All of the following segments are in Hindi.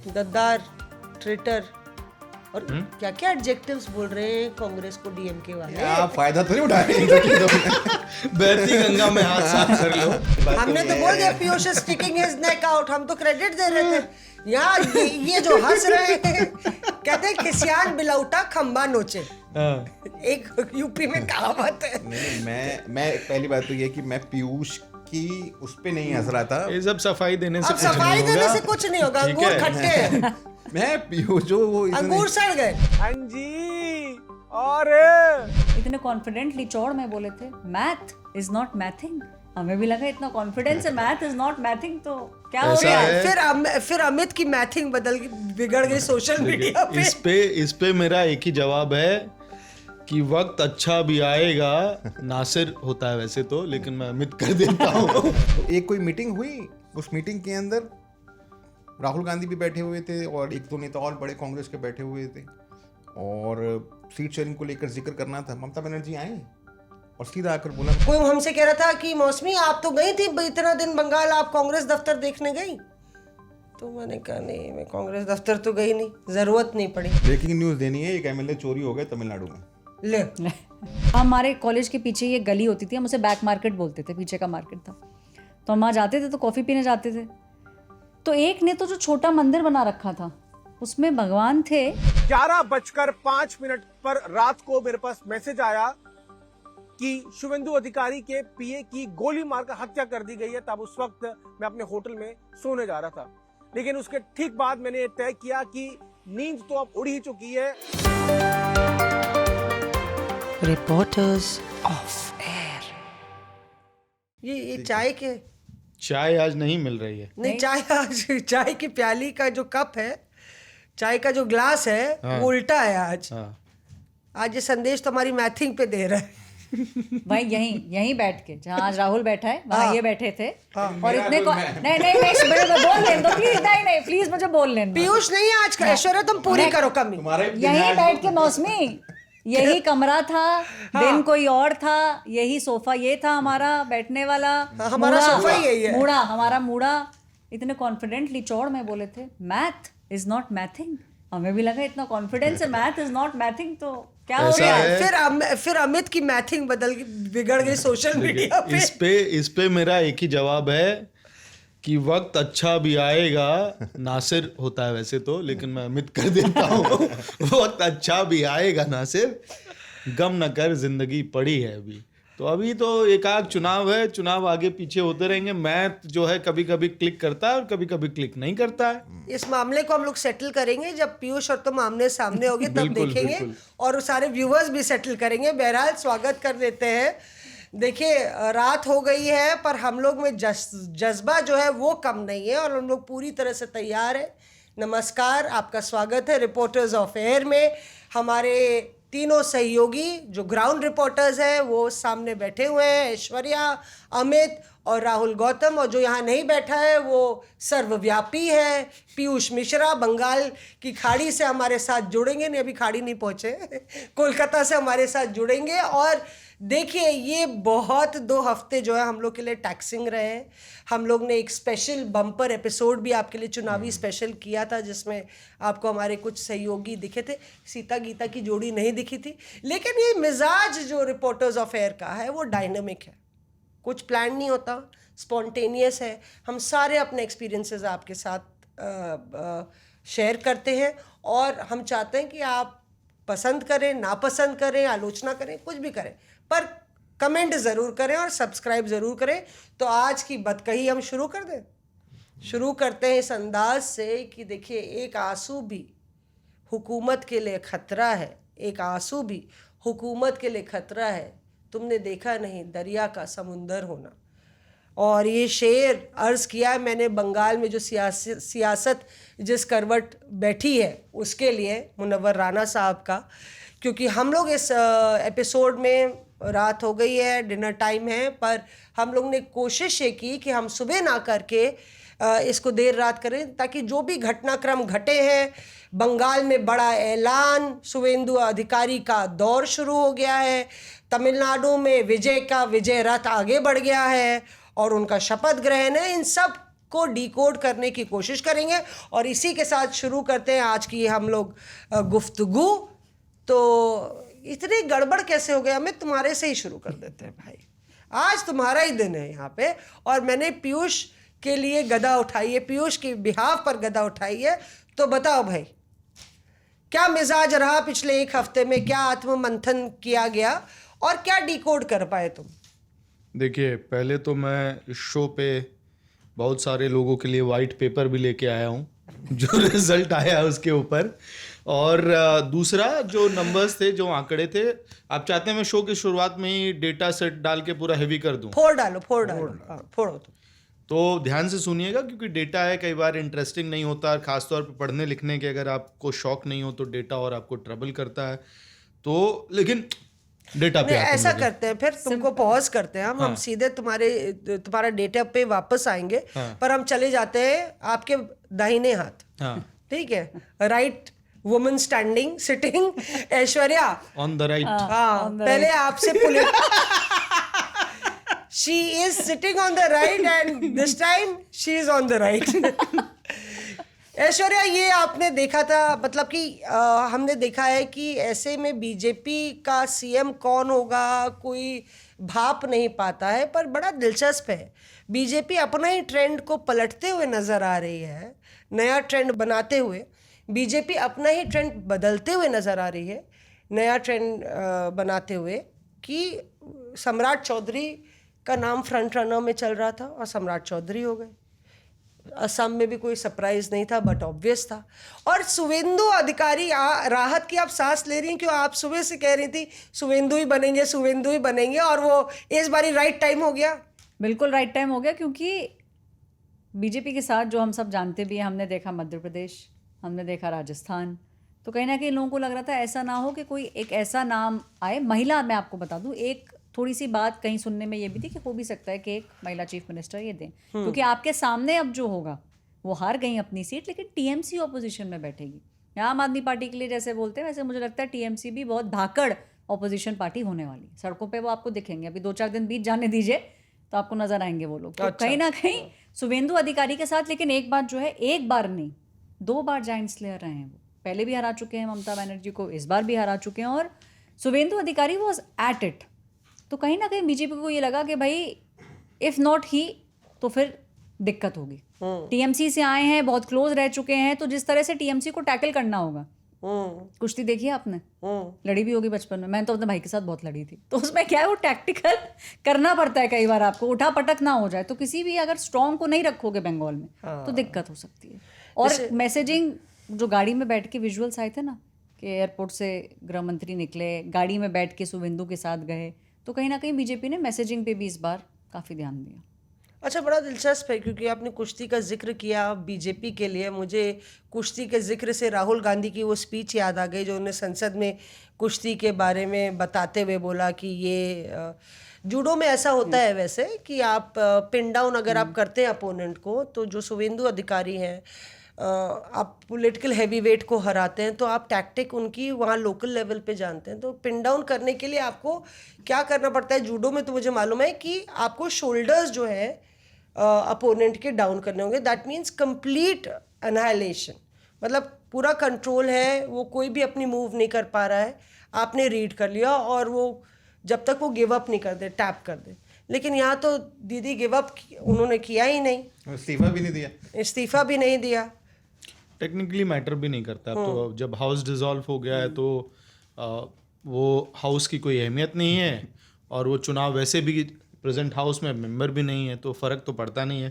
गद्दार, ट्रेटर और क्या क्या एडजेक्टिव्स बोल रहे हैं कांग्रेस को डीएमके वाले। आप फायदा तो नहीं उठा रहे इन सब चीजों में। बहती गंगा में हाथ साफ कर लो। हमने तो बोल दिया Piyush sticking his neck out, हम तो क्रेडिट दे रहे थे। यहाँ ये जो हंस रहे हैं कहते हैं किसियान बिलौटा खंबा नोचे। एक यूपी में कहावत है। नहीं, मैं पहली बात तो ये कि मैं पीयूष की उस पे नहीं हंस रहा था। ये सब सफाई देने से अब सफाई देने से कुछ नहीं होगा, अंगूर खट्टे हैं। मैं पीयूष जो वो अंगूर सड़ गए। हाँ जी। और इतने कॉन्फिडेंटली चौड़ में बोले थे मैथ इज नॉट मैथिंग। हमें भी लगा इतना कॉन्फिडेंस है मैथ इज नॉट मैथिंग, तो क्या हो ऐसा गया? है। फिर अमित की मैथिंग बिगड़ गई सोशल मीडिया पे। इस पे मेरा एक ही जवाब है कि वक्त अच्छा भी आएगा। नासिर होता है वैसे तो, लेकिन मैं अमित कर देता हूँ। एक कोई मीटिंग हुई, उस मीटिंग के अंदर राहुल गांधी भी बैठे हुए थे और एक दो नेता और बड़े कांग्रेस के बैठे हुए थे और सीट शेयरिंग को लेकर जिक्र करना था। ममता बनर्जी आई और सीधा आकर बोला, कोई हमसे कह रहा था कि मौसमी आप तो गई थी इतना दिन बंगाल, आप कांग्रेस दफ्तर देखने गई? तो मैंने कहा नहीं, मैं कांग्रेस दफ्तर तो गई नहीं, जरूरत नहीं पड़ी। ब्रेकिंग न्यूज देनी है, एक एमएलए चोरी हो गए तमिलनाडु में। ले हमारे कॉलेज के पीछे ये गली होती थी, हम उसे बैक मार्केट बोलते थे, पीछे का मार्केट था। तो हम वहाँ जाते थे तो कॉफ़ी पीने जाते थे। तो एक ने तो जो छोटा मंदिर बना रखा था उसमें भगवान थे। 11:05 पर रात को मेरे पास मैसेज आया कि शुभेंदु अधिकारी के पीए की गोली मारकर हत्या कर दी गई है। तब उस वक्त मैं अपने होटल में सोने जा रहा था, लेकिन उसके ठीक बाद मैंने तय किया कि नींद तो अब उड़ ही चुकी है। Reporters of air. ये चाय आज नहीं मिल रही है। नहीं, चाय की प्याली का जो कप है, चाय का जो ग्लास है, वो उल्टा है आज। आज ये संदेश तो हमारी मैथिंग पे दे रहा है। भाई यहीं बैठ के जहाँ आज राहुल बैठा है वहाँ ये बैठे थे और इतने नहीं बोल लेने दो प्लीज। नहीं प्लीज मुझे बोल लेने दो। पीयूष नहीं है आज का, ऐश्वर्या तुम पूरी करो कमी। यहीं बैठ के मौसमी, यही कमरा था, दिन कोई और था, यही सोफा ये था हमारा बैठने वाला। हमारा सोफा ही यही है। हमारा मूड़ा। इतने कॉन्फिडेंटली चौड़ में बोले थे मैथ इज नॉट मैथिंग। हमें भी लगा इतना कॉन्फिडेंस है मैथ इज नॉट मैथिंग, तो क्या हो गया? फिर अमित की मैथिंग बिगड़ गई सोशल मीडिया पे। इस पे मेरा एक ही जवाब है कि वक्त अच्छा भी आएगा। नासिर होता है वैसे तो, लेकिन मैं अमित कर देता हूँ। वक्त अच्छा भी आएगा नासिर, गम न कर जिंदगी पड़ी है अभी। तो अभी तो एकाक चुनाव है, चुनाव आगे पीछे होते रहेंगे। मैथ जो है कभी कभी क्लिक करता है और कभी कभी क्लिक नहीं करता है। इस मामले को हम लोग सेटल करेंगे जब पीयूष और तुम आमने सामने होगे, तब देखेंगे। और सारे व्यूवर्स भी सेटल करेंगे। बहरहाल स्वागत कर देते हैं। देखिए, रात हो गई है पर हम लोग में जज्बा जो है वो कम नहीं है और हम लोग पूरी तरह से तैयार है। नमस्कार, आपका स्वागत है रिपोर्टर्स ऑफ एयर में। हमारे तीनों सहयोगी जो ग्राउंड रिपोर्टर्स हैं वो सामने बैठे हुए हैं, ऐश्वर्या, अमित और राहुल गौतम। और जो यहाँ नहीं बैठा है वो सर्वव्यापी है, पीयूष मिश्रा। बंगाल की खाड़ी से हमारे साथ जुड़ेंगे, नहीं अभी खाड़ी नहीं पहुँचे, कोलकाता से हमारे साथ जुड़ेंगे। और देखिए, ये बहुत 2 हफ्ते जो है हम लोग के लिए टैक्सिंग रहे हैं। हम लोग ने एक स्पेशल बम्पर एपिसोड भी आपके लिए चुनावी स्पेशल किया था, जिसमें आपको हमारे कुछ सहयोगी दिखे थे। सीता गीता की जोड़ी नहीं दिखी थी। लेकिन ये मिजाज जो रिपोर्टर्स ऑफ एयर का है वो डायनामिक है, कुछ प्लान नहीं होता, स्पॉन्टेनियस है। हम सारे अपने एक्सपीरियंसेस आपके साथ शेयर करते हैं और हम चाहते हैं कि आप पसंद करें, नापसंद करें, आलोचना करें, कुछ भी करें, पर कमेंट ज़रूर करें और सब्सक्राइब ज़रूर करें। तो आज की बदकही हम शुरू कर दें। शुरू करते हैं इस अंदाज से कि देखिए, एक आंसू भी हुकूमत के लिए ख़तरा है, एक आंसू भी हुकूमत के लिए ख़तरा है। तुमने देखा नहीं दरिया का समुंदर होना। और ये शेर अर्ज़ किया है मैंने बंगाल में जो सियासत जिस करवट बैठी है उसके लिए, मुनव्वर राना साहब का। क्योंकि हम लोग इस एपिसोड में, रात हो गई है, डिनर टाइम है, पर हम लोग ने कोशिश ये की कि हम सुबह ना करके इसको देर रात करें, ताकि जो भी घटनाक्रम घटे हैं, बंगाल में बड़ा ऐलान, शुभेंदु अधिकारी का दौर शुरू हो गया है, तमिलनाडु में विजय रथ आगे बढ़ गया है और उनका शपथ ग्रहण है, इन सब को डिकोड करने की कोशिश करेंगे। और इसी के साथ शुरू करते हैं आज की हम लोग गुफ्तगू। तो इतनी गड़बड़ कैसे हो गया, मैं तुम्हारे से ही शुरू कर देते हैं भाई। आज तुम्हारा ही दिन है यहाँ पे, और मैंने पीयूष के लिए गदा उठाई है, पीयूष के बिहाफ पर गदा उठाई है। तो बताओ भाई, क्या मिजाज रहा पिछले एक हफ्ते में, क्या आत्म मंथन किया गया और क्या डिकोड कर पाए तुम? देखिए, पहले तो मैं इस शो पे बहुत सारे लोगों के लिए वाइट पेपर भी लेके आया हूँ जो रिजल्ट आया उसके ऊपर। और दूसरा, जो नंबर्स थे, जो आंकड़े थे, आप चाहते हैं मैं शो की शुरुआत में ही डेटा सेट डाल के पूरा हेवी कर दूं? फोड़ डालो हाँ, फोड़ो तुम। तो ध्यान से सुनिएगा, क्योंकि डेटा है, कई बार इंटरेस्टिंग नहीं होता, और खासतौर पे पढ़ने लिखने के अगर आपको शौक नहीं हो तो डेटा और आपको ट्रबल करता है। तो लेकिन डेटा पे आते हैं ऐसा मुझे। करते हैं, फिर तुमको पॉज करते हैं हम सीधे तुम्हारा डेटा पे वापस आएंगे। पर हम चले जाते हैं आपके दाहिने हाथ। हाँ, ठीक है, right woman standing sitting Aishwarya on the right. हाँ, पहले आपसे she is sitting on the right and this time she is on the right. Aishwarya, ये आपने देखा था, मतलब कि हमने देखा है कि ऐसे में बीजेपी का सीएम कौन होगा कोई भाप नहीं पाता है, पर बड़ा दिलचस्प है, बीजेपी अपना ही ट्रेंड को पलटते हुए नजर आ रही है, नया ट्रेंड बनाते हुए। बीजेपी अपना ही ट्रेंड बदलते हुए नजर आ रही है, नया ट्रेंड बनाते हुए, कि सम्राट चौधरी का नाम फ्रंट रनर में चल रहा था और सम्राट चौधरी हो गए। असम में भी कोई सरप्राइज नहीं था, बट ऑब्वियस था। और शुवेंदु अधिकारी, राहत की आप सांस ले रही हैं, क्यों? आप सुबह से कह रही थी शुवेंदु ही बनेंगे, शुवेंदु ही बनेंगे, और वो इस बारी राइट टाइम हो गया। बिल्कुल राइट टाइम हो गया, क्योंकि बीजेपी के साथ जो हम सब जानते भी हैं, हमने देखा मध्य प्रदेश, हमने देखा राजस्थान, तो कहीं ना कहीं लोगों को लग रहा था ऐसा ना हो कि कोई एक ऐसा नाम आए महिला। मैं आपको बता दूं, एक थोड़ी सी बात कहीं सुनने में ये भी थी कि हो भी सकता है कि एक महिला चीफ मिनिस्टर ये दें, क्योंकि आपके सामने अब जो होगा वो हार गई अपनी सीट, लेकिन टीएमसी ऑपोजिशन में बैठेगी। आम आदमी पार्टी के लिए जैसे बोलते हैं, वैसे मुझे लगता है टीएमसी भी बहुत धाकड़ ऑपोजिशन पार्टी होने वाली। सड़कों पे वो आपको दिखेंगे, अभी 2-4 दिन बीत जाने दीजिए तो आपको नजर आएंगे वो लोग। तो कहीं ना कहीं शुवेंदु अधिकारी के साथ, लेकिन एक बात जो है, एक बार नहीं 2 बार जाइंट स्लेयर रहे हैं वो। पहले भी हरा चुके हैं ममता बनर्जी को, इस बार भी हरा चुके हैं, और शुवेंदु अधिकारी वॉज एट इट। तो कहीं ना कहीं बीजेपी को ये लगा कि भाई इफ नॉट ही तो फिर दिक्कत होगी। टीएमसी से आए हैं, बहुत क्लोज रह चुके हैं, तो जिस तरह से टीएमसी को टैकल करना होगा। कुश्ती देखी है आपने? लड़ी भी होगी बचपन में, मैंने तो अपने भाई के साथ बहुत लड़ी थी। तो उसमें क्या है, वो टैक्टिकल करना पड़ता है कई बार, आपको उठा पटक ना हो जाए। तो किसी भी अगर स्ट्रॉन्ग को नहीं रखोगे बंगाल में तो दिक्कत हो सकती है। और मैसेजिंग, जो गाड़ी में बैठ के विजुअल्स आए थे ना, कि एयरपोर्ट से गृह मंत्री निकले, गाड़ी में बैठ के शुवेंदु के साथ गए, तो कहीं ना कहीं बीजेपी ने मैसेजिंग पे भी इस बार काफ़ी ध्यान दिया। अच्छा, बड़ा दिलचस्प है, क्योंकि आपने कुश्ती का जिक्र किया बीजेपी के लिए। मुझे कुश्ती के जिक्र से राहुल गांधी की वो स्पीच याद आ गई, जो उन्होंने संसद में कुश्ती के बारे में बताते हुए बोला कि ये जूडो में ऐसा होता है वैसे कि आप पिन डाउन अगर आप करते हैं अपोनेंट को, तो जो शुवेंदु अधिकारी हैं, आप पॉलिटिकल हैवीवेट को हराते हैं, तो आप टैक्टिक उनकी वहाँ लोकल लेवल पे जानते हैं। तो पिन डाउन करने के लिए आपको क्या करना पड़ता है जूडो में, तो मुझे मालूम है कि आपको शोल्डर्स जो है अपोनेंट के डाउन करने होंगे। दैट मीन्स कंप्लीट एनाहिलेशन, मतलब पूरा कंट्रोल है, वो कोई भी अपनी मूव नहीं कर पा रहा है, आपने रीड कर लिया, और वो जब तक वो गिव अप नहीं कर दे, टैप कर दे। लेकिन यहाँ तो दीदी गिव अप उन्होंने किया ही नहीं, इस्तीफा भी नहीं दिया। टेक्निकली मैटर भी नहीं करता। तो जब हाउस डिसॉल्व हो गया है तो वो हाउस की कोई अहमियत नहीं है, और वो चुनाव वैसे भी प्रेजेंट हाउस में मेंबर भी नहीं है, तो फर्क तो पड़ता नहीं है।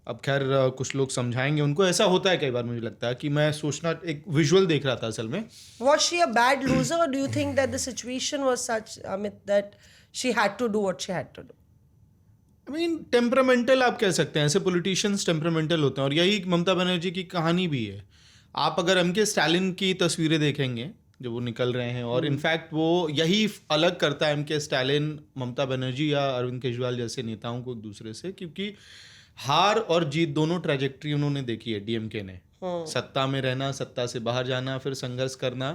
अब खैर कुछ लोग समझाएंगे उनको। ऐसा होता है कई बार, मुझे लगता है कि मैं सोचना, एक विजुअल देख रहा था असल में। Was she a bad loser, or do you think that the situation was such, Amit, that she had to do what she had to do? I mean, temperamental आप कह सकते हैं, ऐसे पॉलिटिशियंस टेम्परामेंटल होते हैं, और यही ममता बनर्जी की कहानी भी है। आप अगर एमके स्टालिन की तस्वीरें देखेंगे जब वो निकल रहे हैं, और इनफैक्ट वो यही अलग करता है एमके स्टालिन, ममता बनर्जी या अरविंद केजरीवाल जैसे नेताओं को एक दूसरे से, क्योंकि हार और जीत दोनों ट्रैजेक्टरी उन्होंने देखी है डीएमके ने। सत्ता में रहना, सत्ता से बाहर जाना, फिर संघर्ष करना।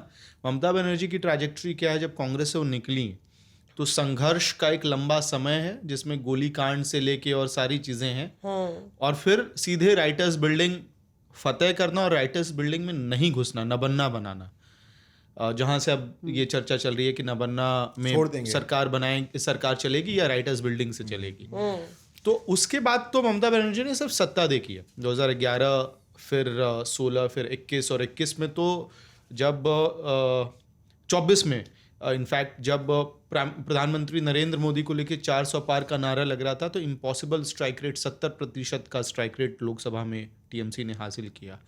ममता बनर्जी की ट्रैजेक्टरी क्या है, जब कांग्रेस से वो निकली तो संघर्ष का एक लंबा समय है जिसमें गोली कांड से लेके और सारी चीजें हैं, और फिर सीधे राइटर्स बिल्डिंग फतेह करना और राइटर्स बिल्डिंग में नहीं घुसना, नबन्ना बनाना, जहां से अब ये चर्चा चल रही है कि नबन्ना में सरकार चलेगी या राइटर्स बिल्डिंग से चलेगी। तो उसके बाद तो ममता बनर्जी ने सिर्फ सत्ता देखी है, 2011 फिर 16 फिर 21, और 21 में तो जब 24 में इनफैक्ट जब प्रधानमंत्री नरेंद्र मोदी को लेके 400 पार का नारा लग रहा था, तो इम्पॉसिबल स्ट्राइक रेट 70% का स्ट्राइक रेट लोकसभा में टीएमसी ने हासिल किया।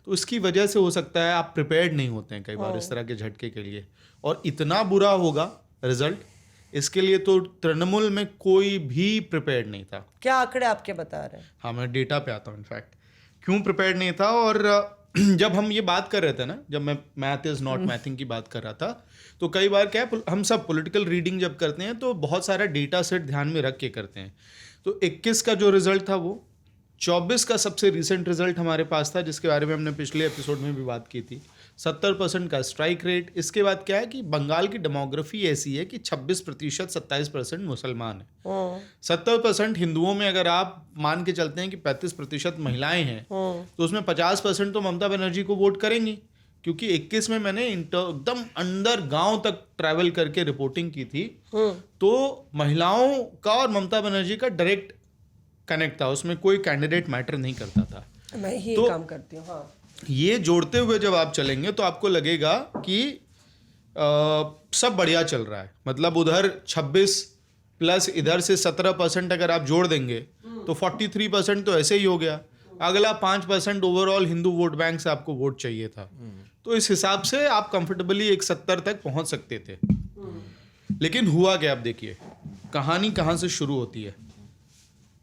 तो इसकी वजह से हो सकता है आप प्रिपेयर्ड नहीं होते हैं कई बार इस तरह के झटके के लिए, और इतना बुरा होगा रिजल्ट, इसके लिए तो तृणमूल में कोई भी प्रिपेयर्ड नहीं था। क्या आंकड़े आपके बता रहे हैं? हाँ, मैं डेटा पे आता हूँ इनफैक्ट क्यों प्रिपेयर्ड नहीं था। और जब हम ये बात कर रहे थे ना, जब मैं मैथ इज नॉट मैथिंग की बात कर रहा था, तो कई बार क्या है, हम सब पॉलिटिकल रीडिंग जब करते हैं तो बहुत सारा डेटा सेट ध्यान में रख के करते हैं। तो 21 का जो रिजल्ट था वो 24 का सबसे रिसेंट रिजल्ट हमारे पास था, जिसके बारे में हमने पिछले एपिसोड में भी बात की थी, 70% का स्ट्राइक रेट। इसके बाद क्या है कि बंगाल की डेमोग्राफी ऐसी है कि 26% 27% मुसलमान है, 70% हिंदुओं में अगर आप मान के चलते हैं कि 35% महिलाएं हैं, तो उसमें 50% तो ममता बनर्जी को वोट करेंगी, क्योंकि 21 में मैंने एकदम अंदर गांव तक ट्रैवल करके रिपोर्टिंग की थी, तो महिलाओं का और ममता बनर्जी का डायरेक्ट कनेक्ट था, उसमें कोई कैंडिडेट मैटर नहीं करता था। मैं ही तो काम करती हूँ। हाँ, ये जोड़ते हुए जब आप चलेंगे तो आपको लगेगा कि सब बढ़िया चल रहा है, मतलब उधर 26 प्लस इधर से 17% अगर आप जोड़ देंगे तो 43% तो ऐसे ही हो गया। अगला 5% ओवरऑल हिंदू वोट बैंक से आपको वोट चाहिए था, तो इस हिसाब से आप कंफर्टेबली 70 तक पहुंच सकते थे। लेकिन हुआ क्या, आप देखिए कहानी कहाँ से शुरू होती है।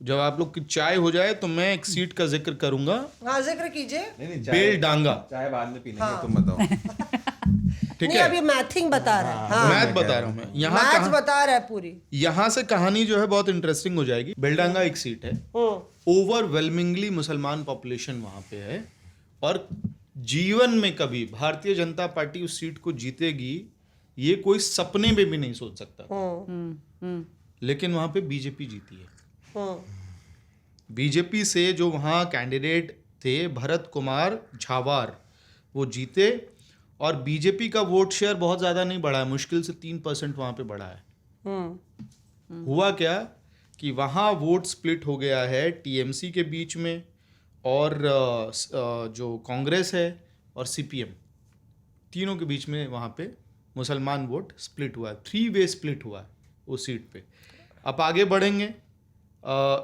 जब आप लोग की चाय हो जाए तो मैं एक सीट का जिक्र करूंगा। हाँ, जिक्र कीजिए। नहीं, बेलडांगा। चाय बाद में पी लेंगे, तुम बताओ। ठीक नहीं, है, अभी मैथिंग बता रहा है। हाँ, मैथ बता रहा हूँ मैं। यहाँ मैथ बता रहा है पूरी। यहाँ से कहानी जो है बहुत इंटरेस्टिंग हो जाएगी। बेलडांगा एक सीट है, ओवरवेलमिंगली मुसलमान पॉपुलेशन वहां पे है, और जीवन में कभी भारतीय जनता पार्टी उस सीट को जीतेगी ये कोई सपने में भी नहीं सोच सकता। लेकिन वहां पे बीजेपी जीती है। बीजेपी से जो वहाँ कैंडिडेट थे भरत कुमार झावार, वो जीते, और बीजेपी का वोट शेयर बहुत ज़्यादा नहीं बढ़ा है, मुश्किल से 3% वहाँ पे बढ़ा है। हुआ क्या कि वहाँ वोट स्प्लिट हो गया है टीएमसी के बीच में, और जो कांग्रेस है और सीपीएम, तीनों के बीच में वहाँ पे मुसलमान वोट स्प्लिट हुआ है, 3 वे स्प्लिट हुआ है उस सीट पे। अब आगे बढ़ेंगे,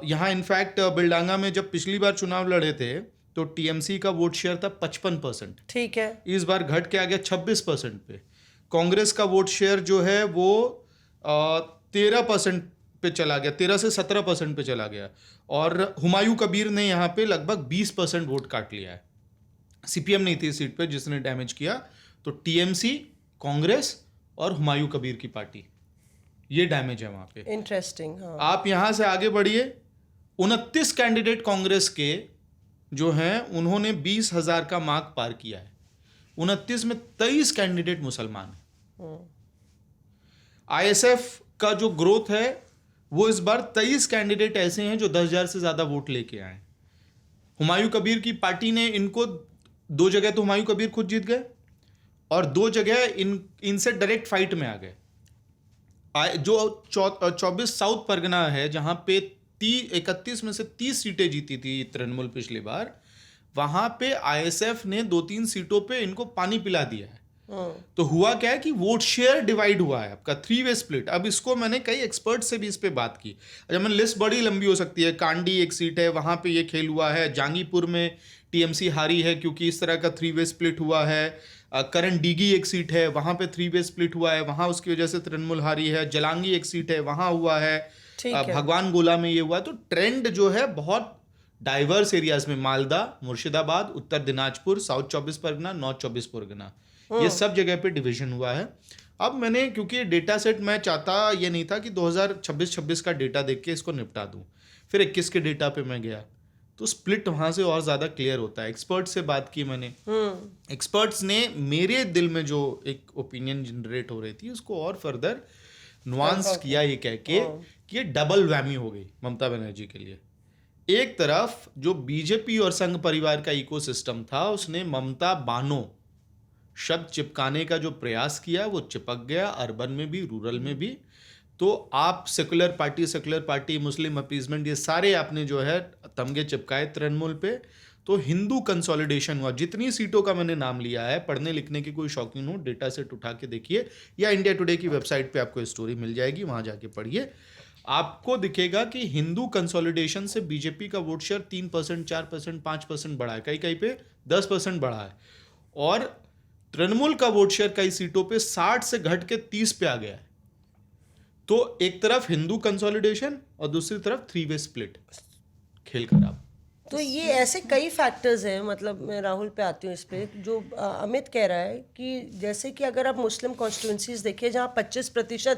यहाँ इनफैक्ट बेलडांगा में जब पिछली बार चुनाव लड़े थे तो टीएमसी का वोट शेयर था 55%, ठीक है, इस बार घट के आ गया 26% पे। कांग्रेस का वोट शेयर जो है वो 13% पे चला गया, 13 से 17% पे चला गया, और हुमायूं कबीर ने यहाँ पे लगभग 20% वोट काट लिया है। सीपीएम नहीं थी इस सीट पे जिसने डैमेज किया, तो टीएमसी, कांग्रेस और हुमायूं कबीर की पार्टी, ये डैमेज है वहां पे। इंटरेस्टिंग। हाँ। आप यहां से आगे बढ़िए, 29 कैंडिडेट कांग्रेस के जो हैं उन्होंने 20,000 का मार्क पार किया है। 29 में 23 कैंडिडेट मुसलमान हैं। आईएसएफ का जो ग्रोथ है वो इस बार 23 कैंडिडेट ऐसे हैं जो 10,000 से ज्यादा वोट लेके आए। हुमायूं कबीर की पार्टी ने इनको 2 जगह तो हुमायूं कबीर खुद जीत गए, और 2 जगह इनसे डायरेक्ट फाइट में आ गए। जो 24 साउथ परगना है जहां पे 31 में से 30 सीटें जीती थी तृणमूल पिछली बार, वहां पे आईएसएफ ने 2-3 सीटों पे इनको पानी पिला दिया है। तो हुआ क्या है कि वोट शेयर डिवाइड हुआ है आपका, 3 वे स्प्लिट। अब इसको मैंने कई एक्सपर्ट से भी इस पे बात की, जब मैंने लिस्ट बड़ी लंबी हो सकती है। कांडी एक सीट है, वहां पे ये खेल हुआ है। जांगीपुर में टीएमसी हारी है क्योंकि इस तरह का 3 वे स्प्लिट हुआ है। करण डीगी एक सीट है, वहां पे 3 वे स्प्लिट हुआ है, वहां उसकी वजह से तृणमूल हारी है। जलांगी एक सीट है, वहां हुआ है। भगवान गोला में ये हुआ है। तो ट्रेंड जो है बहुत डाइवर्स एरियाज में, मालदा, मुर्शिदाबाद, उत्तर दिनाजपुर, साउथ 24 परगना, नॉर्थ 24 परगना, ये सब जगह पे डिवीजन हुआ है। अब मैंने, क्योंकि डेटा सेट मैं चाहता ये नहीं था कि 2026 का डेटा देख के इसको निपटा दूं, फिर 21 के डेटा पे मैं गया तो स्प्लिट वहां से और ज्यादा क्लियर होता है। एक्सपर्ट से बात की मैंने, एक्सपर्ट्स ने मेरे दिल में जो एक ओपिनियन जनरेट हो रही थी उसको और फर्दर नुआंस किया ये कह के कि ये डबल वैमी हो गई ममता बनर्जी के लिए। एक तरफ जो बीजेपी और संघ परिवार का इकोसिस्टम था उसने ममता बानो शब्द चिपकाने का जो प्रयास किया वो चिपक गया, अर्बन में भी रूरल में भी। तो आप सेकुलर पार्टी, मुस्लिम अपीजमेंट, ये सारे आपने जो है तमगे चिपकाए तृणमूल पे। तो हिंदू कंसोलिडेशन हुआ। जितनी सीटों का मैंने नाम लिया है, पढ़ने लिखने की कोई शौकीन हो डेटा सेट उठा के देखिए, या इंडिया टुडे की वेबसाइट पे आपको स्टोरी मिल जाएगी, वहां जाके पढ़िए। आपको दिखेगा कि हिंदू कंसोलिडेशन से बीजेपी का वोट शेयर 3%, 4%, 5% बढ़ा है, कहीं कहीं पे 10% बढ़ा है, और तृणमूल का वोट शेयर कई सीटों पे 60 से घट के 30 पे आ गया है। तो एक तरफ हिंदू कंसोलिडेशन और दूसरी तरफ 3-वे स्प्लिट, खेल खराब। तो ये ऐसे कई फैक्टर्स हैं। मतलब मैं राहुल पे आती हूँ इस पे, जो अमित कह रहा है कि जैसे कि अगर आप मुस्लिम कॉन्स्टिट्यूंसीज देखिए जहाँ 25%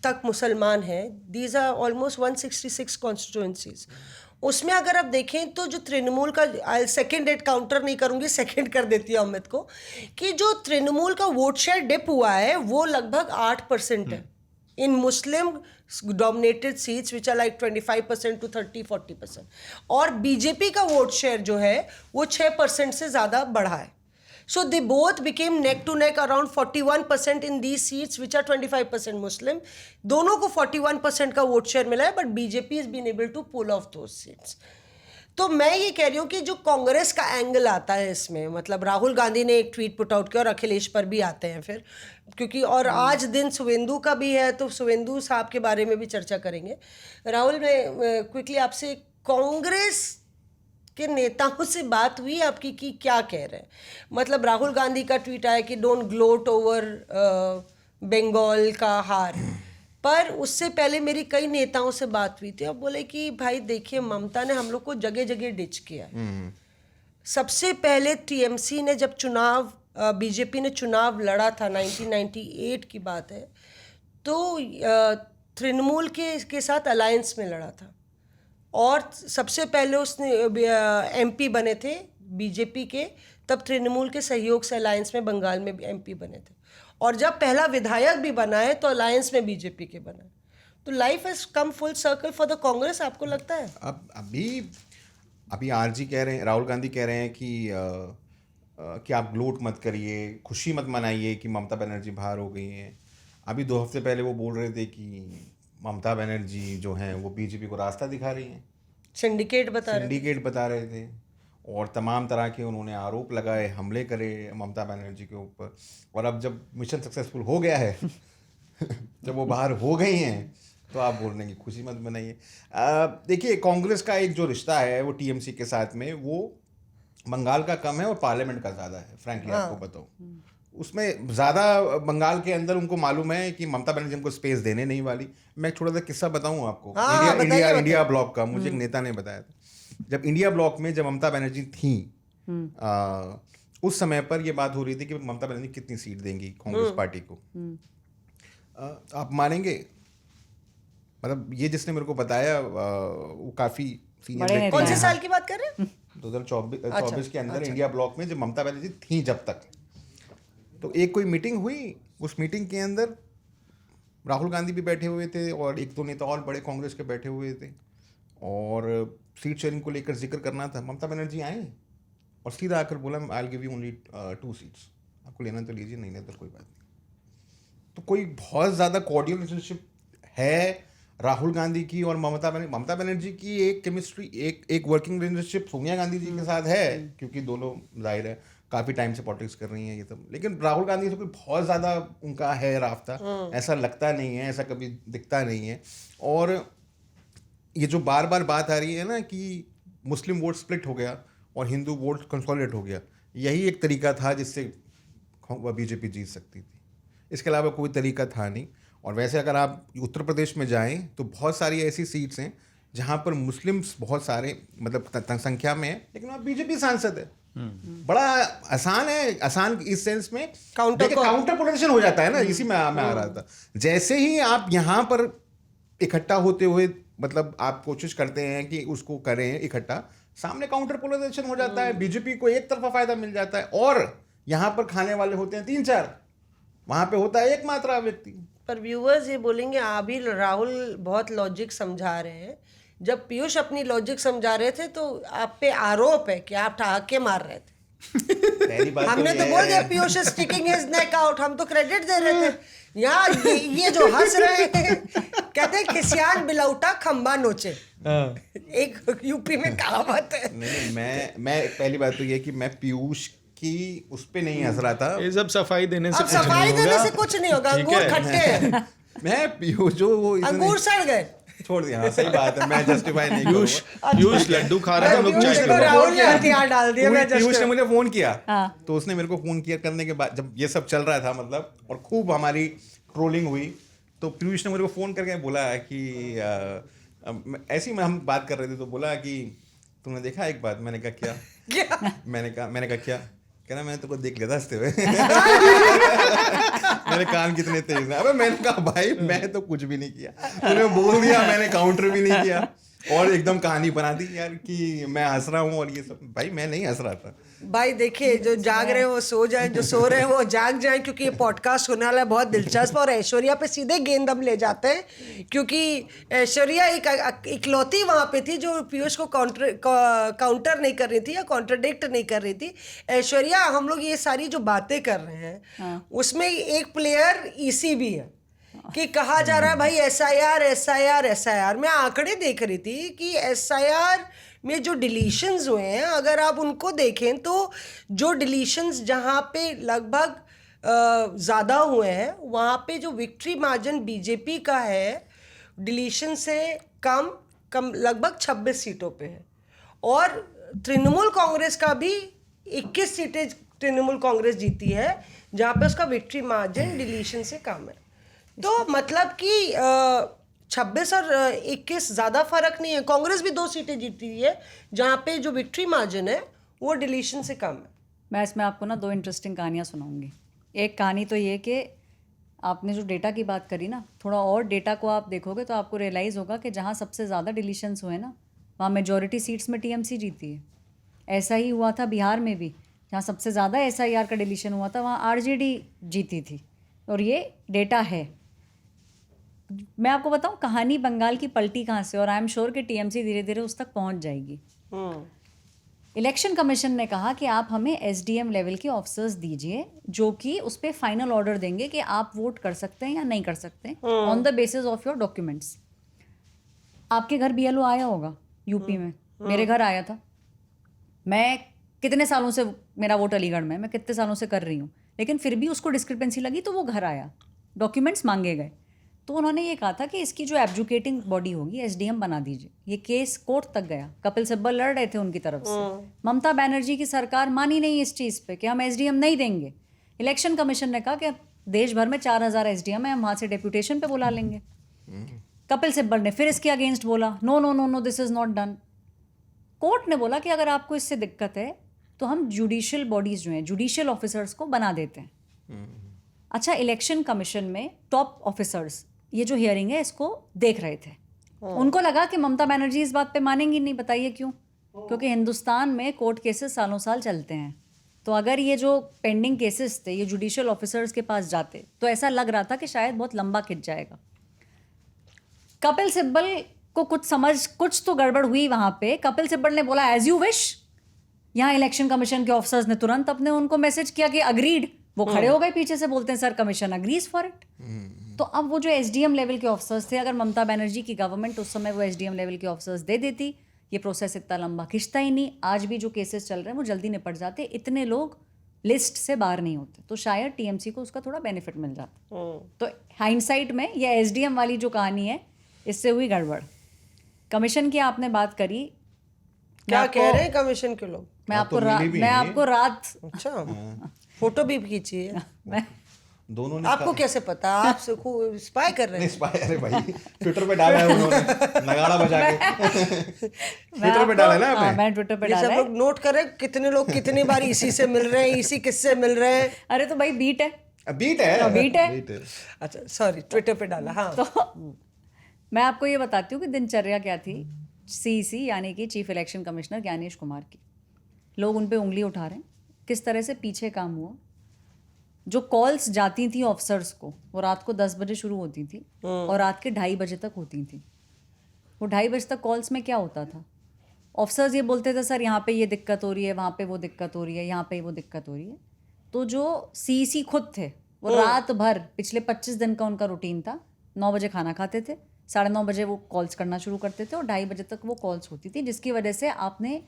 तक मुसलमान हैं, दीज आर ऑलमोस्ट 166 कॉन्स्टिट्यूंसीज। उसमें अगर आप देखें तो जो तृणमूल का, सेकेंड डेट काउंटर नहीं करूंगी, सेकेंड कर देती है अमित को, कि जो तृणमूल का वोट शेयर डिप हुआ है वो लगभग 8% है in Muslim dominated seats which are like 25% to 30-40%, और बीजेपी का वोट शेयर जो है वो 6% से ज़्यादा बढ़ा है। So they both became neck to neck around 41% in these seats which are 25% Muslim. दोनों को 41% का वोट शेयर मिला है, but BJP has been able to pull off those seats. तो मैं ये कह रही हूँ कि जो कांग्रेस का एंगल आता है इसमें, मतलब राहुल गांधी ने एक ट्वीट पुट आउट किया और अखिलेश पर भी आते हैं फिर, क्योंकि और आज दिन शुवेंदु का भी है तो शुवेंदु साहब के बारे में भी चर्चा करेंगे। राहुल, मैं क्विकली आपसे, कांग्रेस के नेताओं से बात हुई आपकी कि क्या कह रहे हैं? मतलब राहुल गांधी का ट्वीट आया कि डोंट ग्लोट ओवर बंगाल का हार, पर उससे पहले मेरी कई नेताओं से बात हुई थी। अब बोले कि भाई देखिए, ममता ने हम लोग को जगह जगह डिच किया। सबसे पहले टीएमसी ने जब चुनाव, बीजेपी ने चुनाव लड़ा था, 1998 की बात है, तो तृणमूल के साथ अलायंस में लड़ा था, और सबसे पहले उसने एमपी बने थे बीजेपी के, तब तृणमूल के सहयोग से अलायंस में बंगाल में भी एमपी बने थे, और जब पहला विधायक भी बना है तो अलायंस में बीजेपी के बना है। तो life has come full circle for the Congress, आपको लगता है? अब अभी आरजी कह रहे हैं, राहुल गांधी कह रहे हैं कि आप ग्लोट मत करिए, खुशी मत मनाइए कि ममता बनर्जी बाहर हो गई हैं। अभी 2 हफ्ते पहले वो बोल रहे थे कि ममता बनर्जी जो हैं वो बीजेपी को रास्ता दिखा रही हैं, सिंडिकेट बता रहे थे, और तमाम तरह के उन्होंने आरोप लगाए, हमले करे ममता बनर्जी के ऊपर। और अब जब मिशन सक्सेसफुल हो गया है जब वो बाहर हो गई हैं, तो आप बोल रहे हैं कि खुशी मत मनाइए। देखिए, कांग्रेस का एक जो रिश्ता है वो टीएमसी के साथ में, वो बंगाल का कम है और पार्लियामेंट का ज़्यादा है। फ्रैंकली आपको बताऊँ, उसमें ज़्यादा बंगाल के अंदर उनको मालूम है कि ममता बनर्जी हमको स्पेस देने नहीं वाली। मैं एक छोटा सा किस्सा बताऊँ आपको। इंडिया ब्लॉक का मुझे एक नेता ने बताया था, जब इंडिया ब्लॉक में जब ममता बनर्जी थी, उस समय पर यह बात हो रही थी कि ममता बनर्जी कितनी सीट देंगी कांग्रेस पार्टी को। आप मानेंगे, मतलब ये जिसने मेरे को बताया वो काफ़ी सीनियर व्यक्ति। कौन से साल की बात कर रहे हैं? 2024 के अंदर इंडिया ब्लॉक में जब ममता बनर्जी थी, जब तक, तो एक कोई मीटिंग हुई, उस मीटिंग के अंदर राहुल गांधी भी बैठे हुए थे और 1-2 नेता और बड़े कांग्रेस के बैठे हुए थे, और सीट शेयरिंग को लेकर जिक्र करना था। ममता बनर्जी आई और सीधा आकर बोला, I will give you only 2 seats, आपको लेना तो लीजिए, नहीं तो कोई बात नहीं। तो कोई बहुत ज़्यादा कॉर्डियल रिलेशनशिप है राहुल गांधी की और ममता बनर्जी की। एक केमिस्ट्री, एक वर्किंग रिलेशनशिप सोनिया गांधी जी के साथ है, क्योंकि दोनों जाहिर है काफ़ी टाइम से पॉलिटिक्स कर रही हैं ये सब। लेकिन राहुल गांधी से कोई बहुत ज़्यादा उनका है राफ्ता, ऐसा लगता नहीं है, ऐसा कभी दिखता नहीं है। और ये जो बार बार बात आ रही है ना कि मुस्लिम वोट स्प्लिट हो गया और हिंदू वोट कंसोलिडेट हो गया, यही एक तरीका था जिससे बीजेपी जीत सकती थी, इसके अलावा कोई तरीका था नहीं। और वैसे अगर आप उत्तर प्रदेश में जाएं तो बहुत सारी ऐसी सीट्स हैं जहां पर मुस्लिम्स बहुत सारे, मतलब संख्या में है, लेकिन वहाँ बीजेपी सांसद है। बड़ा आसान है, आसान इस सेंस में काउंटर पोलराइजेशन हो जाता है ना, इसी में आ रहा था। जैसे ही आप यहाँ पर इकट्ठा होते हुए, मतलब आप कोशिश करते हैं कि उसको करें इकट्ठा, सामने काउंटर पोलराइजेशन हो जाता है, बीजेपी को एक तरफा फायदा मिल जाता है, और यहाँ पर खाने वाले होते हैं 3-4, वहाँ पे होता है एक मात्रा व्यक्ति। पर व्यूअर्स ये बोलेंगे अभी राहुल बहुत लॉजिक समझा रहे हैं। जब पीयूष अपनी लॉजिक समझा रहे थे तो आप पे आरोप है कि आप ठहाके मार रहे थे। पहली बात हमने तो ये बोल है- दिया Piyush is sticking his neck out, हम तो क्रेडिट दे रहे थे। यहाँ ये जो हंस रहे हैं कहते हैं खिसियान बिलौटा खंबा नोचे, हाँ। एक यूपी में कहावत है। नहीं, मैं पहली बात तो ये है कि मैं पीयूष की उस पे नहीं हंस रहा था। ये सब सफाई देने से अब कुछ नहीं सफाई देने होगा। से कुछ नहीं होगा, ठीक अंगूर है। खट्टे हैं, मैं पीयूष जो वो इतने- अंगूर सड़ गए। छोड़ दिया। हाँ, सही बात है, मैं जस्टिफाई नहीं पीयूष करूंगा। पीयूष लड्डू खा रहे हैं, हम लोग पीयूष चाय को पी रहे हैं। राहुल ने हथियार डाल दिया। मैं पीयूष ने just- मुझे फोन किया, हाँ। तो उसने मेरे को फोन किया करने के बाद जब ये सब चल रहा था मतलब, और खूब हमारी ट्रोलिंग हुई, तो पीयूष ने मेरे को फोन करके बोला कि ऐसी में हम बात कर रहे थे तो बोला कि तुमने देखा एक बात। मैंने कहा क्या? क्या? मैंने कहा क्या? कह रहा मैंने तुमको देख लिया था हंसते हुए। मेरे कान कितने तेज हैं। अबे मैंने कहा भाई मैं तो कुछ भी नहीं किया, तूने बोल दिया, मैंने काउंटर भी नहीं किया और एकदम कहानी बना दी यार कि मैं हंस रहा हूँ और ये सब। भाई मैं नहीं हंस रहा था। भाई देखिए, जो जाग रहे हैं वो सो जाएं, जो सो रहे हैं वो जाग जाएं, क्योंकि ये पॉडकास्ट होने वाला है बहुत दिलचस्प। और ऐश्वर्या पे सीधे गेंद हम ले जाते हैं, क्योंकि ऐश्वर्या एक इकलौती वहाँ पे थी जो पीयूष को काउंटर नहीं कर रही थी या कॉन्ट्रडिक्ट नहीं कर रही थी। ऐश्वर्या, हम लोग ये सारी जो बातें कर रहे हैं उसमें एक प्लेयर ईसी भी है कि कहा जा रहा है भाई एसआईआर। मैं आंकड़े देख रही थी कि एसआईआर में जो डिलीशंस हुए हैं, अगर आप उनको देखें तो जो डिलीशंस जहाँ पे लगभग ज़्यादा हुए हैं वहाँ पे जो विक्ट्री मार्जिन बीजेपी का है डिलीशन से कम लगभग 26 सीटों पे है। और तृणमूल कांग्रेस का भी 21 सीटें तृणमूल कांग्रेस जीती है जहाँ पे उसका विक्ट्री मार्जिन डिलीशन से कम है। तो मतलब कि 26 और 21 ज़्यादा फर्क नहीं है। कांग्रेस भी 2 सीटें जीती है जहाँ पे जो विक्ट्री मार्जिन है वो डिलीशन से कम है। मैं इसमें आपको ना 2 इंटरेस्टिंग कहानियाँ सुनाऊंगी। एक कहानी तो ये कि आपने जो डेटा की बात करी ना, थोड़ा और डेटा को आप देखोगे तो आपको रियलाइज़ होगा कि जहाँ सबसे ज़्यादा डिलीशंस हुए ना वहाँ मेजॉरिटी सीट्स में टीएमसी जीती है। ऐसा ही हुआ था बिहार में भी, जहाँ सबसे ज़्यादा एसआईआर का डिलीशन हुआ था वहाँ आरजेडी जीती थी। और ये डेटा है। मैं आपको बताऊं कहानी बंगाल की पलटी कहाँ से, और आई एम श्योर कि टीएमसी धीरे धीरे उस तक पहुंच जाएगी। इलेक्शन कमीशन ने कहा कि आप हमें एसडीएम लेवल के ऑफिसर्स दीजिए जो कि उस पर फाइनल ऑर्डर देंगे कि आप वोट कर सकते हैं या नहीं कर सकते on the basis of your documents. आपके घर बीएलओ आया होगा यूपी में, मेरे घर आया था। मैं कितने सालों से, मेरा वोट अलीगढ़ में, मैं कितने सालों से कर रही हूँ, लेकिन फिर भी उसको डिस्क्रिपेंसी लगी तो वो घर आया, डॉक्यूमेंट्स मांगे गए। तो उन्होंने ये कहा था कि इसकी जो एब्जुकेटिंग बॉडी होगी एसडीएम बना दीजिए। ये केस कोर्ट तक गया, कपिल सिब्बल लड़ रहे थे उनकी तरफ से। ममता बनर्जी की सरकार मानी नहीं इस चीज़ पे कि हम एसडीएम नहीं देंगे। इलेक्शन कमीशन ने कहा कि देश भर में 4000 एसडीएम है, हम वहाँ से डेप्यूटेशन पे बुला लेंगे। कपिल सिब्बल ने फिर इसके अगेंस्ट बोला, no no no no this is not done. Court ने बोला कि अगर आपको इससे दिक्कत है तो हम जुडिशियल बॉडीज़ जो हैं, जुडिशियल ऑफिसर्स को बना देते हैं। अच्छा, इलेक्शन कमीशन में टॉप ऑफिसर्स ये जो हियरिंग है इसको देख रहे थे। उनको लगा कि ममता बनर्जी इस बात पे मानेंगी नहीं। बताइए क्यों? क्योंकि हिंदुस्तान में कोर्ट केसेस सालों साल चलते हैं। तो अगर ये जो पेंडिंग केसेस थे ये जुडिशियल ऑफिसर्स के पास जाते तो ऐसा लग रहा था कि शायद बहुत लंबा खिंच जाएगा। कपिल सिब्बल को कुछ तो गड़बड़ हुई वहाँ पे। कपिल सिब्बल ने बोला एज यू विश। यहाँ इलेक्शन कमीशन के ऑफिसर्स ने तुरंत अपने उनको मैसेज किया कि अग्रीड। वो खड़े हो गए पीछे से, बोलते हैं sir commission agrees for it. तो अब वो जो एसडीएम लेवल के ऑफिसर्स थे, अगर ममता बनर्जी की गवर्नमेंट उस समय वो एसडीएम लेवल के ऑफिसर्स दे देती, ये प्रोसेस इतना लंबा खिंचता ही नहीं। आज भी जो केसेस चल रहे हैं वो जल्दी निपट जाते, इतने लोग लिस्ट से बाहर नहीं होते। तो शायद टीएमसी को उसका थोड़ा बेनिफिट मिल जाता। तो हाइंडसाइट में ये एसडीएम वाली जो कहानी है इससे हुई गड़बड़। कमीशन की आपने बात करी, क्या कह रहे हैं कमीशन के लोग? मैं हाँ, तो आपको मिली भी मैं हैं। आपको रात अच्छा, फोटो भी खींची है। मैं दोनों ने आपको कैसे पता? आप स्पाई कर रहे हैं? अरे भाई ट्विटर पे डाला है उन्होंने नगाड़ा बजा के। ट्विटर पे डाला है ना हाँ, आपने? मैं ट्विटर पे ये डाला सब है। लोग नोट करें कितने लोग कितनी बार इसी से मिल रहे हैं, इसी किससे मिल रहे हैं। अरे तो भाई बीट है, बीट है, बीट है। बीट है। अच्छा सॉरी, ट्विटर पे डाला। हाँ, तो मैं आपको ये बताती हूँ कि दिनचर्या क्या थी सीईसी यानी कि chief election commissioner Gyanesh Kumar की। लोग उन पे उंगली उठा रहे हैं, किस तरह से पीछे काम हुआ। जो कॉल्स जाती थी ऑफिसर्स को वो रात को 10 बजे शुरू होती थी और रात के 2:30 बजे तक होती थी। वो 2:30 बजे तक कॉल्स में क्या होता था, ऑफिसर्स ये बोलते थे सर यहाँ पे ये दिक्कत हो रही है, वहाँ पे वो दिक्कत हो रही है, यहाँ पे वो दिक्कत हो रही है। तो जो सीसी खुद थे वो रात भर पिछले 25 दिन का उनका रूटीन था, 9 बजे खाना खाते थे, 9:30 बजे वो कॉल्स करना शुरू करते थे और 2:30 बजे तक वो कॉल्स होती थी, जिसकी वजह से आपने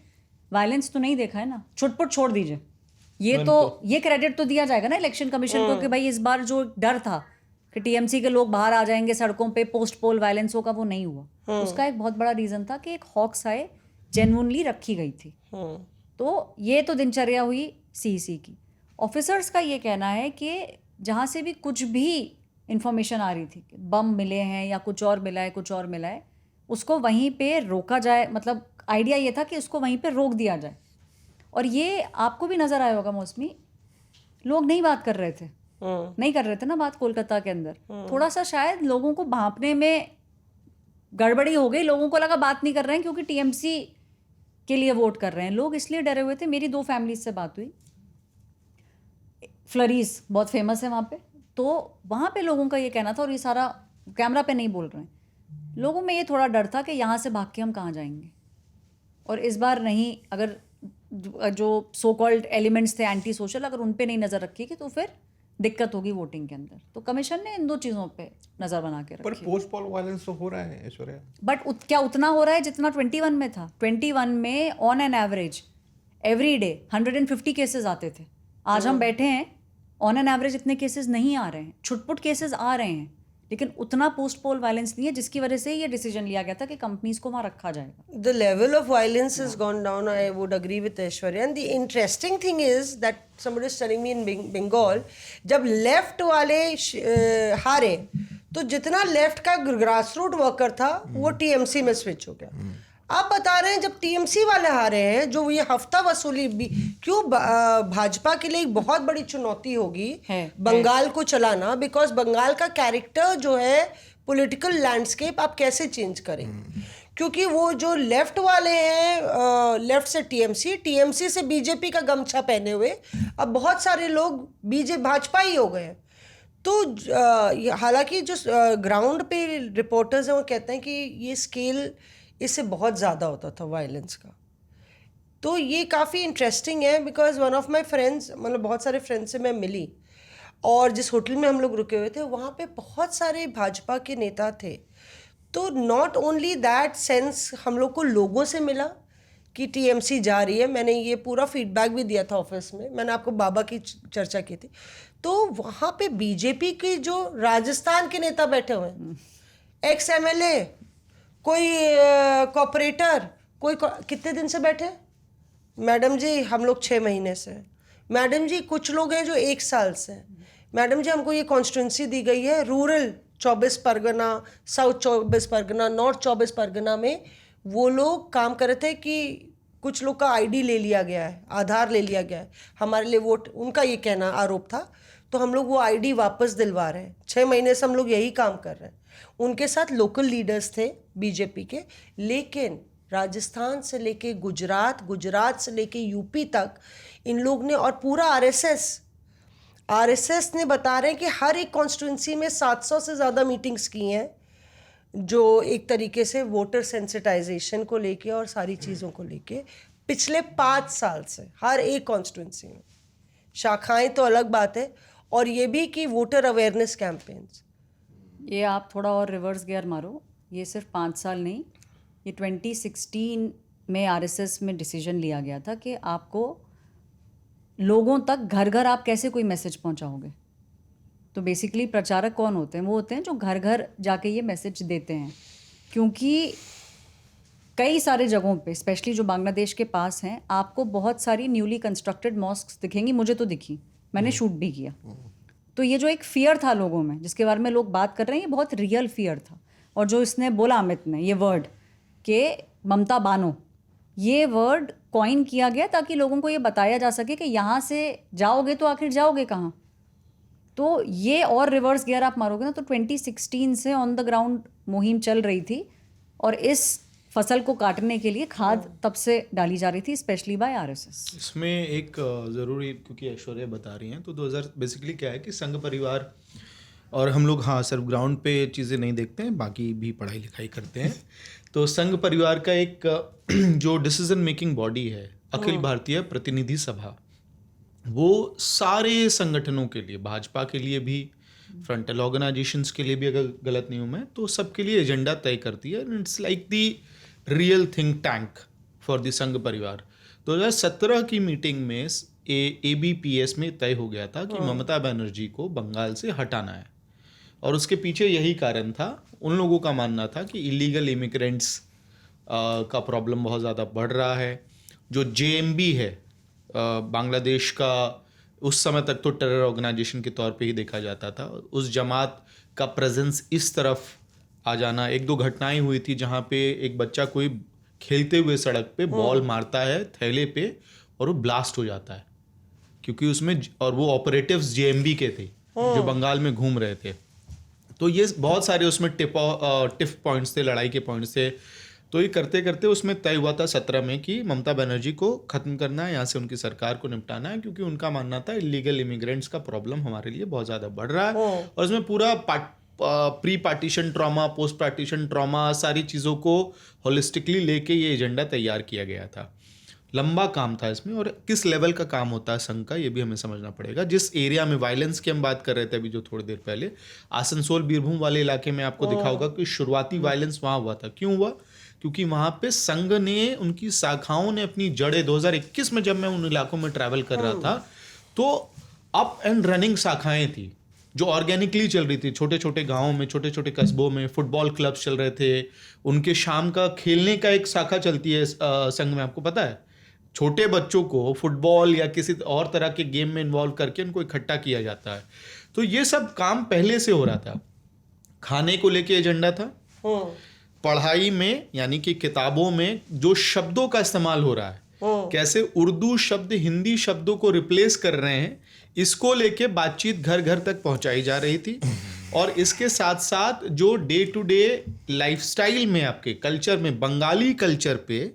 वायलेंस तो नहीं देखा है ना, छुटपुट छोड़ दीजिए। ये क्रेडिट तो दिया जाएगा ना इलेक्शन कमीशन को कि भाई इस बार जो डर था कि टीएमसी के लोग बाहर आ जाएंगे सड़कों पे, पोस्ट पोल वायलेंस होगा, वो नहीं हुआ। उसका एक बहुत बड़ा रीजन था कि एक हॉक्स आए जेन्युइनली रखी गई थी। तो ये तो दिनचर्या हुई सीसी की। ऑफिसर्स का ये कहना है कि जहाँ से भी कुछ भी इंफॉर्मेशन आ रही थी कि बम मिले हैं या कुछ और मिला है, उसको वहीं पे रोका जाए। मतलब आइडिया ये था कि उसको वहीं पे रोक दिया जाए। और ये आपको भी नज़र आया होगा मौसमी, लोग नहीं बात कर रहे थे, नहीं कर रहे थे ना बात कोलकाता के अंदर। थोड़ा सा शायद लोगों को भांपने में गड़बड़ी हो गई, लोगों को लगा बात नहीं कर रहे हैं क्योंकि टीएमसी के लिए वोट कर रहे हैं लोग, इसलिए डरे हुए थे। मेरी 2 फैमिलीज से बात हुई, फ्लरीज बहुत फेमस है वहाँ पे, तो वहाँ पे लोगों का ये कहना था, और ये सारा कैमरा पे नहीं बोल रहे हैं, लोगों में ये थोड़ा डर था कि यहाँ से भाग के हम कहाँ जाएंगे। और इस बार नहीं, अगर जो सो कॉल्ड एलिमेंट्स थे एंटी सोशल, अगर उन पे नहीं नज़र रखी तो फिर दिक्कत होगी वोटिंग के अंदर। तो कमीशन ने इन 2 चीज़ों पे नज़र बना के पर रखी। पोस्ट पोल वायलेंस तो हो रहा है ऐश्वर्या, बट क्या उतना हो रहा है जितना 21 में था? 21 में on an average every day 150 cases आते थे। आज हम बैठे हैं, ऑन एन एवरेज इतने केसेस नहीं आ रहे हैं, छुटपुट केसेस आ रहे हैं, लेकिन उतना पोस्ट पोल वायलेंस नहीं है, जिसकी वजह से ये डिसीजन लिया गया था कि कंपनीज को वहाँ रखा जाएगा। The level of violence has gone down. I would agree with Aishwarya. And the interesting thing is that somebody is telling me in Bengal, जब लेफ्ट वाले हारे तो जितना लेफ्ट का ग्रास रूट वर्कर था वो टीएमसी में स्विच हो गया। आप बता रहे हैं जब टीएमसी वाले हारे हैं, जो ये हफ्ता वसूली भी क्यों भाजपा के लिए एक बहुत बड़ी चुनौती होगी बंगाल को चलाना, बिकॉज बंगाल का कैरेक्टर जो है पॉलिटिकल लैंडस्केप आप कैसे चेंज करेंगे, क्योंकि वो जो लेफ्ट वाले हैं, लेफ्ट से टीएमसी से बीजेपी का गमछा पहने हुए अब बहुत सारे लोग भाजपा ही हो गए। तो हालांकि जो ग्राउंड पे रिपोर्टर्स हैं वो कहते हैं कि ये स्केल इससे बहुत ज़्यादा होता था वायलेंस का। तो ये काफ़ी इंटरेस्टिंग है, because one of my friends, मतलब बहुत सारे फ्रेंड्स से मैं मिली, और जिस होटल में हम लोग रुके हुए थे वहाँ पे बहुत सारे भाजपा के नेता थे। तो नॉट ओनली दैट सेंस हम लोग को लोगों से मिला कि टीएमसी जा रही है, मैंने ये पूरा फीडबैक भी दिया था ऑफिस में, मैंने आपको बाबा की चर्चा की थी। तो वहाँ पे बीजेपी के जो राजस्थान के नेता बैठे हुए हैं, एक्स एमएलए, कोई कॉपरेटर, कोई कितने दिन से बैठे? मैडम जी हम लोग 6 महीने से, मैडम जी कुछ लोग हैं जो 1 साल से, मैडम जी हमको ये कॉन्स्टिट्यूंसी दी गई है rural 24 Pargana, south 24 Pargana, north 24 Pargana में वो लोग काम कर रहे थे कि कुछ लोग का आईडी ले लिया गया है, आधार ले लिया गया है, हमारे लिए वोट, उनका ये कहना आरोप था। तो हम लोग वो आईडी वापस दिलवा रहे हैं, 6 महीने से हम लोग यही काम कर रहे हैं। उनके साथ लोकल लीडर्स थे बीजेपी के, लेकिन राजस्थान से लेके गुजरात, गुजरात से लेके यूपी तक इन लोग ने, और पूरा आरएसएस ने बता रहे हैं कि हर एक कॉन्स्टिट्यूंसी में 700 से ज़्यादा मीटिंग्स की हैं, जो एक तरीके से वोटर सेंसिटाइजेशन को लेके और सारी चीज़ों को लेके पिछले 5 साल से हर एक कॉन्स्टिट्यूंसी में। शाखाएं तो अलग बात है, और ये भी कि वोटर अवेयरनेस कैंपेन्स। ये आप थोड़ा और रिवर्स गियर मारो, ये सिर्फ 5 साल नहीं, ये 2016 में आरएसएस में डिसीजन लिया गया था कि आपको लोगों तक घर घर आप कैसे कोई मैसेज पहुंचाओगे। तो बेसिकली प्रचारक कौन होते हैं? वो होते हैं जो घर घर जाके ये मैसेज देते हैं, क्योंकि कई सारे जगहों पे, स्पेशली जो बांग्लादेश के पास हैं, आपको बहुत सारी न्यूली कंस्ट्रक्टेड मॉस्क्स दिखेंगी, मुझे तो दिखी, मैंने शूट भी किया। तो ये जो एक फियर था लोगों में, जिसके बारे में लोग बात कर रहे हैं, ये बहुत रियल फियर था। और जो इसने बोला अमित ने ये वर्ड कि ममता बानो, ये वर्ड कॉइन किया गया ताकि लोगों को ये बताया जा सके कि यहाँ से जाओगे तो आखिर जाओगे कहाँ। तो ये और रिवर्स गियर आप मारोगे ना, तो 2016 से ऑन द ग्राउंड मुहिम चल रही थी, और इस फसल को काटने के लिए खाद तब से डाली जा रही थी, स्पेशली बाय आरएसएस। इसमें एक ज़रूरी, क्योंकि ऐश्वर्या बता रही हैं, तो 2000 बेसिकली क्या है कि संघ परिवार, और हम लोग हाँ सिर्फ ग्राउंड पे चीज़ें नहीं देखते हैं, बाकी भी पढ़ाई लिखाई करते हैं। तो संघ परिवार का एक जो डिसीजन मेकिंग बॉडी है, अखिल भारतीय प्रतिनिधि सभा, वो सारे संगठनों के लिए, भाजपा के लिए भी, फ्रंटल ऑर्गेनाइजेशंस के लिए भी, अगर गलत नहीं हूँ मैं, तो सबके लिए एजेंडा तय करती है। It's like the real think tank for the संघ परिवार। 2017 की मीटिंग में ABPS में तय हो गया था कि ममता बनर्जी को बंगाल से हटाना है, और उसके पीछे यही कारण था। उन लोगों का मानना था कि इलीगल इमिग्रेंट्स का प्रॉब्लम बहुत ज़्यादा बढ़ रहा है। जो JMB है बांग्लादेश का, उस समय तक तो टेरर ऑर्गेनाइजेशन के तौर पे ही देखा जाता था। उस जमात का प्रेजेंस इस तरफ आ जाना, एक दो घटनाएं हुई थी जहाँ पे एक बच्चा कोई खेलते हुए सड़क पे बॉल मारता है थैले पे और वो ब्लास्ट हो जाता है, क्योंकि उसमें, और वो ऑपरेटिव्स JMB के थे जो बंगाल में घूम रहे थे। तो ये बहुत सारे उसमें टिफ पॉइंट्स थे, लड़ाई के पॉइंट्स थे। तो ये करते करते उसमें तय हुआ था 17 में कि ममता बनर्जी को ख़त्म करना है, यहाँ से उनकी सरकार को निपटाना है, क्योंकि उनका मानना था इलीगल इमिग्रेंट्स का प्रॉब्लम हमारे लिए बहुत ज़्यादा बढ़ रहा है। और उसमें पूरा pre partition trauma, post partition trauma, सारी चीज़ों को होलिस्टिकली लेके ये एजेंडा तैयार किया गया था। लंबा काम था इसमें, और किस लेवल का काम होता है संघ का, ये भी हमें समझना पड़ेगा। जिस एरिया में वायलेंस की हम बात कर रहे थे अभी जो थोड़ी देर पहले, आसनसोल बीरभूम वाले इलाके में आपको दिखा होगा कि शुरुआती वायलेंस वहाँ हुआ था। क्यों हुआ? क्योंकि वहाँ पे संघ ने, उनकी शाखाओं ने अपनी जड़ें, 2021 में जब मैं उन इलाकों में ट्रैवल कर रहा था, तो अप एंड रनिंग शाखाएं थी जो ऑर्गेनिकली चल रही थी। छोटे छोटे गाँवों में, छोटे छोटे कस्बों में फुटबॉल क्लब्स चल रहे थे। उनके शाम का खेलने का एक शाखा चलती है संघ में, आपको पता है। छोटे बच्चों को फुटबॉल या किसी और तरह के गेम में इन्वॉल्व करके उनको इकट्ठा किया जाता है। तो ये सब काम पहले से हो रहा था। खाने को लेके एजेंडा था, पढ़ाई में यानी कि किताबों में जो शब्दों का इस्तेमाल हो रहा है, कैसे उर्दू शब्द हिंदी शब्दों को रिप्लेस कर रहे हैं, इसको लेके बातचीत घर घर तक पहुंचाई जा रही थी। और इसके साथ साथ जो डे टू डे लाइफस्टाइल में, आपके कल्चर में, बंगाली कल्चर पे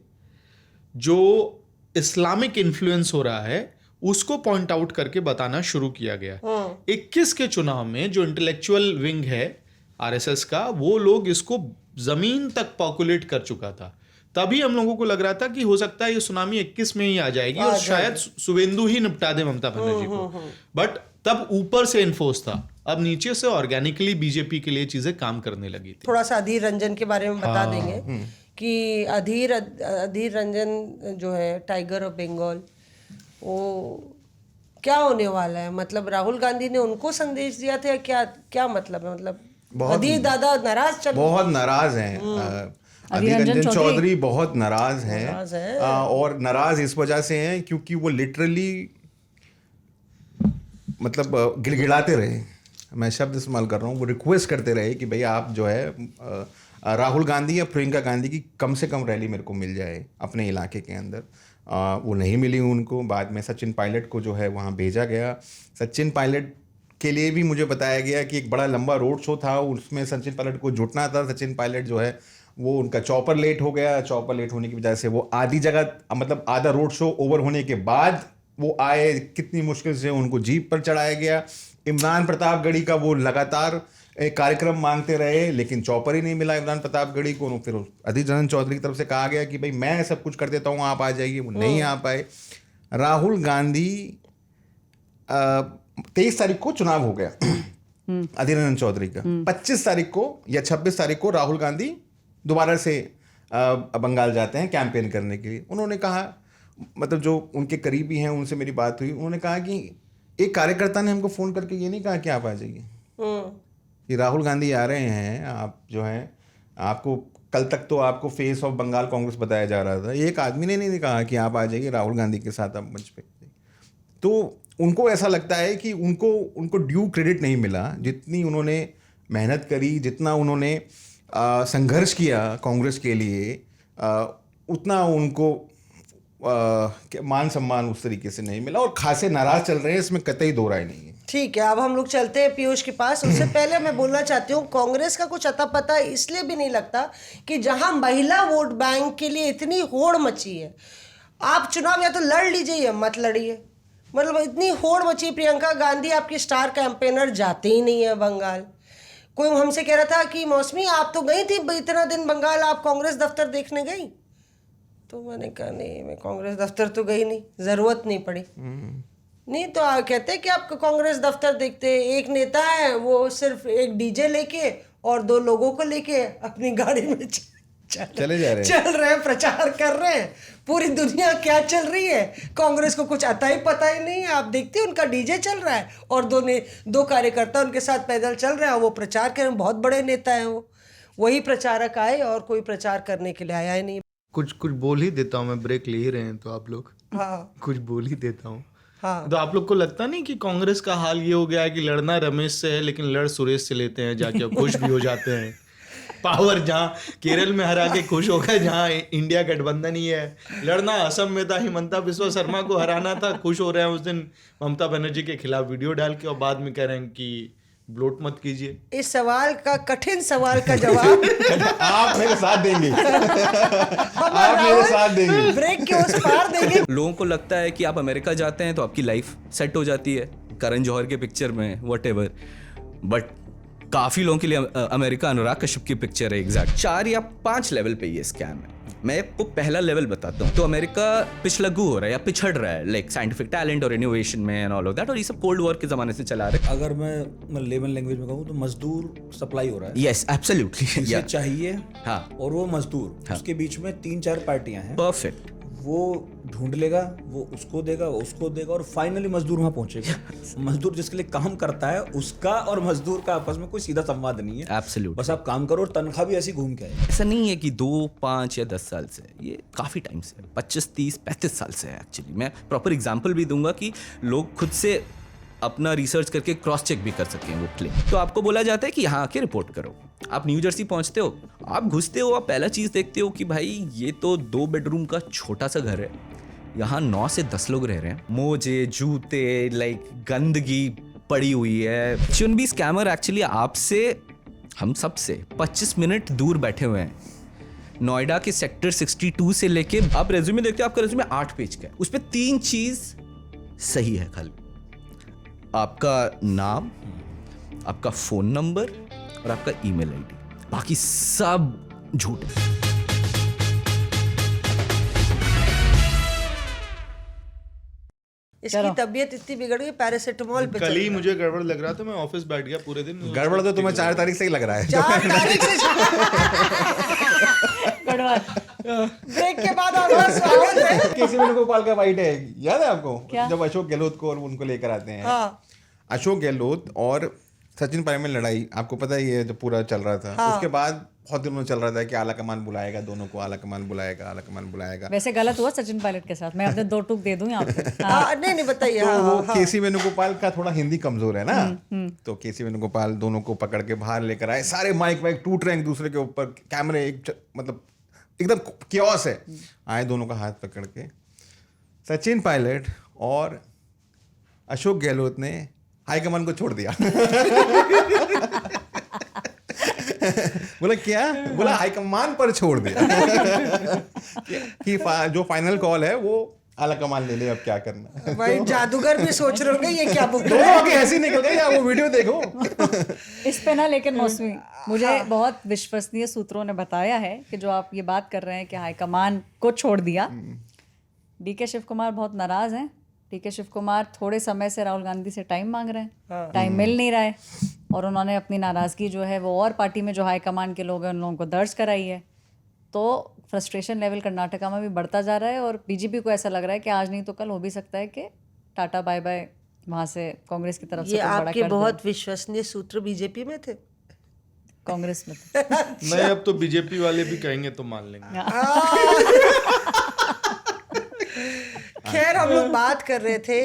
जो इस्लामिक इन्फ्लुएंस हो रहा है, उसको पॉइंट आउट करके बताना शुरू किया गया। 21 के चुनाव में जो इंटेलेक्चुअल विंग है RSS का, वो लोग इसको जमीन तक पॉपुलेट कर चुका था। तभी हम लोगों को लग रहा था कि हो सकता है ये सुनामी 21 में ही आ जाएगी और शायद शुवेंदु ही निपटा दे ममता बनर्जी को। बट तब ऊपर से इन्फोर्स था, अब नीचे से ऑर्गेनिकली बीजेपी के लिए चीजें काम करने लगी थी। थोड़ा सा अधीर रंजन के बारे में बता देंगे कि अधीर रंजन जो है टाइगर ऑफ बंगाल, वो क्या होने वाला है? मतलब राहुल गांधी ने उनको संदेश दिया था, क्या क्या मतलब है? मतलब अधीर दादा नाराज, बहुत नाराज हैं। अधीर रंजन चौधरी बहुत नाराज हैं, और नाराज इस वजह से हैं क्योंकि वो लिटरली मतलब गिड़गिड़ाते रहे, मैं शब्द इस्तेमाल कर रहा हूँ, वो रिक्वेस्ट करते रहे कि भाई आप जो है राहुल गांधी या प्रियंका गांधी की कम से कम रैली मेरे को मिल जाए अपने इलाके के अंदर। वो नहीं मिली उनको। बाद में सचिन पायलट को जो है वहाँ भेजा गया। सचिन पायलट के लिए भी मुझे बताया गया कि एक बड़ा लंबा रोड शो था, उसमें सचिन पायलट को जुटना था। सचिन पायलट जो है वो, उनका चॉपर लेट हो गया। चॉपर लेट होने की वजह से वो आधी जगह, मतलब आधा रोड शो ओवर होने के बाद वो आए, कितनी मुश्किल से उनको जीप पर चढ़ाया गया। इमरान प्रतापगढ़ी का वो लगातार एक कार्यक्रम मांगते रहे, लेकिन चॉपर ही नहीं मिला इमरान प्रतापगढ़ी को। फिर अधीर रंजन चौधरी की तरफ से कहा गया कि भाई मैं सब कुछ कर देता हूँ, आप आ जाइए। वो नहीं आ पाए। राहुल गांधी 23 तारीख को चुनाव हो गया अधीर रंजन चौधरी का। 25 तारीख को या 26 तारीख को राहुल गांधी दोबारा से बंगाल जाते हैं कैंपेन करने के लिए। उन्होंने कहा, मतलब जो उनके करीबी हैं उनसे मेरी बात हुई, उन्होंने कहा कि एक कार्यकर्ता ने हमको फ़ोन करके ये नहीं कहा कि आप आ जाइए, कि राहुल गांधी आ रहे हैं, आप जो हैं, आपको कल तक तो आपको फेस ऑफ बंगाल कांग्रेस बताया जा रहा था, एक आदमी ने नहीं कहा कि आप आ जाइए राहुल गांधी के साथ आप मंच पे। तो उनको ऐसा लगता है कि उनको ड्यू क्रेडिट नहीं मिला, जितनी उन्होंने मेहनत करी, जितना उन्होंने संघर्ष किया कांग्रेस के लिए, उतना उनको मान सम्मान उस तरीके से नहीं मिला, और खासे नाराज चल रहे हैं, इसमें कतई दो राय नहीं है। ठीक है, अब हम लोग चलते हैं पीयूष के पास। उससे पहले मैं बोलना चाहती हूँ, कांग्रेस का कुछ अता पता इसलिए भी नहीं लगता कि जहां महिला वोट बैंक के लिए इतनी होड़ मची है, आप चुनाव या तो लड़ लीजिए या मत लड़िए। मतलब इतनी होड़ मची, प्रियंका गांधी आपकी स्टार कैंपेनर जाते ही नहीं है बंगाल। कोई हमसे कह रहा था कि मौसमी आप तो गई थी इतना दिन बंगाल, आप कांग्रेस दफ्तर देखने गई? तो मैंने कहा नहीं, मैं कांग्रेस दफ्तर तो गई नहीं, ज़रूरत नहीं पड़ी। नहीं तो कहते हैं कि आप कांग्रेस दफ्तर देखते, एक नेता है वो सिर्फ एक डीजे लेके और 2 लोगों को लेके अपनी गाड़ी में चले जा रहे हैं, चल रहे हैं, प्रचार कर रहे हैं। पूरी दुनिया क्या चल रही है, कांग्रेस को कुछ आता ही पता ही नहीं है। आप देखते हैं उनका डीजे चल रहा है और 2 कार्यकर्ता उनके साथ पैदल चल रहे हैं, वो प्रचार कर रहे हैं। बहुत बड़े नेता हैं वो। वही प्रचारक आए और कोई प्रचार करने के लिए आया ही नहीं। कुछ बोल ही देता हूँ मैं, ब्रेक ले ही रहे हैं तो आप लोग। हाँ कुछ बोल ही देता हूँ। हाँ, तो आप लोग को लगता नहीं कि कांग्रेस का हाल ये हो गया है कि लड़ना रमेश से है लेकिन लड़ सुरेश से लेते हैं जाके, खुश भी हो जाते हैं। पावर जहाँ केरल में हरा के खुश हो गए, जहाँ इंडिया गठबंधन ही है। लड़ना असम में था, हिमंता बिस्वा शर्मा को हराना था, खुश हो रहे हैं उस दिन ममता बनर्जी के खिलाफ वीडियो डाल के, और बाद में कह रहे हैं कि ब्लोट मत कीजिए। इस सवाल का, कठिन सवाल का जवाब आप मेरे साथ देंगे। आप मेरे साथ देंगे, ब्रेक के उस पार देंगे। लोगों को लगता है कि आप अमेरिका जाते हैं तो आपकी लाइफ सेट हो जाती है, करण जौहर के पिक्चर में व्हाटएवर, बट काफी लोगों के लिए अमेरिका अनुराग कश्यप की पिक्चर है। एग्जैक्ट 4 या 5 लेवल पे ये स्कैम है। मैं आपको पहला लेवल बताता हूँ। तो अमेरिका पिछलग्गू हो रहा है या पिछड़ रहा है लाइक साइंटिफिक टैलेंट और इनोवेशन में एंड ऑल ऑफ दैट, और ये सब कोल्ड वॉर के जमाने से चला रहे। अगर मैं लेमन लैंग्वेज में कहूँ तो मजदूर सप्लाई हो रहा है। यस एब्सोल्युटली, जिसे चाहिए हाँ, और वो मजदूर, उसके बीच में 3-4 पार्टियां हैं। परफेक्ट। वो ढूंढ लेगा, वो उसको देगा, वो उसको देगा, और फाइनली मजदूर वहां पहुंचेगा। मजदूर जिसके लिए काम करता है, उसका और मजदूर का आपस में कोई सीधा संवाद नहीं है। एब्सोल्युटली। बस आप काम करो और तनख्वाह भी ऐसी घूम के आए। ऐसा नहीं है कि 2, 5 या 10 साल से, ये काफ़ी टाइम से, 25, 30, 35 साल से है एक्चुअली। मैं प्रॉपर एग्जांपल भी दूंगा कि लोग खुद से अपना रिसर्च करके क्रॉस चेक भी कर सकें वो क्लेम। तो आपको बोला जाता है कि यहाँ आके रिपोर्ट करो। आप न्यू जर्सी पहुँचते हो, आप घुसते हो, आप पहला चीज़ देखते हो कि भाई ये तो 2 बेडरूम का छोटा सा घर है, यहाँ 9 से 10 लोग रह रहे हैं, मोजे, जूते, लाइक गंदगी पड़ी हुई है। चुनबी स्कैमर एक्चुअली आपसे, हम सबसे 25 मिनट दूर बैठे हुए हैं। नोएडा के सेक्टर 62 से लेके, आप रेज्यूमे देखते हो, आपका रेज्यूमे 8 पेज का है, उस पर 3 चीज सही है खाली, आपका नाम, आपका फोन नंबर और आपका ईमेल आईडी, बाकी सब झूठ है। इसकी तबीयत इतनी बिगड़ गई, पैरासिटामोल पे कल चल ही रहा है। मुझे गड़बड़ लग रहा था, मैं ऑफिस बैठ गया पूरे दिन। गड़बड़ तो तुम्हें 4 तारीख से ही लग रहा है। 4 तारीख से गड़बड़। ब्रेक के बाद आपका स्वागत है। केसी वेणुगोपाल का फाइट है, याद है आपको? क्या? जब अशोक गहलोत को और उनको लेकर आते हैं। हाँ, अशोक गहलोत और सचिन पायलट में लड़ाई, आपको पता ही है, जो पूरा चल रहा था। हाँ। उसके बाद बहुत दिनों में चल रहा था कि आला कमान बुलाएगा दोनों को, आला कमान बुलाएगा, आला कमान बुलाएगा। वैसे गलत हुआ सचिन पायलट के साथ, मैं अपने 2 टूक दे दूं यहाँ पे। हाँ, नहीं बताइए। तो हाँ, वो हाँ, केसी वेणुगोपाल का थोड़ा हिंदी कमजोर है ना, तो केसी वेणुगोपाल दोनों को पकड़ के बाहर लेकर आए, सारे माइक वाइक टूट रहे हैं एक दूसरे के ऊपर, कैमरे मतलब एकदम क्योस है। आए दोनों का हाथ पकड़ के, सचिन पायलट और अशोक गहलोत ने हाईकमान को छोड़ दिया। बोला क्या? बोला हाईकमान पर छोड़ दिया कि जो फाइनल कॉल है वो आला कमान ले ले, अब क्या करना। भाई जादूगर भी सोच रहे होंगे ये क्या बोल रहे दोनों हैं। आगे ऐसे निकल गए, या वो वीडियो देखो। इस पे ना, लेकिन मौसमी, मुझे बहुत विश्वसनीय सूत्रों ने बताया है कि जो आप ये बात कर रहे हैं कि हाईकमान को छोड़ दिया, डीके शिव कुमार बहुत नाराज हैं। डीके शिव कुमार थोड़े समय से राहुल गांधी से टाइम मांग रहे हैं, टाइम मिल नहीं रहा है, और उन्होंने अपनी नाराजगी जो है वो और पार्टी में जो हाईकमान के लोग हैं उन लोगों को दर्ज कराई है। तो फ्रस्ट्रेशन लेवल कर्नाटका में भी बढ़ता जा रहा है, और बीजेपी को ऐसा लग रहा है कि आज नहीं तो कल हो भी सकता है कि टाटा बाय बाय वहां से कांग्रेस की तरफ से ये कुछ बड़ा आपके कर दें। बहुत विश्वसनीय सूत्र बीजेपी में थे। कांग्रेस में थे। नहीं, अब तो बीजेपी वाले भी कहेंगे तो मान लेंगे। खैर, हम लोग बात कर रहे थे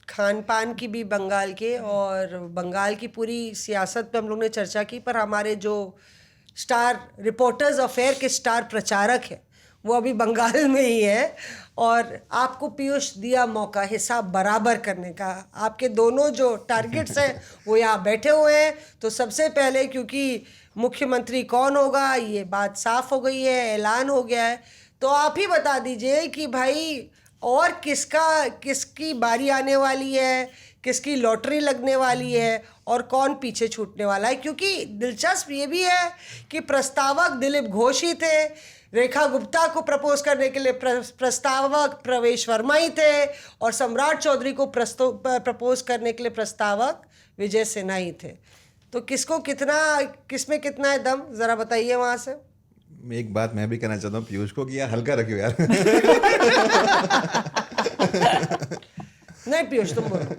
खान पान की भी बंगाल के, और बंगाल की पूरी सियासत पे हम लोग ने चर्चा की, पर हमारे जो स्टार रिपोर्टर्स अफेयर के स्टार प्रचारक हैं वो अभी बंगाल में ही है, और आपको पीयूष दिया मौका हिसाब बराबर करने का। आपके दोनों जो टारगेट्स हैं वो यहाँ बैठे हुए हैं। तो सबसे पहले, क्योंकि मुख्यमंत्री कौन होगा ये बात साफ हो गई है, ऐलान हो गया है, तो आप ही बता दीजिए कि भाई और किसकी बारी आने वाली है, किसकी लॉटरी लगने वाली है और कौन पीछे छूटने वाला है। क्योंकि दिलचस्प ये भी है कि प्रस्तावक दिलीप घोष ही थे, रेखा गुप्ता को प्रपोज करने के लिए प्रस्तावक प्रवेश वर्मा ही थे, और सम्राट चौधरी को प्रपोज करने के लिए प्रस्तावक विजय सिन्हा ही थे। तो किसमें कितना है दम, जरा बताइए वहां से। एक बात मैं भी कहना चाहता हूँ पीयूष को कि यार हल्का रखियो यार। नहीं पीयूष तुम बोलो।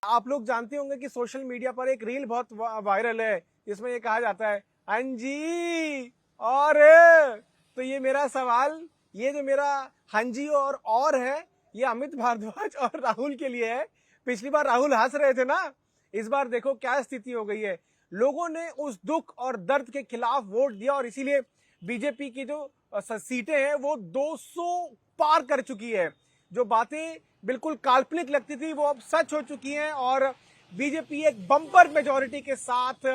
आप लोग जानते होंगे कि सोशल मीडिया पर एक रील बहुत वायरल है जिसमें ये कहा जाता है हाँ जी और तो ये मेरा सवाल, ये जो मेरा हाँ जी और है, ये अमित भारद्वाज और राहुल के लिए है। पिछली बार राहुल हंस रहे थे ना, इस बार देखो क्या स्थिति हो गई है। लोगों ने उस दुख और दर्द के खिलाफ वोट दिया और इसीलिए बीजेपी की जो सीटें हैं वो 200 पार कर चुकी है। जो बातें बिल्कुल काल्पनिक लगती थी वो अब सच हो चुकी हैं और बीजेपी एक बम्पर मेजॉरिटी के साथ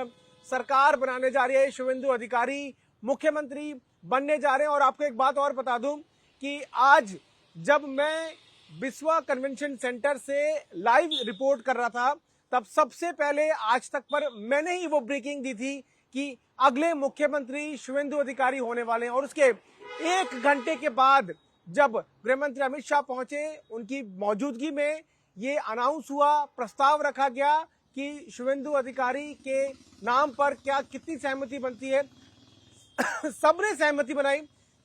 सरकार बनाने जा रही है। शुवेंदु अधिकारी मुख्यमंत्री बनने जा रहे हैं। और आपको एक बात और बता दूं कि आज जब मैं बिस्वा कन्वेंशन सेंटर से लाइव रिपोर्ट कर रहा था तब सबसे पहले आज तक पर मैंने ही वो ब्रेकिंग दी थी कि अगले मुख्यमंत्री शुवेंदु अधिकारी होने वाले हैं। और उसके 1 घंटे के बाद जब गृह मंत्री अमित शाह पहुंचे, उनकी मौजूदगी में ये अनाउंस हुआ, प्रस्ताव रखा गया कि शुवेंदु अधिकारी के नाम पर कितनी सहमति बनती है। सबने सहमति बनाई,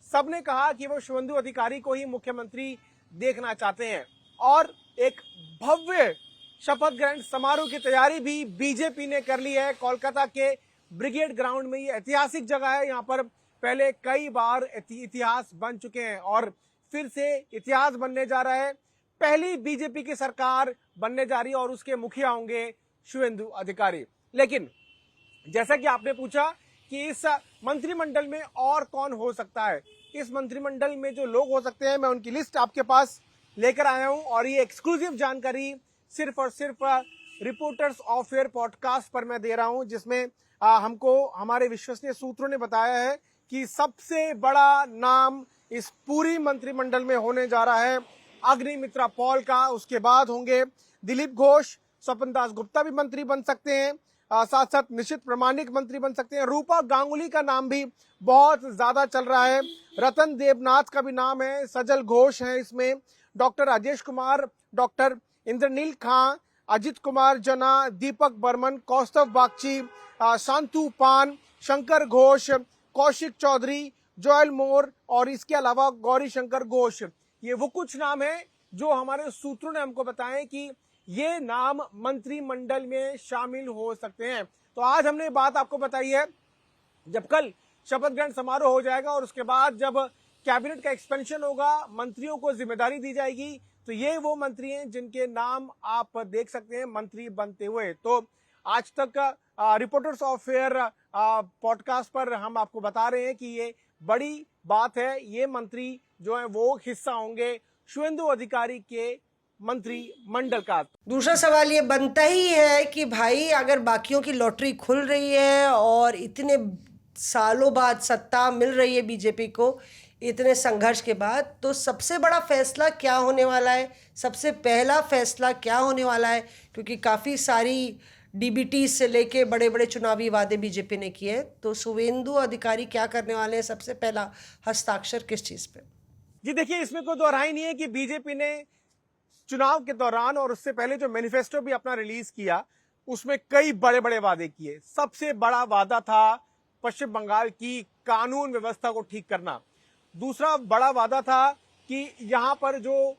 सबने कहा कि वो शुवेंदु अधिकारी को ही मुख्यमंत्री देखना चाहते हैं। और एक भव्य शपथ ग्रहण समारोह की तैयारी भी बीजेपी ने कर ली है। कोलकाता के ब्रिगेड ग्राउंड में ये ऐतिहासिक जगह है, यहाँ पर पहले कई बार इतिहास बन चुके हैं और फिर से इतिहास बनने जा रहा है। पहली बीजेपी की सरकार बनने जा रही है और उसके मुखिया होंगे शुवेंदु अधिकारी। लेकिन जैसा कि आपने पूछा कि इस मंत्रिमंडल में और कौन हो सकता है, इस मंत्रिमंडल में जो लोग हो सकते हैं मैं उनकी लिस्ट आपके पास लेकर आया हूं और ये एक्सक्लूसिव जानकारी सिर्फ और सिर्फ रिपोर्टर्स ऑफ एयर पॉडकास्ट पर मैं दे रहा हूं, जिसमें हमको हमारे विश्वसनीय सूत्रों ने बताया है कि सबसे बड़ा नाम इस पूरी मंत्रिमंडल में होने जा रहा है अग्निमित्रा पॉल का। उसके बाद होंगे दिलीप घोष, स्वपन दास गुप्ता भी मंत्री बन सकते हैं, साथ साथ निश्चित प्रामाणिक मंत्री बन सकते हैं। रूपा गांगुली का नाम भी बहुत ज्यादा चल रहा है, रतन देवनाथ का भी नाम है, सजल घोष है इसमें, डॉक्टर राजेश कुमार, डॉक्टर इंद्रनील खां, अजित कुमार जना, दीपक बर्मन, कौस्तव बागची, शांतु पान, शंकर घोष, कौशिक चौधरी, जोयल मोर और इसके अलावा गौरी शंकर घोष। ये वो कुछ नाम हैं जो हमारे सूत्रों ने हमको बताए कि ये नाम मंत्रिमंडल में शामिल हो सकते हैं। तो आज हमने बात आपको बताई है, जब कल शपथ ग्रहण समारोह हो जाएगा और उसके बाद जब कैबिनेट का एक्सपेंशन होगा, मंत्रियों को जिम्मेदारी दी जाएगी, तो ये वो मंत्री हैं जिनके नाम आप देख सकते हैं मंत्री बनते हुए। तो आज तक रिपोर्टर्स ऑफ एयर पॉडकास्ट पर हम आपको बता रहे हैं कि ये बड़ी बात है, ये मंत्री जो है वो हिस्सा होंगे शुवेंदु अधिकारी के मंत्रिमंडल का। दूसरा सवाल ये बनता ही है कि भाई अगर बाकियों की लॉटरी खुल रही है और इतने सालों बाद सत्ता मिल रही है बीजेपी को, इतने संघर्ष के बाद, तो सबसे बड़ा फैसला क्या होने वाला है, सबसे पहला फैसला क्या होने वाला है? क्योंकि काफ़ी सारी डीबीटी से लेके बड़े बड़े चुनावी वादे बीजेपी ने किए, तो शुवेंदु अधिकारी क्या करने वाले हैं? सबसे पहला हस्ताक्षर किस चीज़ पे? जी देखिए, इसमें कोई दोहराई नहीं है कि बीजेपी ने चुनाव के दौरान और उससे पहले जो मैनिफेस्टो भी अपना रिलीज किया उसमें कई बड़े बड़े वादे किए। सबसे बड़ा वादा था पश्चिम बंगाल की कानून व्यवस्था को ठीक करना। दूसरा बड़ा वादा था कि यहाँ पर जो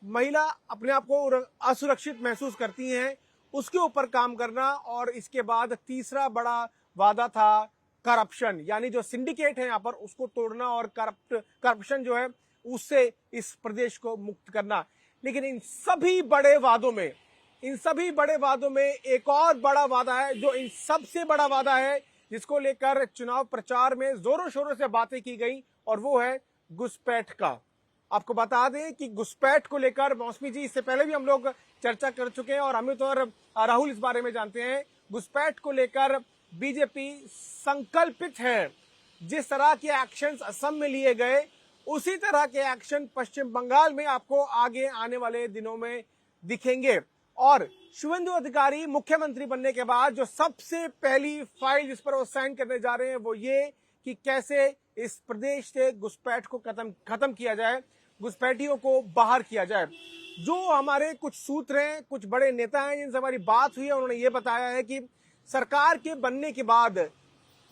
महिला अपने आप को असुरक्षित महसूस करती हैं उसके ऊपर काम करना। और इसके बाद तीसरा बड़ा वादा था करप्शन, यानी जो सिंडिकेट है यहाँ पर उसको तोड़ना और करप्शन जो है उससे इस प्रदेश को मुक्त करना। लेकिन इन सभी बड़े वादों में एक और बड़ा वादा है जो इन सबसे बड़ा वादा है, जिसको लेकर चुनाव प्रचार में जोरों शोरों से बातें की गई, और वो है घुसपैठ का। आपको बता दें कि घुसपैठ को लेकर मौसमी जी इससे पहले भी हम लोग चर्चा कर चुके हैं और अमित और राहुल इस बारे में जानते हैं। घुसपैठ को लेकर बीजेपी संकल्पित है। जिस तरह के एक्शंस असम में लिए गए उसी तरह के एक्शन पश्चिम बंगाल में आपको आगे आने वाले दिनों में दिखेंगे। और शुवेंदु अधिकारी मुख्यमंत्री बनने के बाद जो सबसे पहली फाइल जिस पर वो साइन करने जा रहे हैं वो ये कि कैसे इस प्रदेश से घुसपैठ को खत्म किया जाए, घुसपैठियों को बाहर किया जाए। जो हमारे कुछ सूत्र हैं, कुछ बड़े नेता हैं जिनसे हमारी बात हुई है, उन्होंने ये बताया है कि सरकार के बनने के बाद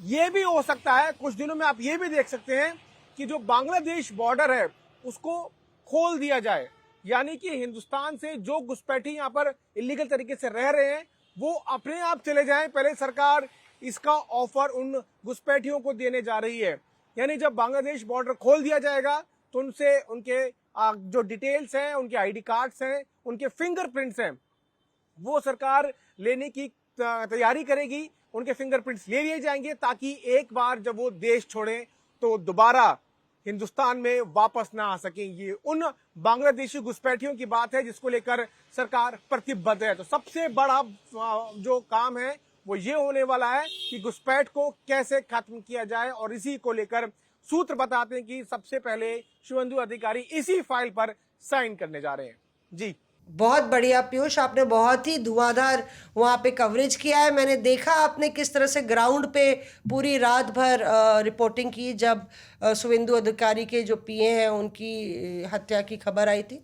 ये भी हो सकता है, कुछ दिनों में आप ये भी देख सकते हैं कि जो बांग्लादेश बॉर्डर है उसको खोल दिया जाए, यानी कि हिंदुस्तान से जो घुसपैठी यहाँ पर इलीगल तरीके से रह रहे हैं वो अपने आप चले जाएं। पहले सरकार इसका ऑफर उन घुसपैठियों को देने जा रही है, यानी जब बांग्लादेश बॉर्डर खोल दिया जाएगा तो उनसे उनके जो डिटेल्स हैं, उनके आईडी कार्ड्स हैं, उनके फिंगरप्रिंट्स हैं, वो सरकार लेने की तैयारी करेगी। उनके फिंगरप्रिंट्स ले लिए जाएंगे ताकि एक बार जब वो देश छोड़ें तो दोबारा हिंदुस्तान में वापस ना आ सकें। ये उन बांग्लादेशी घुसपैठियों की बात है जिसको लेकर सरकार प्रतिबद्ध है। तो सबसे बड़ा जो काम है वो ये होने वाला है कि घुसपैठ को कैसे खत्म किया जाए, और इसी को लेकर सूत्र बताते हैं कि सबसे पहले शुवेंदु अधिकारी इसी फाइल पर साइन करने जा रहे हैं। जी बहुत बढ़िया पीयूष, आपने बहुत ही धुआंधार वहाँ पे कवरेज किया है। मैंने देखा आपने किस तरह से ग्राउंड पे पूरी रात भर रिपोर्टिंग की जब शुवेंदु अधिकारी के जो पीए हैं उनकी हत्या की खबर आई थी।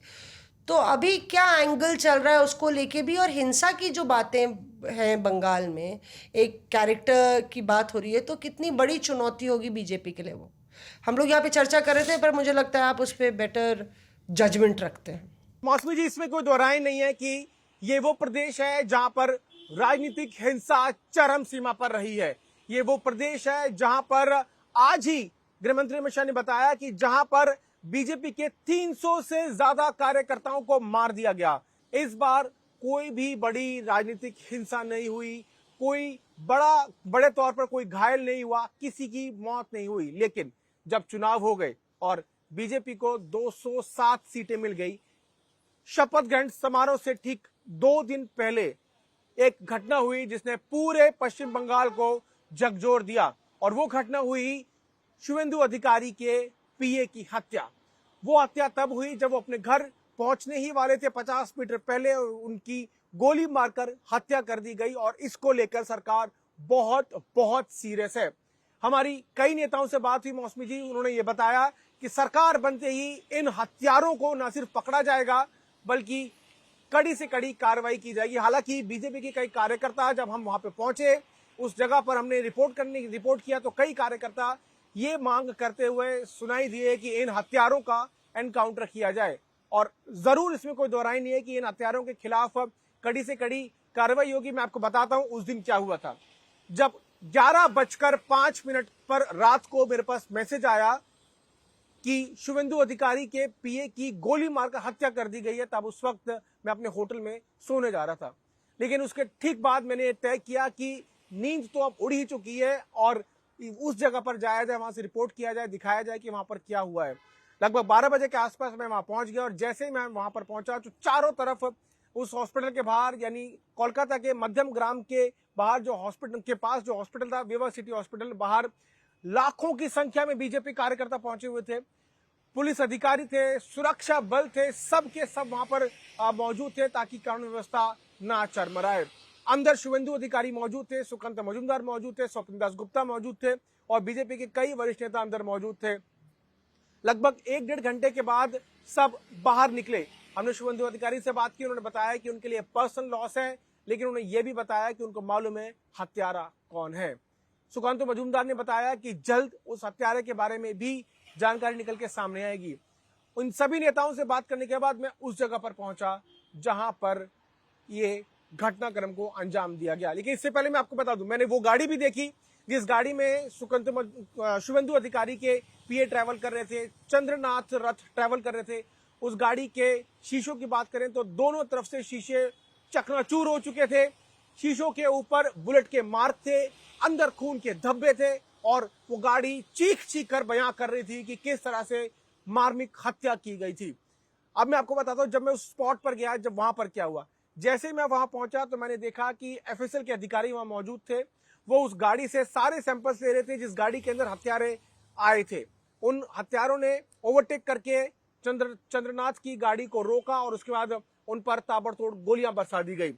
तो अभी क्या एंगल चल रहा है उसको लेके भी, और हिंसा की जो बातें हैं बंगाल में, एक कैरेक्टर की बात हो रही है, तो कितनी बड़ी चुनौती होगी बीजेपी के लिए। वो हम लोग यहाँ पे चर्चा कर रहे थे, पर मुझे लगता है आप उस पर बेटर जजमेंट रखते हैं। मौसमी जी, इसमें कोई दोहराई नहीं है कि ये वो प्रदेश है जहां पर राजनीतिक हिंसा चरम सीमा पर रही है। ये वो प्रदेश है जहां पर आज ही गृहमंत्री अमित शाह ने बताया कि जहां पर बीजेपी के 300 से ज्यादा कार्यकर्ताओं को मार दिया गया। इस बार कोई भी बड़ी राजनीतिक हिंसा नहीं हुई, कोई बड़े तौर पर कोई घायल नहीं हुआ, किसी की मौत नहीं हुई। लेकिन जब चुनाव हो गए और बीजेपी को 207 सीटें मिल गई, शपथ ग्रहण समारोह से ठीक 2 दिन पहले एक घटना हुई जिसने पूरे पश्चिम बंगाल को झकझोर दिया, और वो घटना हुई शुवेंदु अधिकारी के पीए की हत्या। वो हत्या तब हुई जब वो अपने घर पहुंचने ही वाले थे, 50 मीटर पहले उनकी गोली मारकर हत्या कर दी गई। और इसको लेकर सरकार बहुत सीरियस है। हमारी कई नेताओं से बात हुई मौसमी जी, उन्होंने ये बताया कि सरकार बनते ही इन हत्यारों को न सिर्फ पकड़ा जाएगा बल्कि कड़ी से कड़ी कार्रवाई की जाएगी। हालांकि बीजेपी के कई कार्यकर्ता, जब हम वहां पे पहुंचे उस जगह पर हमने रिपोर्ट किया तो कई कार्यकर्ता ये मांग करते हुए सुनाई दिए कि इन हत्यारों का एनकाउंटर किया जाए। और जरूर इसमें कोई दोहराई नहीं है कि इन हत्यारों के खिलाफ कड़ी से कड़ी कार्रवाई होगी। मैं आपको बताता हूं उस दिन क्या हुआ था। जब 11:05 पर रात को मेरे पास मैसेज आया कि शुवेंदु अधिकारी के पीए की गोली मारकर हत्या कर दी गई है, तब उस वक्त मैं अपने होटल में सोने जा रहा था। लेकिन उसके ठीक बाद मैंने तय किया कि नींद तो अब उड़ ही चुकी है और उस जगह पर जाया जाए, वहां से रिपोर्ट किया जाए, दिखाया जाए कि वहां पर क्या हुआ है। लगभग 12 बजे के आसपास मैं वहां पहुंच गया, और जैसे ही मैं वहां पर पहुंचा तो चारों तरफ उस हॉस्पिटल के बाहर, यानी कोलकाता के मध्यम ग्राम के बाहर जो हॉस्पिटल के पास जो हॉस्पिटल था, विवा सिटी हॉस्पिटल, बाहर लाखों की संख्या में बीजेपी कार्यकर्ता पहुंचे हुए थे। पुलिस अधिकारी थे, सुरक्षा बल थे, सब के सब वहां पर मौजूद थे ताकि कानून व्यवस्था ना चरमराए। अंदर शुवेंदु अधिकारी मौजूद थे, सुकांत मजूमदार मौजूद थे, स्वप्न दास गुप्ता मौजूद थे, और बीजेपी के कई वरिष्ठ नेता अंदर मौजूद थे। लगभग 1-1.5 घंटे के बाद सब बाहर निकले। हमने शुवेंदु अधिकारी से बात की, उन्होंने बताया कि उनके लिए पर्सनल लॉस है, लेकिन उन्होंने ये भी बताया कि उनको मालूम है हत्यारा कौन है। सुकांत मजूमदार ने बताया कि जल्द उस हत्यारे के बारे में भी जानकारी निकल के सामने आएगी। उन सभी नेताओं से बात करने के बाद मैं उस जगह पर पहुंचा जहां पर ये घटनाक्रम को अंजाम दिया गया। लेकिन इससे पहले मैं आपको बता दूं, मैंने वो गाड़ी भी देखी जिस गाड़ी में शुवेंदु अधिकारी के पीए ट्रैवल कर रहे थे, चंद्रनाथ रथ ट्रैवल कर रहे थे। उस गाड़ी के शीशों की बात करें तो दोनों तरफ से शीशे चकनाचूर हो चुके थे। शीशों के ऊपर बुलेट के मार्क थे, अंदर खून के धब्बे थे, और वो गाड़ी चीख कर बयां कर रही थी कि किस तरह से मार्मिक हत्या की गई थी। अब मैं आपको बताता हूं, जब मैं उस स्पॉट पर गया, जब वहां पर क्या हुआ। जैसे ही मैं वहां पहुंचा तो मैंने देखा कि एफएसएल के अधिकारी वहां मौजूद थे। वो उस गाड़ी से सारे सैंपल्स ले रहे थे जिस गाड़ी के अंदर हत्यारे आए थे। उन हत्यारों ने ओवरटेक करके चंद्रनाथ की गाड़ी को रोका और उसके बाद उन पर ताबड़तोड़ गोलियां बरसा दी गई।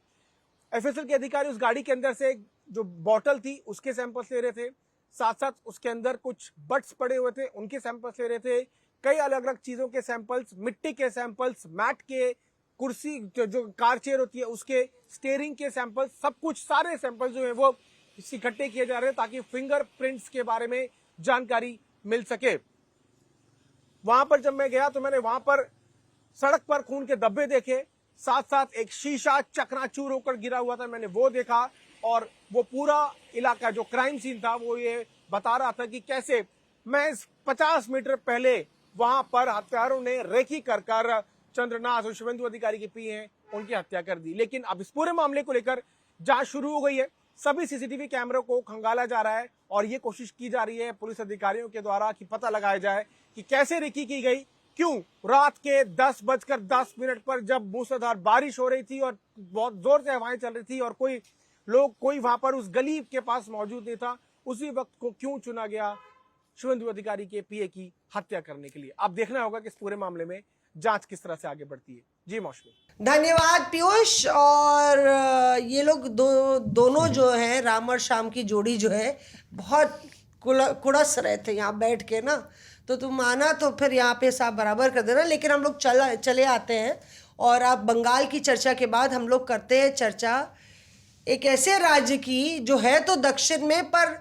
एफएसएल के अधिकारी उस गाड़ी के अंदर से जो बॉटल थी उसके सैंपल्स ले रहे थे, साथ साथ उसके अंदर कुछ बट्स पड़े हुए थे उनके सैंपल्स ले रहे थे, कई अलग अलग चीजों के सैंपल्स, मिट्टी के सैंपल्स, मैट के, कुर्सी जो कार चेयर होती है उसके, स्टीयरिंग के सैंपल्स, सब कुछ सारे सैंपल्स जो है वो इकट्ठे किए जा रहे हैं ताकि फिंगरप्रिंट्स के बारे में जानकारी मिल सके। वहां पर जब मैं गया तो मैंने वहां पर सड़क पर खून के धब्बे देखे, साथ साथ एक शीशा चकनाचूर होकर गिरा हुआ था, मैंने वो देखा। और वो पूरा इलाका जो क्राइम सीन था वो ये बता रहा था कि कैसे मैं 50 मीटर पहले वहां पर हत्यारों ने रेकी कर चंद्रनाथ और शुभेंदु अधिकारी के पीए उनकी हत्या कर दी। लेकिन अब इस पूरे मामले को लेकर जांच शुरू हो गई है, सभी सीसीटीवी कैमरों को खंगाला जा रहा है और ये कोशिश की जा रही है पुलिस अधिकारियों के द्वारा कि पता लगाया जाए कि कैसे रेकी की गई, क्यों रात के 10:10 पर जब मूसलाधार बारिश हो रही थी और बहुत जोर से हवाएं चल रही थी और कोई वहां पर उस गली के पास मौजूद नहीं था, उसी वक्त को क्यों चुना गया शुभेंदु अधिकारी के पीए की हत्या करने के लिए। अब देखना होगा कि इस पूरे मामले में जांच किस तरह से आगे बढ़ती है। जी मौसमी। धन्यवाद पीयूष। और ये लोग दोनों जो है, राम और श्याम की जोड़ी जो है, बहुत कुड़स रहे थे यहाँ बैठ के ना। तो तुम आना तो फिर यहाँ पे साफ बराबर कर देना। लेकिन हम लोग चले आते हैं और अब बंगाल की चर्चा के बाद हम लोग करते हैं चर्चा एक ऐसे राज्य की जो है तो दक्षिण में, पर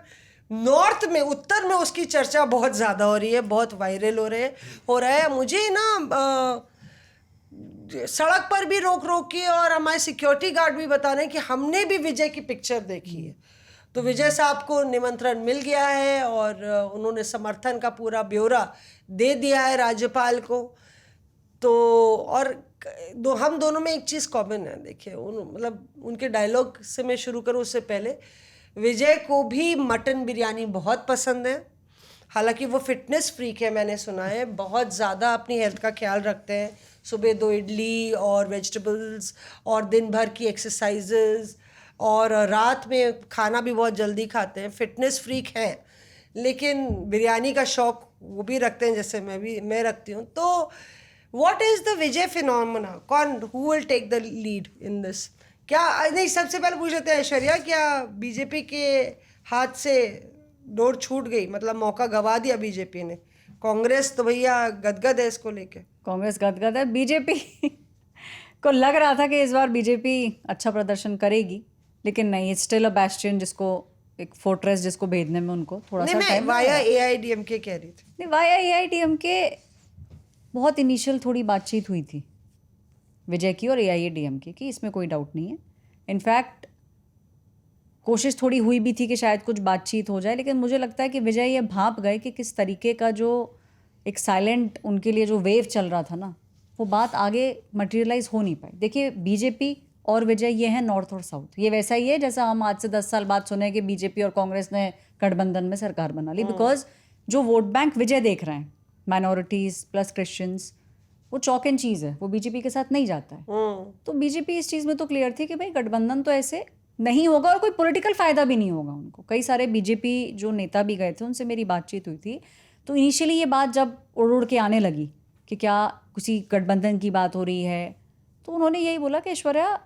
नॉर्थ में, उत्तर में उसकी चर्चा बहुत ज़्यादा हो रही है, बहुत वायरल हो रहा है। मुझे ना सड़क पर भी रोक के और हमारे सिक्योरिटी गार्ड भी बता रहे हैं कि हमने भी विजय की पिक्चर देखी है। तो विजय साहब को निमंत्रण मिल गया है और उन्होंने समर्थन का पूरा ब्यौरा दे दिया है राज्यपाल को। तो और हम दोनों में एक चीज़ कॉमन है, देखिए मतलब उनके डायलॉग से मैं शुरू करूँ उससे पहले, विजय को भी मटन बिरयानी बहुत पसंद है। हालांकि वो फिटनेस फ्रीक है, मैंने सुना है, बहुत ज़्यादा अपनी हेल्थ का ख्याल रखते हैं। सुबह 2 इडली और वेजिटेबल्स और दिन भर की एक्सरसाइजेज और रात में खाना भी बहुत जल्दी खाते हैं, फिटनेस फ्रीक हैं। लेकिन बिरयानी का शौक़ वो भी रखते हैं जैसे मैं रखती हूँ। तो what is the Vijay phenomena? Who will take the lead in this? क्या नहीं, सबसे पहले पूछ लेते हैं ऐश्वर्या, क्या बीजेपी के हाथ से डोर छूट गई, मतलब मौका गवा दिया बीजेपी ने? कांग्रेस तो भैया गदगद है इसको लेके। कांग्रेस गदगद है। बीजेपी को लग रहा था कि इस बार बीजेपी अच्छा प्रदर्शन करेगी, लेकिन नहीं, इट्स स्टिल अ बैस्टियन, जिसको एक फोर्ट्रेस जिसको भेजने में उनको थोड़ा सा टाइम। वाया AIDMK कह रही थी। नहीं, वाया AIDMK बहुत इनिशियल थोड़ी बातचीत हुई थी विजय की और AIADMK की, इसमें कोई डाउट नहीं है। इनफैक्ट कोशिश थोड़ी हुई भी थी कि शायद कुछ बातचीत हो जाए, लेकिन मुझे लगता है कि विजय ये भांप गए कि किस तरीके का जो एक साइलेंट उनके लिए जो वेव चल रहा था ना, वो बात आगे मटेरियलाइज हो नहीं पाई। देखिए, बीजेपी और विजय ये हैं नॉर्थ और साउथ। ये वैसा ही है जैसा हम आज से 10 साल बाद सुने कि बीजेपी और कांग्रेस ने गठबंधन में सरकार बना ली। बिकॉज जो वोट बैंक विजय देख रहे हैं, माइनॉरिटीज़ प्लस क्रिश्चियंस, वो चौक एंड चीज़ है, वो बीजेपी के साथ नहीं जाता है। तो बीजेपी इस चीज़ में तो क्लियर थी कि भाई गठबंधन तो ऐसे नहीं होगा और कोई पॉलिटिकल फ़ायदा भी नहीं होगा उनको। कई सारे बीजेपी जो नेता भी गए थे, उनसे मेरी बातचीत हुई थी। तो इनिशियली ये बात जब उड़ के आने लगी कि क्या किसी गठबंधन की बात हो रही है, तो उन्होंने यही बोला कि ऐश्वर्या,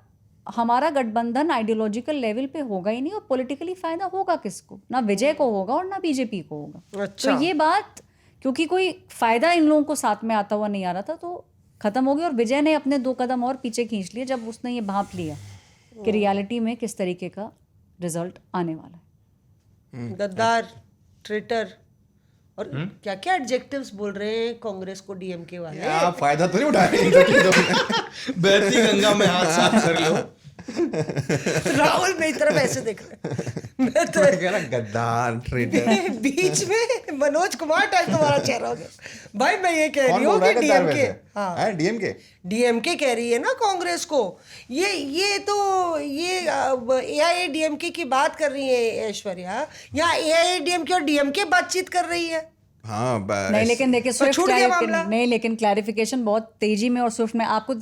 हमारा गठबंधन आइडियोलॉजिकल लेवल पे होगा ही नहीं और पॉलिटिकली फ़ायदा होगा किसको? ना विजय को होगा और ना बीजेपी को होगा। अच्छा। तो ये बात, क्योंकि कोई फ़ायदा इन लोगों को साथ में आता हुआ नहीं आ रहा था, तो ख़त्म हो गई। और विजय ने अपने 2 कदम और पीछे खींच लिए जब उसने ये भांप लिया कि रियलिटी में किस तरीके का रिजल्ट आने वाला है। गद्दार, ट्रेटर और क्या क्या एडजेक्टिव्स बोल रहे हैं कांग्रेस को DMK वाले। आप फायदा तो नहीं उठा रहे इन सब चीजों में। बहती गंगा में हाथ साफ कर लो। राहुल मेरी तरफ ऐसे देख रहे हैं। मैं तो कह रहा गद्दार, ट्रेटर। बीच में मनोज कुमार टाइप तुम्हारा चेहरा हो गया। भाई मैं ये कह रही हूँ कि DMK, हाँ DMK कह रही है ना कांग्रेस को। ये तो AIADMK की बात कर रही है ऐश्वर्या, यहाँ AIADMK और DMK बातचीत कर रही है। हाँ नहीं लेकिन देखिए स्विफ्ट छूट गया मामला। नहीं लेकिन क्लैरिफिकेशन बहुत तेजी में और स्विफ्ट में आपको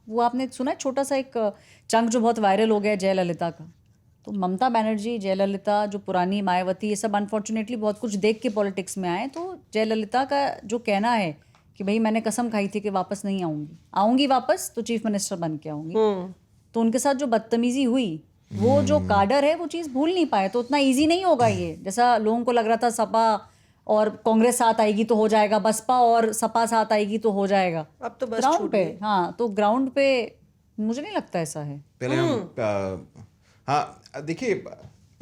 वो आपने सुना है छोटा सा एक चंक जो बहुत वायरल हो गया है जयललिता का। तो ममता बनर्जी, जयललिता, जो पुरानी मायावती, ये सब अनफॉर्चुनेटली बहुत कुछ देख के पॉलिटिक्स में आए। तो जयललिता का जो कहना है कि भाई मैंने कसम खाई थी कि वापस नहीं आऊंगी वापस तो चीफ मिनिस्टर बन के आऊंगी, तो उनके साथ जो बदतमीजी हुई वो जो काडर है वो चीज़ भूल नहीं पाए। तो उतना ईजी नहीं होगा ये, जैसा लोगों को लग रहा था सपा और कांग्रेस साथ आएगी तो हो जाएगा, बसपा और सपा साथ आएगी तो हो जाएगा। अब तो बस ग्राउंड पे, हाँ तो ग्राउंड पे मुझे नहीं लगता ऐसा है। पहले हम हाँ देखिए,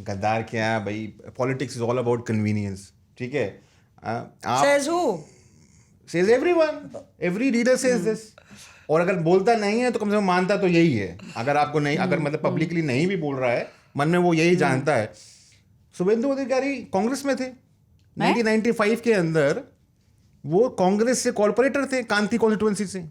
गद्दार क्या है भाई, politics is all about convenience, ठीक है। आप Says who? Says everyone, every leader says this. और अगर बोलता नहीं है तो कम से कम मानता तो यही है। अगर आपको नहीं, अगर मतलब पब्लिकली नहीं भी बोल रहा है, मन में वो यही जानता है। शुभेंदु अधिकारी कांग्रेस में थे 1995 के अंदर, वो कांग्रेस से कॉर्पोरेटर थे कांति कॉन्स्टिट्यूएंसी से।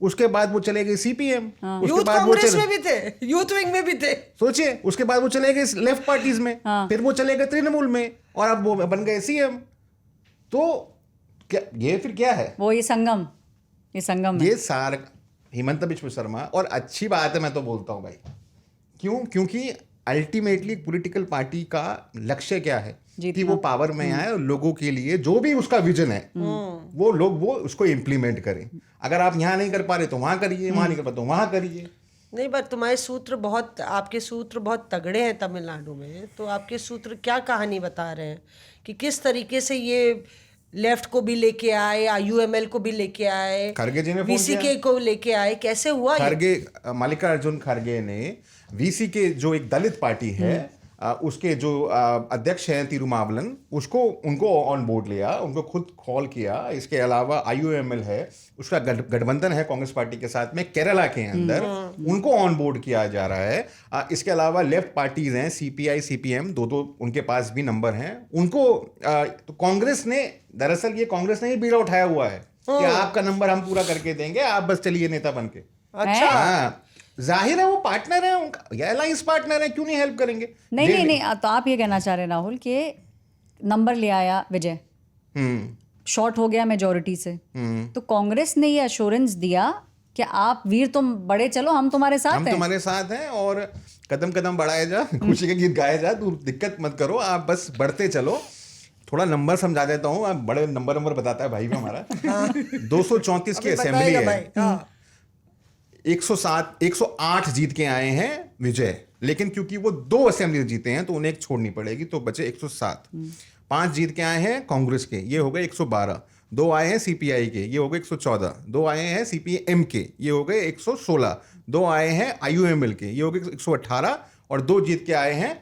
उसके बाद वो चले गए सीपीएम, उसके यूथ बाद वो कांग्रेस में भी थे, यूथ विंग में भी थे। सोचिए, उसके बाद वो चले गए लेफ्ट पार्टीज में, फिर वो चले गए तृणमूल में, और अब वो बन गए सीएम। तो क्या ये फिर क्या है? वो ये संगम है। ये सारा हिमंत बिश्व शर्मा, और अच्छी बात है, मैं तो बोलता हूँ भाई, क्योंकि अल्टीमेटली पॉलिटिकल पार्टी का लक्ष्य क्या है कि वो पावर में आए और लोगों के लिए जो भी उसका विजन है वो लोग वो उसको इम्प्लीमेंट करें। अगर आप यहाँ नहीं कर पा रहे तो वहाँ करिए, वहाँ नहीं कर पा तो वहाँ करिए। नहीं, पर तुम्हारे सूत्र बहुत, आपके सूत्र बहुत तगड़े हैं तमिलनाडु में। तो आपके सूत्र क्या कहानी बता रहे हैं कि किस तरीके से ये लेफ्ट को भी लेके आए, आईयूएमएल को भी लेके आए, खरगे जी ने फोन वीसीके को लेके आए, कैसे हुआ ये? खरगे, मल्लिकार्जुन खरगे ने वीसीके जो एक दलित पार्टी है, उसके जो अध्यक्ष हैं तिरुमावलन, उनको ऑन बोर्ड लिया, उनको खुद कॉल किया। इसके अलावा आईयूएमएल है, उसका गठबंधन है कांग्रेस पार्टी के साथ में केरला के अंदर, उनको ऑन बोर्ड किया जा रहा है। इसके अलावा लेफ्ट पार्टीज हैं, सीपीआई, सीपीएम, दो उनके पास भी नंबर हैं उनको। तो कांग्रेस ने, दरअसल ये कांग्रेस ने ही बीड़ा उठाया हुआ है कि आपका नंबर हम पूरा करके देंगे, आप बस चलिए नेता बन के। अच्छा, हाँ, जाहिर है वो पार्टनर है उनका, या अलायंस पार्टनर है, क्यों नहीं हेल्प करेंगे? नहीं, तो आप ये कहना चाह रहे हैं राहुल कि नंबर ले आया विजय, शॉर्ट हो गया मेजोरिटी से, तो कांग्रेस ने ये अश्योरेंस दिया कि आप वीर तुम बड़े चलो, हम तुम्हारे साथ हम हैं, तुम्हारे साथ हैं, और कदम कदम बढ़ाए जा, खुशी के गीत गाए जा, तू दिक्कत मत करो, आप बस बढ़ते चलो। थोड़ा नंबर समझा देता हूँ, आप बड़े नंबर बताता है भाई भी हमारा। 234 की असेंबली है, 108 जीत के आए हैं विजय, लेकिन क्योंकि वो 2 असेंबली जीते हैं तो उन्हें एक छोड़नी पड़ेगी, तो बचे 107। 5 जीत के आए हैं कांग्रेस के, ये हो गए 112। 2 आए हैं सीपीआई के, ये हो गए 114। 2 आए हैं सीपीएम के, ये हो गए 116। 2 आए हैं आईयूएमएल के, ये हो गए 118, और 2 जीत के आए हैं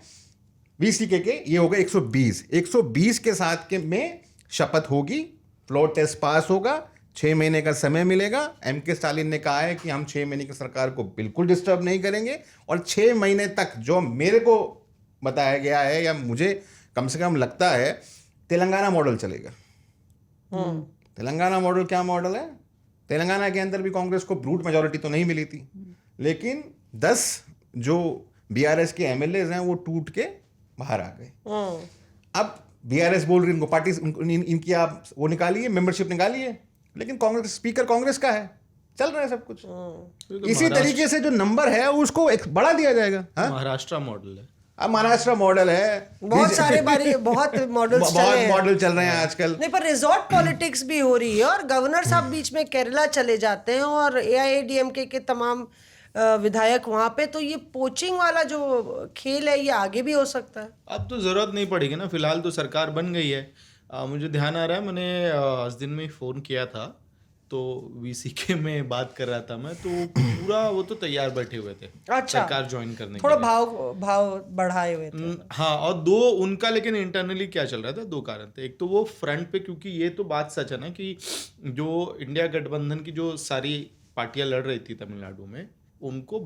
वीसीके के, ये हो गए 120। 120 के साथ के में शपथ होगी, फ्लोर टेस्ट पास होगा, 6 महीने का समय मिलेगा। एमके स्टालिन ने कहा है कि हम 6 महीने की सरकार को बिल्कुल डिस्टर्ब नहीं करेंगे, और 6 महीने तक जो मेरे को बताया गया है, या मुझे कम से कम लगता है, तेलंगाना मॉडल चलेगा। तेलंगाना मॉडल क्या मॉडल है? तेलंगाना के अंदर भी कांग्रेस को ब्रूट मेजोरिटी तो नहीं मिली थी, लेकिन 10 जो बीआरएस के एमएलएज हैं वो टूट के बाहर आ गए। अब बीआरएस बोल रही, इनको पार्टी इनकी आप वो निकालिए, मेंबरशिप निकालिए, लेकिन कांग्रेस स्पीकर कांग्रेस का है, चल रहा है सब कुछ। इसी तरीके से जो नंबर है उसको बढ़ा दिया जाएगा। महाराष्ट्र मॉडल है, अब महाराष्ट्र मॉडल है, बहुत सारे बहुत मॉडल्स बहुत मॉडल चल रहे हैं आजकल। नहीं, पर रिजॉर्ट पॉलिटिक्स भी हो रही है, और गवर्नर साहब बीच में केरला चले जाते हैं, और एआईएडीएमके के तमाम विधायक वहां पे। तो ये पोचिंग वाला जो खेल है ये आगे भी हो सकता है। अब तो जरूरत नहीं पड़ेगी ना, फिलहाल तो सरकार बन गई है। मुझे ध्यान आ रहा है, मैंने इस दिन में फ़ोन किया था, तो वीसीके में बात कर रहा था मैं, तो पूरा वो तो तैयार बैठे हुए थे सरकार ज्वाइन करने थोड़ा के लिए। भाव बढ़ाए हुए थे। हाँ, और 2 उनका, लेकिन इंटरनली क्या चल रहा था, 2 कारण थे। एक तो वो फ्रंट पे, क्योंकि ये तो बात सच है ना कि जो इंडिया गठबंधन की जो सारी पार्टियां लड़ रही थी तमिलनाडु में, उनको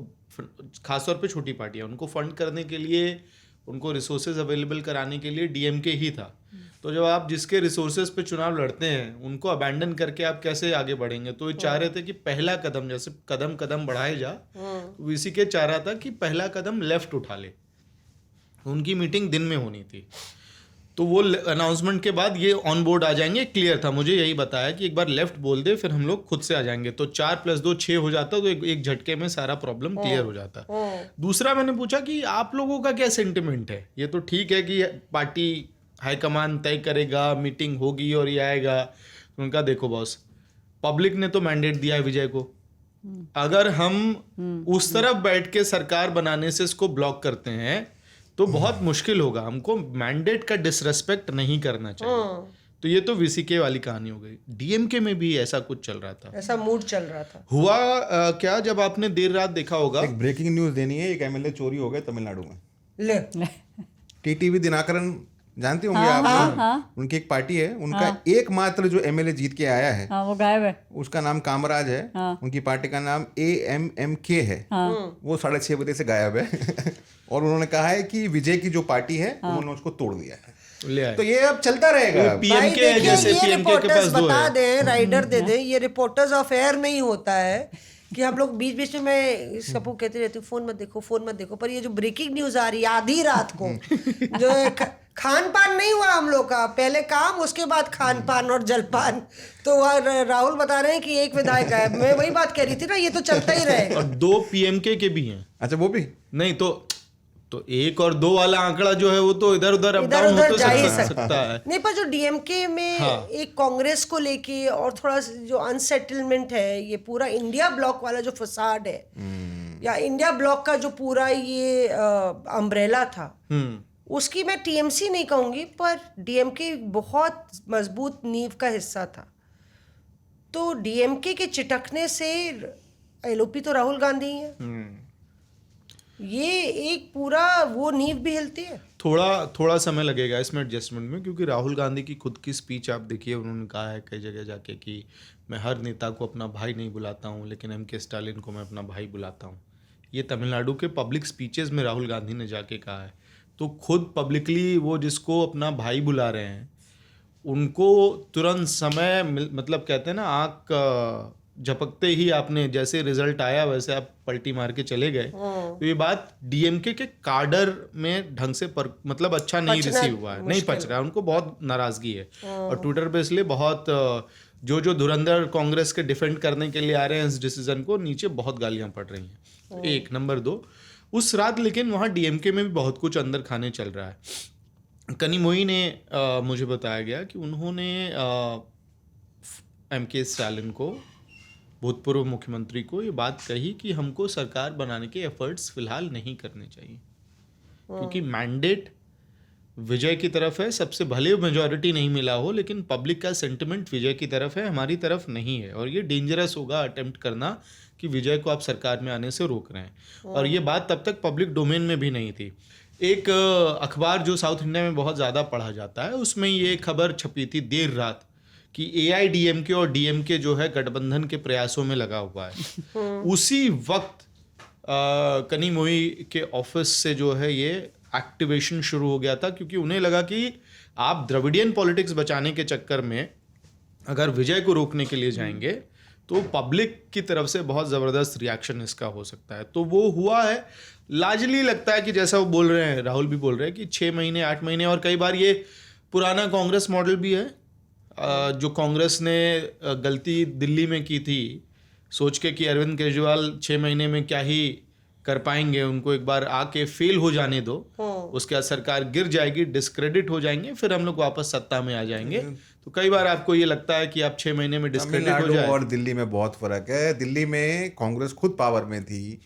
खासतौर पे छोटी पार्टियां, उनको फंड करने के लिए, उनको रिसोर्सेज अवेलेबल कराने के लिए डीएमके ही था। तो जब आप जिसके रिसोर्सेज पे चुनाव लड़ते हैं उनको अबैंडन करके आप कैसे आगे बढ़ेंगे? तो ये चाह रहे थे कि पहला कदम, जैसे कदम कदम बढ़ाए जा, तो वीसीके चाह रहा था कि पहला कदम लेफ्ट उठा ले। उनकी मीटिंग दिन में होनी थी, तो वो अनाउंसमेंट के बाद ये ऑन बोर्ड आ जाएंगे, क्लियर था। मुझे यही बताया कि एक बार लेफ्ट बोल दे फिर हम लोग खुद से आ जाएंगे, तो 4 + 2 6 हो जाता, तो एक झटके में सारा प्रॉब्लम क्लियर हो जाता। दूसरा मैंने पूछा कि आप लोगों का क्या सेंटिमेंट है। ये तो ठीक है कि पार्टी हाईकमान तय करेगा, मीटिंग होगी और ये आएगा। उनका देखो बॉस, पब्लिक ने तो मैंडेट दिया है विजय को, अगर हम उस तरफ बैठ के सरकार बनाने से इसको ब्लॉक करते हैं तो बहुत मुश्किल होगा। हमको मैंडेट का डिसरेस्पेक्ट नहीं करना चाहिए। तो ये तो वीसीके वाली कहानी हो गई। डीएमके में भी ऐसा कुछ चल रहा था, ऐसा मूड चल रहा था। हुआ क्या, जब आपने देर रात देखा होगा, एक ब्रेकिंग न्यूज देनी है, एक एमएलए चोरी हो गए तमिलनाडु में। ले टीटीवी दिनाकरन जानते होंगे आप, उनकी एक पार्टी है, उनका एकमात्र जो एमएलए जीत के आया है, हाँ, वो गायब है। उसका नाम कामराज है, उनकी पार्टी का नाम AMMK है, वो 6:30 बजे से गायब है। और उन्होंने कहा है कि विजय की जो पार्टी है उन्होंने उसको तोड़ दिया है। ले आए। तो ये अब चलता रहेगा। भाई पीएमके है, देखिए, जैसे ये पीएमके के पास रिपोर्टर्स 2 बता है। दें, राइडर दे दें, ये रिपोर्टर्स ऑफ एयर नहीं होता है कि हम लोग बीच बीच में, मैं सबको कहती रहती हूँ फोन मत देखो, फोन मत देखो, पर ये जो ब्रेकिंग न्यूज आ रही है आधी रात को, जो खान पान नहीं हुआ हम लोग का, पहले काम उसके बाद खान पान और जलपान। तो राहुल बता रहे हैं कि एक विधायक है, मैं वही बात कह रही थी ना, ये तो चलता ही रहेगा। और 2 पीएमके के भी हैं। अच्छा, वो भी नहीं तो 1 और 2 वाला आंकड़ा जो है वो तो इधर उधर अप डाउन हो तो जा ही सकता है। नहीं, पर जो डीएमके में एक कांग्रेस को लेके और थोड़ा जो अनसेटलमेंट है, ये पूरा इंडिया ब्लॉक वाला जो फसाड है, या इंडिया ब्लॉक का जो पूरा ये अम्ब्रेला था, उसकी मैं टीएमसी नहीं कहूंगी, पर डीएमके बहुत मजबूत नींव का हिस्सा था। तो डीएमके के चिटकने से एलओपी तो राहुल गांधी ही है, ये एक पूरा वो नींव भी हिलती है। थोड़ा समय लगेगा इसमें एडजस्टमेंट में, क्योंकि राहुल गांधी की खुद की स्पीच आप देखिए, उन्होंने कहा है कई जगह जाके कि मैं हर नेता को अपना भाई नहीं बुलाता हूँ, लेकिन MK स्टालिन को मैं अपना भाई बुलाता हूँ। ये तमिलनाडु के पब्लिक स्पीचेस में राहुल गांधी ने जाके कहा है। तो खुद पब्लिकली वो जिसको अपना भाई बुला रहे हैं उनको तुरंत समय मतलब कहते हैं ना, आँख झपकते ही आपने जैसे रिजल्ट आया वैसे आप पलटी मार के चले गए। तो ये बात डीएमके के कार्डर में ढंग से मतलब अच्छा नहीं रिसीव हुआ है, नहीं पच रहा है, उनको बहुत नाराजगी है। और ट्विटर पे इसलिए बहुत जो धुरंधर कांग्रेस के डिफेंड करने के लिए आ रहे हैं इस डिसीजन को, नीचे बहुत गालियां पड़ रही हैं। एक नंबर 2 उस रात, लेकिन वहाँ डीएमके में भी बहुत कुछ अंदर खाने चल रहा है। कनिमोई ने मुझे बताया गया कि उन्होंने MK स्टालिन को, भूतपूर्व मुख्यमंत्री को, ये बात कही कि हमको सरकार बनाने के एफर्ट्स फिलहाल नहीं करने चाहिए, क्योंकि मैंडेट विजय की तरफ है। सबसे भले मेजॉरिटी नहीं मिला हो, लेकिन पब्लिक का सेंटिमेंट विजय की तरफ है, हमारी तरफ नहीं है। और ये डेंजरस होगा अटेम्प्ट करना कि विजय को आप सरकार में आने से रोक रहे हैं। और ये बात तब तक पब्लिक डोमेन में भी नहीं थी। एक अखबार जो साउथ इंडिया में बहुत ज़्यादा पढ़ा जाता है, उसमें ये खबर छपी थी देर रात कि AIDMK और DMK जो है गठबंधन के प्रयासों में लगा हुआ है। उसी वक्त कनिमोई के ऑफिस से जो है ये एक्टिवेशन शुरू हो गया था, क्योंकि उन्हें लगा कि आप द्रविडियन पॉलिटिक्स बचाने के चक्कर में अगर विजय को रोकने के लिए जाएंगे तो पब्लिक की तरफ से बहुत ज़बरदस्त रिएक्शन इसका हो सकता है। तो वो हुआ है। लार्जली लगता है कि जैसा वो बोल रहे हैं, राहुल भी बोल रहे हैं कि 6 महीने 8 महीने, और कई बार ये पुराना कांग्रेस मॉडल भी है, जो कांग्रेस ने गलती दिल्ली में की थी सोच के कि अरविंद केजरीवाल 6 महीने में क्या ही कर पाएंगे, उनको एक बार आके फेल हो जाने दो, उसके बाद सरकार गिर जाएगी, डिस्क्रेडिट हो जाएंगे, फिर हम लोग वापस सत्ता में आ जाएंगे। तो कई बार आपको ये लगता है कि आप 6 महीने में डिस्क्रेडिट हो जाए। और दिल्ली में बहुत फर्क है। दिल्ली में कांग्रेस खुद पावर में थी,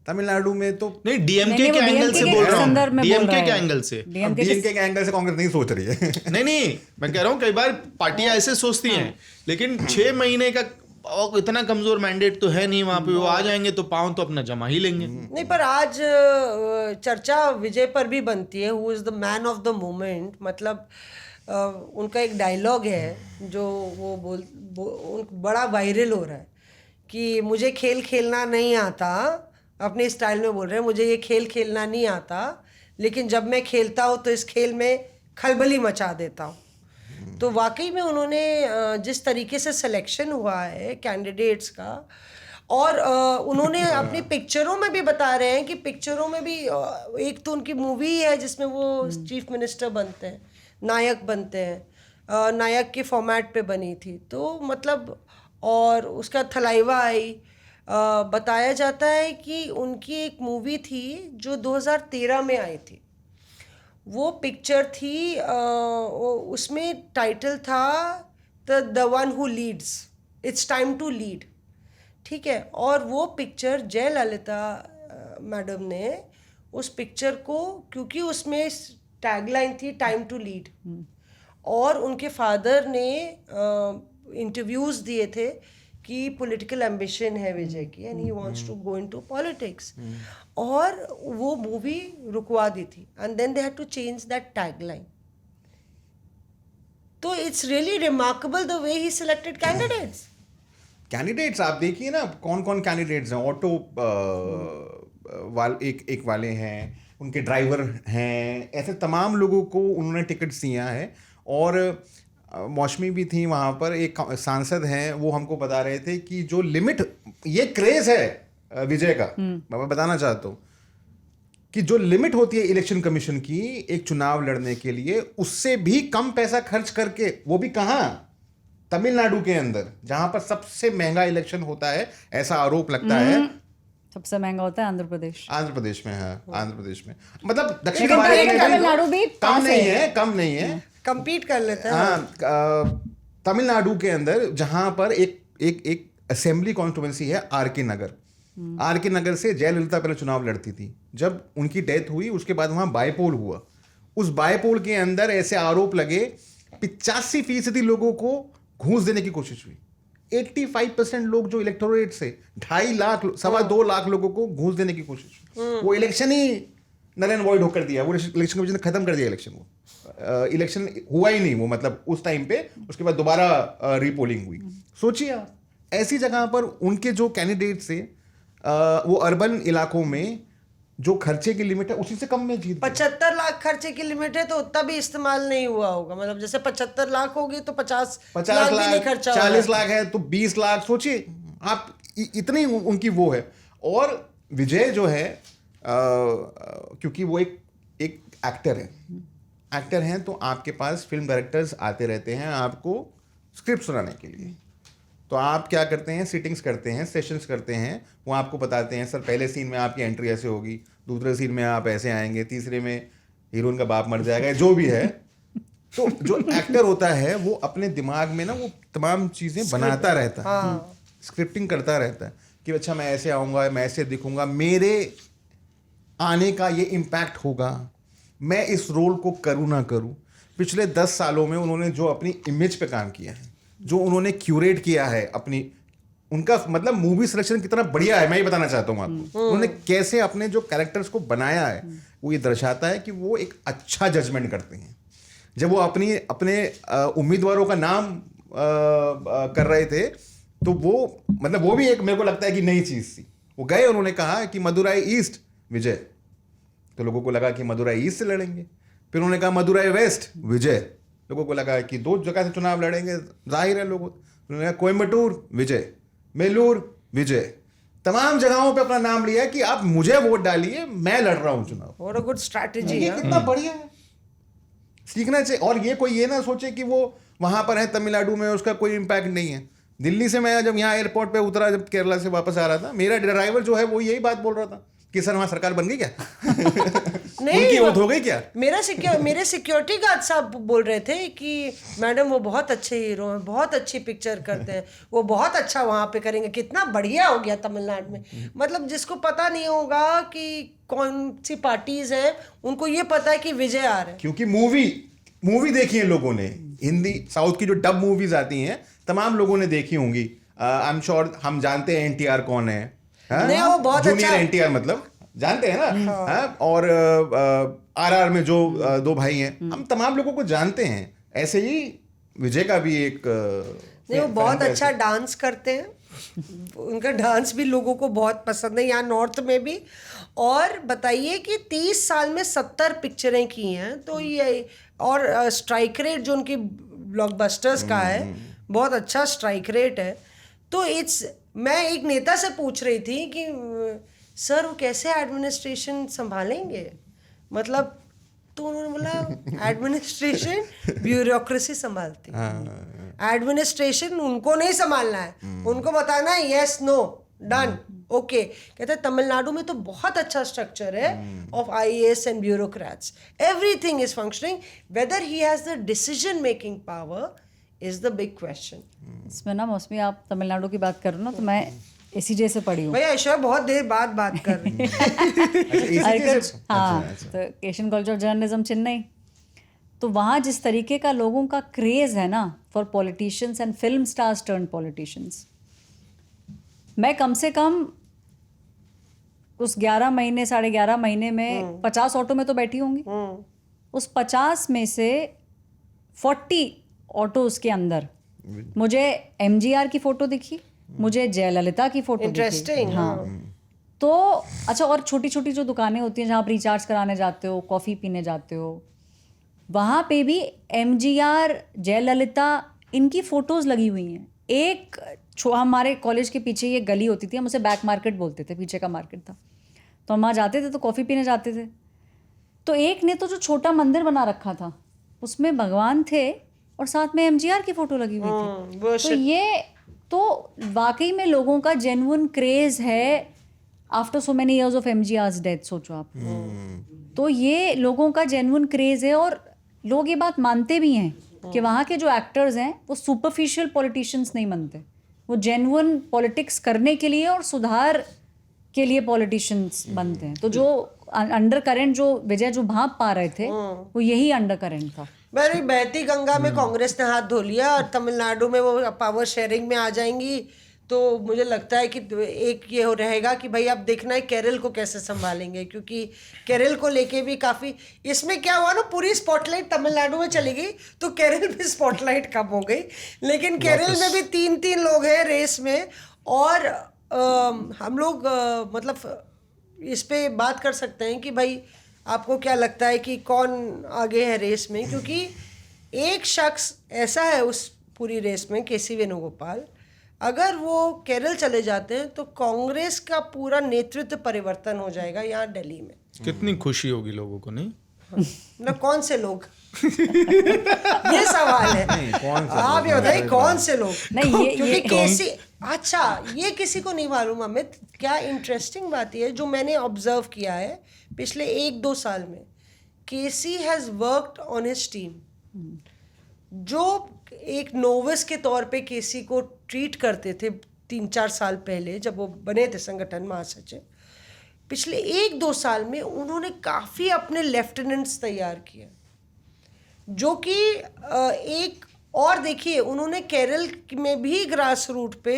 तमिलनाडु में तो नहीं, डीएमके के एंगल से बोल रहा हूँ, डीएमके के एंगल से, डीएमके के एंगल से कांग्रेस नहीं सोच रही है। नहीं, मैं कह रहा हूँ कई बार पार्टियां ऐसे सोचती हैं, लेकिन 6 महीने का और इतना कमजोर मैंडेट तो है नहीं वहां पे, वो आ जाएंगे तो पाँव तो अपना जमा ही लेंगे। नहीं, पर आज चर्चा विजय पर भी बनती है, who is the man of the moment. मतलब उनका एक डायलॉग है जो वो बड़ा वायरल हो रहा है कि मुझे खेल खेलना नहीं आता, अपने स्टाइल में बोल रहे हैं, मुझे ये खेल खेलना नहीं आता, लेकिन जब मैं खेलता हूँ तो इस खेल में खलबली मचा देता हूँ। तो वाकई में उन्होंने जिस तरीके से सिलेक्शन हुआ है कैंडिडेट्स का, और उन्होंने अपनी पिक्चरों में भी बता रहे हैं कि पिक्चरों में भी एक तो उनकी मूवी है जिसमें वो चीफ मिनिस्टर बनते हैं, नायक बनते हैं, नायक के फॉर्मेट पे बनी थी। तो मतलब और उसका थलाइवा आई। बताया जाता है कि उनकी एक मूवी थी जो 2013 में आई थी, वो पिक्चर थी, उसमें टाइटल था the one who leads, it's time to lead, ठीक है। और वो पिक्चर जयललिता मैडम ने उस पिक्चर को, क्योंकि उसमें टैगलाइन थी टाइम टू लीड, और उनके फादर ने इंटरव्यूज दिए थे कि पॉलिटिकल एम्बिशन है विजय की and he wants to go into politics, और वो मूवी रुकवा दी थी and then they had to change that tagline. तो it's really remarkable the way he selected candidates आप देखिए ना कौन कौन कैंडिडेट्स हैं। ऑटो एक वाले हैं, उनके ड्राइवर हैं, ऐसे तमाम लोगों को उन्होंने टिकट्स दिया है। और मौसमी भी थी वहाँ पर, एक सांसद हैं, वो हमको बता रहे थे कि जो लिमिट, ये क्रेज है विजय का, मैं बताना चाहता हूँ कि जो लिमिट होती है इलेक्शन कमीशन की एक चुनाव लड़ने के लिए, उससे भी कम पैसा खर्च करके, वो भी कहाँ, तमिलनाडु के अंदर, जहां पर सबसे महंगा इलेक्शन होता है, ऐसा आरोप लगता है। सबसे महंगा होता है आंध्र प्रदेश में है, आंध्र प्रदेश में, मतलब दक्षिण लेकिन भारत में तमिलनाडु भी कम नहीं है, compete कर लेते हैं। हाँ, तमिलनाडु के अंदर जहां पर एक असेंबली कॉन्स्टिट्यूएंसी है आर.के. नगर। आर.के. नगर से जयललिता पहले चुनाव लड़ती थी। जब उनकी डेथ हुई उसके बाद वहां बायपोल हुआ। उस बायपोल के अंदर ऐसे आरोप लगे, 85% लोगों को घूस देने की कोशिश हुई। 85% लोग जो इलेक्टोरेट से 2.5 लाख 2.25 लाख लोगों को घूस देने की कोशिश हुई। वो इलेक्शन ही नल एंड वॉइड होकर दिया, वो इलेक्शन कमीशन ने खत्म कर दिया इलेक्शन। वो इलेक्शन हुआ ही नहीं, वो मतलब उस टाइम पे। उसके बाद दोबारा रीपोलिंग हुई। सोचिए आप, ऐसी जगह पर उनके जो कैंडिडेट थे वो अर्बन इलाकों में जो खर्चे की लिमिट है उसी से कम में जीत 75 लाख खर्चे की लिमिट है, तो उतना भी इस्तेमाल नहीं हुआ होगा। मतलब जैसे 75 लाख होगी तो 50 लाख भी नहीं खर्चा, 40 लाख है तो 20 लाख, सोचिए आप, इतनी उनकी वो है। और विजय जो है क्योंकि वो एक एक्टर हैं, तो आपके पास फिल्म डायरेक्टर्स आते रहते हैं आपको स्क्रिप्ट सुनाने के लिए। तो आप क्या करते हैं, सिटिंग्स करते हैं, सेशंस करते हैं, वो आपको बताते हैं सर पहले सीन में आपकी एंट्री ऐसे होगी, दूसरे सीन में आप ऐसे आएंगे, तीसरे में हीरोइन का बाप मर जाएगा, जो भी है। तो जो एक्टर होता है वो अपने दिमाग में ना वो तमाम चीज़ें बनाता रहता है, स्क्रिप्टिंग करता रहता है कि अच्छा मैं ऐसे आऊँगा, मैं ऐसे दिखूँगा, मेरे आने का ये इम्पैक्ट होगा, मैं इस रोल को करूँ ना करूँ। पिछले 10 सालों में उन्होंने जो अपनी इमेज पे काम किया है, जो उन्होंने क्यूरेट किया है अपनी, उनका मतलब मूवी सिलेक्शन कितना बढ़िया है, मैं ये बताना चाहता हूँ आपको। उन्होंने कैसे अपने जो कैरेक्टर्स को बनाया है, वो ये दर्शाता है कि वो एक अच्छा जजमेंट करते हैं। जब वो अपने उम्मीदवारों का नाम कर रहे थे, तो वो मतलब वो भी एक मेरे को लगता है कि नई चीज़ थी। वो गए, उन्होंने कहा कि मदुराई ईस्ट विजय, तो लोगों को लगा कि मदुराई ईस्ट से लड़ेंगे। फिर उन्होंने कहा मदुराई वेस्ट विजय, लोगों को लगा कि 2 जगह से चुनाव लड़ेंगे, जाहिर है लोगों। उन्होंने कहा कोयम्बटूर विजय, मेलूर विजय, तमाम जगहों पे अपना नाम लिया कि आप मुझे वोट डालिए, मैं लड़ रहा हूं चुनाव। और गुड स्ट्रैटेजी ये कितना बढ़िया है, सीखना चाहिए। और ये कोई ये ना सोचे कि वो वहां पर है तमिलनाडु में, उसका कोई इम्पैक्ट नहीं है। दिल्ली से मैं जब यहाँ एयरपोर्ट पे उतरा, जब केरला से वापस आ रहा था, मेरा ड्राइवर जो है वो यही बात बोल रहा था कि सर वहाँ सरकार बन गई क्या? उनकी वोट हो गई क्या? मेरे सिक्योरिटी गार्ड साहब बोल रहे थे कि मैडम वो बहुत अच्छे हीरो हैं, बहुत अच्छी पिक्चर करते हैं, वो बहुत अच्छा वहाँ पे करेंगे। कितना बढ़िया हो गया तमिलनाडु में। मतलब जिसको पता नहीं होगा कि कौन सी पार्टीज हैं, उनको ये पता है कि विजय आ रहे हैं, क्योंकि मूवी देखी है लोगों ने। हिंदी साउथ की जो डब मूवीज आती हैं तमाम लोगों ने देखी होंगी। आई एम श्योर हम जानते हैं एनटीआर कौन है। नहीं, वो बहुत जूनियर अच्छा एनटीआर मतलब जानते हैं ना। और आरआर में जो 2 भाई हैं, हम तमाम लोगों को जानते हैं। ऐसे ही विजय का भी एक नहीं, वो बहुत अच्छा डांस करते हैं। उनका डांस भी लोगों को बहुत पसंद है, यहाँ नॉर्थ में भी। और बताइए कि 30 साल में 70 पिक्चरें की हैं, तो ये और स्ट्राइक रेट जो उनकी ब्लॉकबस्टर्स का है, बहुत अच्छा स्ट्राइक रेट है। तो मैं एक नेता से पूछ रही थी कि सर वो कैसे एडमिनिस्ट्रेशन संभालेंगे, मतलब तो उन्होंने बोला एडमिनिस्ट्रेशन ब्यूरोक्रेसी संभालती है, एडमिनिस्ट्रेशन उनको नहीं संभालना है, उनको बताना है यस नो डन ओके। कहते हैं तमिलनाडु में तो बहुत अच्छा स्ट्रक्चर है of IAS and bureaucrats, everything is functioning, weather he has the decision making power is the big question. इसमें ना मौसमी आप तमिलनाडु की बात कर रहे हो ना, तो मैं एसीजे से पढ़ी हूँ। भैया ऐश्वर्या बहुत देर बाद बात कर रही है। हाँ, तो Asian college of journalism Chennai, तो वहाँ जिस तरीके का लोगों का क्रेज है ना for politicians and film stars turn politicians, मैं कम से कम उस 11 महीने 11.5 महीने में 50 ऑटो में तो बैठी होंगी। उस 50 में से 40 ऑटोज के अंदर मुझे एमजीआर की फोटो दिखी, मुझे जयललिता की फोटो इंटरेस्टिंग। हाँ, तो अच्छा, और छोटी छोटी जो दुकानें होती हैं जहाँ आप रिचार्ज कराने जाते हो, कॉफ़ी पीने जाते हो, वहाँ पे भी एमजीआर, जयललिता, इनकी फ़ोटोज़ लगी हुई हैं। एक हमारे कॉलेज के पीछे ये गली होती थी, हम उसे बैक मार्केट बोलते थे, पीछे का मार्केट था, तो हम वहाँ जाते थे तो कॉफ़ी पीने जाते थे। तो एक ने तो जो छोटा मंदिर बना रखा था उसमें भगवान थे और साथ में एमजीआर की फ़ोटो लगी हुई थी। तो ये तो वाकई में लोगों का जेन्युइन क्रेज है after so many years of MGR's death. सोचो आप, तो ये लोगों का जेन्युइन क्रेज है और लोग ये बात मानते भी हैं कि वहाँ के जो एक्टर्स हैं वो सुपरफिशियल पॉलिटिशियंस नहीं बनते, वो जेन्युइन पॉलिटिक्स करने के लिए और सुधार के लिए पॉलिटिशियंस बनते हैं। तो जो अंडर करेंट जो विजय जो भाप पा रहे थे वो यही अंडर करेंट था। मेरी बहती गंगा में कांग्रेस ने हाथ धो लिया और तमिलनाडु में वो पावर शेयरिंग में आ जाएंगी, तो मुझे लगता है कि एक ये हो रहेगा कि भाई अब देखना है केरल को कैसे संभालेंगे, क्योंकि केरल को लेके भी काफ़ी, इसमें क्या हुआ ना, पूरी स्पॉटलाइट तमिलनाडु में चली गई तो केरल में स्पॉटलाइट कम हो गई। लेकिन केरल में भी 3 लोग हैं रेस में, और हम लोग मतलब इस पे बात कर सकते हैं कि भाई आपको क्या लगता है कि कौन आगे है रेस में, क्योंकि एक शख्स ऐसा है उस पूरी रेस में, केसी वेणुगोपाल, अगर वो केरल चले जाते हैं तो कांग्रेस का पूरा नेतृत्व परिवर्तन हो जाएगा यहाँ दिल्ली में। कितनी खुशी होगी लोगों को, नहीं ना कौन से लोग ये सवाल है, आप ये बताइए कौन से लोग। नहीं, क्योंकि केसी, अच्छा ये किसी को नहीं मालूम अमित, क्या इंटरेस्टिंग बात ये है जो मैंने ऑब्जर्व किया है पिछले 1-2 साल में, KC has worked on his team. जो एक नोविस के तौर पे केसी को ट्रीट करते थे 3-4 साल पहले जब वो बने थे संगठन महासचिव, पिछले 1-2 साल में उन्होंने काफ़ी अपने लेफ्टिनेंट्स तैयार किए, जो कि एक और देखिए उन्होंने केरल में भी ग्रास रूट पे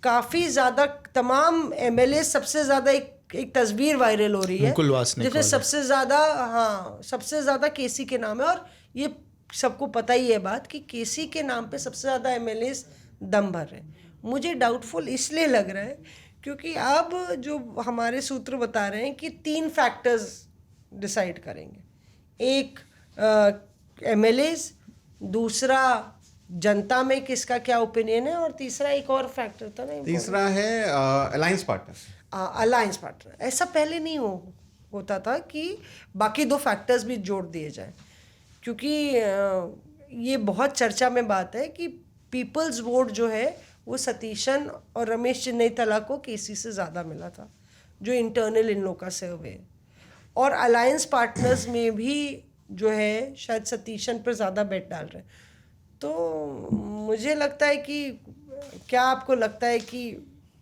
काफ़ी ज़्यादा तमाम एमएलए, सबसे ज़्यादा एक तस्वीर वायरल हो रही है जिसमें सबसे ज़्यादा, हाँ सबसे ज़्यादा केसी के नाम है, और ये सबको पता ही है बात कि केसी के नाम पे सबसे ज़्यादा एमएलए दम भर रहे हैं। मुझे डाउटफुल इसलिए लग रहा है क्योंकि अब जो हमारे सूत्र बता रहे हैं कि 3 फैक्टर्स डिसाइड करेंगे, एक एमएलएज, दूसरा जनता में किसका क्या ओपिनियन है, और तीसरा एक और फैक्टर था ना, तीसरा है अलायंस पार्टनर। Alliance partner. ऐसा पहले नहीं होता था कि बाकी 2 फैक्टर्स भी जोड़ दिए जाए, क्योंकि ये बहुत चर्चा में बात है कि पीपल्स वोट जो है वो सतीशन और रमेश चिन्नैतला को केसी से ज़्यादा मिला था, जो इंटरनल इन लोग का सर्वे है, और अलायंस पार्टनर्स में भी जो है शायद सतीशन पर ज़्यादा बेट डाल रहे हैं। तो मुझे लगता है कि, क्या आपको लगता है कि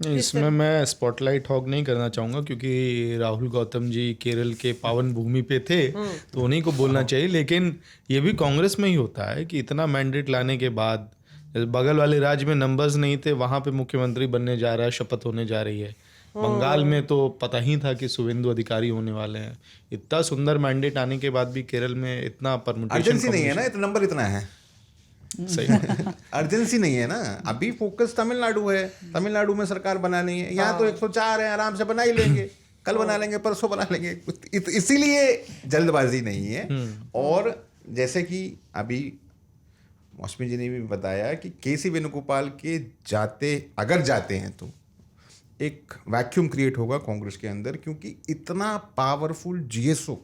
इसमें मैं स्पॉटलाइट हॉग नहीं करना चाहूँगा क्योंकि राहुल गौतम जी केरल के पावन भूमि पे थे तो उन्हीं को बोलना चाहिए, लेकिन ये भी कांग्रेस में ही होता है कि इतना मैंडेट लाने के बाद बगल वाले राज्य में नंबर्स नहीं थे, वहाँ पे मुख्यमंत्री बनने जा रहा है, शपथ होने जा रही है। बंगाल में तो पता ही था कि शुवेंदु अधिकारी होने वाले हैं। इतना सुंदर मैंडेट आने के बाद भी केरल में इतना परमुटेशन नहीं है ना, तो नंबर इतना है। सही अर्जेंसी नहीं है ना, अभी फोकस तमिलनाडु है, तमिलनाडु में सरकार बनानी है। यहाँ तो 104 है, आराम से बना ही लेंगे, कल बना लेंगे, परसों बना लेंगे, इसीलिए जल्दबाजी नहीं है। और जैसे कि अभी मौसमी जी ने भी बताया कि केसी वेणुगोपाल के अगर जाते हैं तो एक वैक्यूम क्रिएट होगा कांग्रेस के अंदर, क्योंकि इतना पावरफुल जीएसओ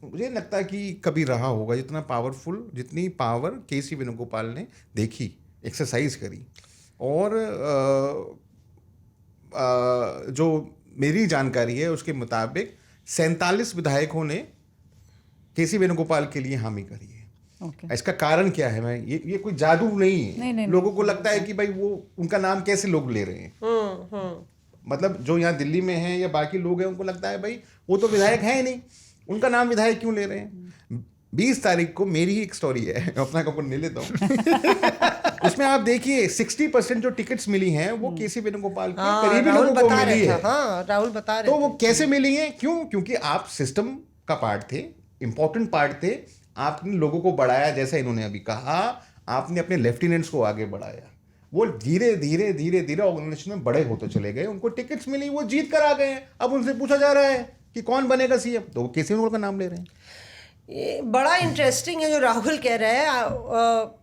मुझे लगता है कि कभी रहा होगा जितना पावरफुल, जितनी पावर केसी वेणुगोपाल ने देखी, एक्सरसाइज करी। और जो मेरी जानकारी है उसके मुताबिक 47 विधायकों ने केसी वेणुगोपाल के लिए हामी करी है। ओके। इसका कारण क्या है? मैं ये कोई जादू नहीं है। नहीं, लोगों को लगता है कि भाई वो उनका नाम कैसे लोग ले रहे हैं। मतलब जो यहाँ दिल्ली में हैं या बाकी लोग हैं, उनको लगता है भाई वो तो विधायक है ही नहीं, उनका नाम विधायक क्यों ले रहे हैं। 20 तारीख को मेरी एक स्टोरी है, अपना कपूर ले लेता हूँ। उसमें आप देखिए 60% जो टिकट्स मिली हैं वो केसी वेणुगोपाल के करीबी राहुल लोगों को बता मिली रहे है। थे, हाँ राहुल बता रहे तो वो थे। कैसे मिली है? क्योंकि आप सिस्टम का पार्ट थे, इंपॉर्टेंट पार्ट थे। आपने लोगों को बढ़ाया, जैसा इन्होंने अभी कहा, आपने अपने लेफ्टिनेंट्स को आगे बढ़ाया। वो धीरे धीरे धीरे धीरे ऑर्गेनाइजेशन में बड़े होते चले गए, उनको टिकट्स मिली, वो जीत कर आ गए हैं। अब उनसे पूछा जा रहा है कि कौन बनेगा सीएम, तो वो केसी वेणुगोपाल का नाम ले रहे हैं। ये बड़ा इंटरेस्टिंग है जो राहुल कह रहे हैं।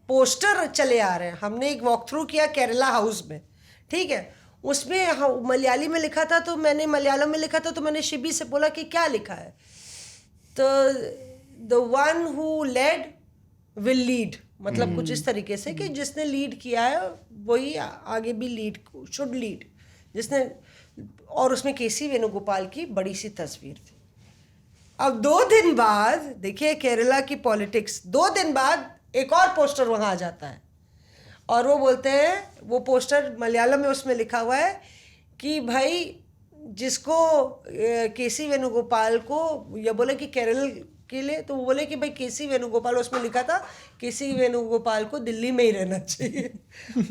पोस्टर चले आ रहे हैं। हमने एक वॉक थ्रू किया केरला हाउस में, ठीक है। उसमें मलयाली में लिखा था, तो मैंने मलयालम में लिखा था, तो मैंने शिबी से बोला कि क्या लिखा है, तो the one who led will lead, मतलब कुछ इस तरीके से कि जिसने लीड किया है वही आगे भी लीड शुड लीड, जिसने। और उसमें केसी वेणुगोपाल की बड़ी सी तस्वीर थी। अब 2 दिन बाद देखिए केरला की पॉलिटिक्स, 2 दिन बाद एक और पोस्टर वहाँ आ जाता है और वो बोलते हैं, वो पोस्टर मलयालम में उसमें लिखा हुआ है कि भाई जिसको केसी वेणुगोपाल को, या बोले कि केरल के लिए, तो वो बोले कि भाई केसी वेणुगोपाल, उसमें लिखा था केसी वेणुगोपाल को दिल्ली में ही रहना चाहिए,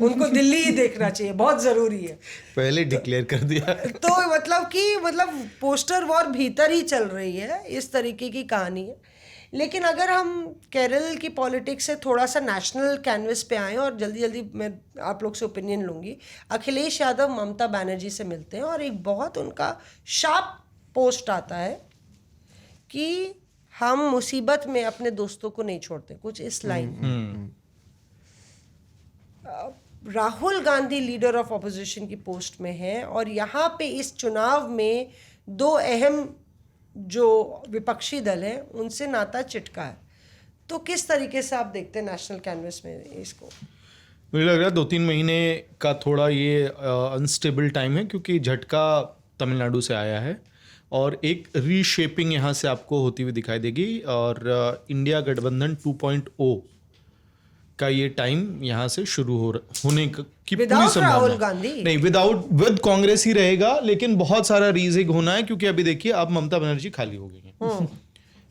उनको दिल्ली ही देखना चाहिए, बहुत ज़रूरी है। पहले डिक्लेयर कर दिया। तो मतलब पोस्टर वॉर भीतर ही चल रही है, इस तरीके की कहानी है। लेकिन अगर हम केरल की पॉलिटिक्स से थोड़ा सा नेशनल कैनवस पे आएँ, और जल्दी जल्दी मैं आप लोग से ओपिनियन लूँगी। अखिलेश यादव ममता बनर्जी से मिलते हैं और एक बहुत उनका शार्प पोस्ट आता है कि हम मुसीबत में अपने दोस्तों को नहीं छोड़ते, कुछ इस line. Rahul Gandhi leader of opposition की पोस्ट में है, और यहाँ पे इस चुनाव में 2 अहम जो विपक्षी दल हैं उनसे नाता चिटका है। तो किस तरीके से आप देखते हैं नेशनल कैनवस में इसको? मुझे लग रहा है 2-3 महीने का थोड़ा ये अनस्टेबल टाइम है, क्योंकि झटका तमिलनाडु से आया है और एक रीशेपिंग यहाँ से आपको होती हुई दिखाई देगी। और इंडिया गठबंधन 2.0 का ये टाइम यहाँ से शुरू होने की पूरी Without राहुल संभावना गांधी? नहीं, विद कांग्रेस ही रहेगा, लेकिन बहुत सारा रीजिग होना है, क्योंकि अभी देखिए अब ममता बनर्जी खाली हो गई हैं,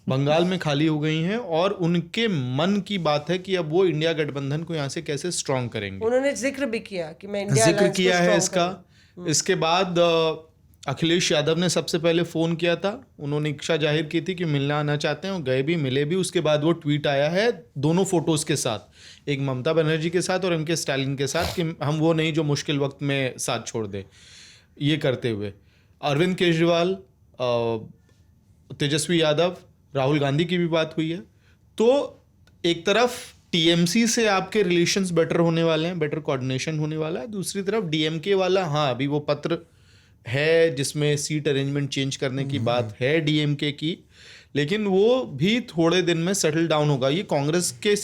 बंगाल में खाली हो गई हैं, और उनके मन की बात है कि अब वो इंडिया गठबंधन को यहाँ से कैसे स्ट्रांग करेंगे। उन्होंने जिक्र भी किया कि मैं इंडिया जिक्र अलायंस को किया है strong इसका। करूं। इसके बाद अखिलेश यादव ने सबसे पहले फ़ोन किया था, उन्होंने इच्छा जाहिर की थी कि मिलना आना चाहते हैं, और गए भी, मिले भी। उसके बाद वो ट्वीट आया है दोनों फोटोज़ के साथ, एक ममता बनर्जी के साथ और एम के स्टालिन के साथ, कि हम वो नहीं जो मुश्किल वक्त में साथ छोड़ दे। ये करते हुए अरविंद केजरीवाल, तेजस्वी यादव, राहुल गांधी की भी बात हुई है। तो एक तरफ टीएमसी से आपके रिलेशंस बेटर होने वाले हैं, बेटर कोऑर्डिनेशन होने वाला है। दूसरी तरफ डीएमके वाला, हाँ अभी वो पत्र है जिसमें सीट अरेंजमेंट चेंज करने की बात है डीएमके की, लेकिन वो भी थोड़े दिन में सेटल डाउन होगा। ये कांग्रेस के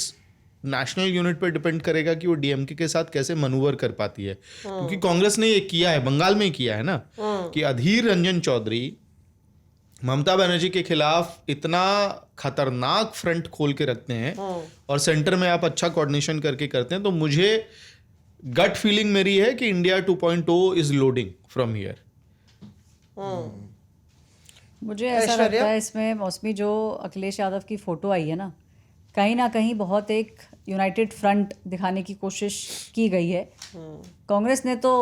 नेशनल यूनिट पर डिपेंड करेगा कि वो डीएमके के साथ कैसे मनूवर कर पाती है, क्योंकि कांग्रेस ने ये किया है, बंगाल में किया है ना, कि अधीर रंजन चौधरी ममता बनर्जी के खिलाफ इतना खतरनाक फ्रंट खोल के रखते हैं, और सेंटर में आप अच्छा कोऑर्डिनेशन करके करते हैं। तो मुझे गट फीलिंग मेरी है कि India 2.0 is loading from here. मुझे ऐसा लगता है इसमें मौसमी, जो अखिलेश यादव की फ़ोटो आई है ना कहीं बहुत एक यूनाइटेड फ्रंट दिखाने की कोशिश की गई है। कांग्रेस ने तो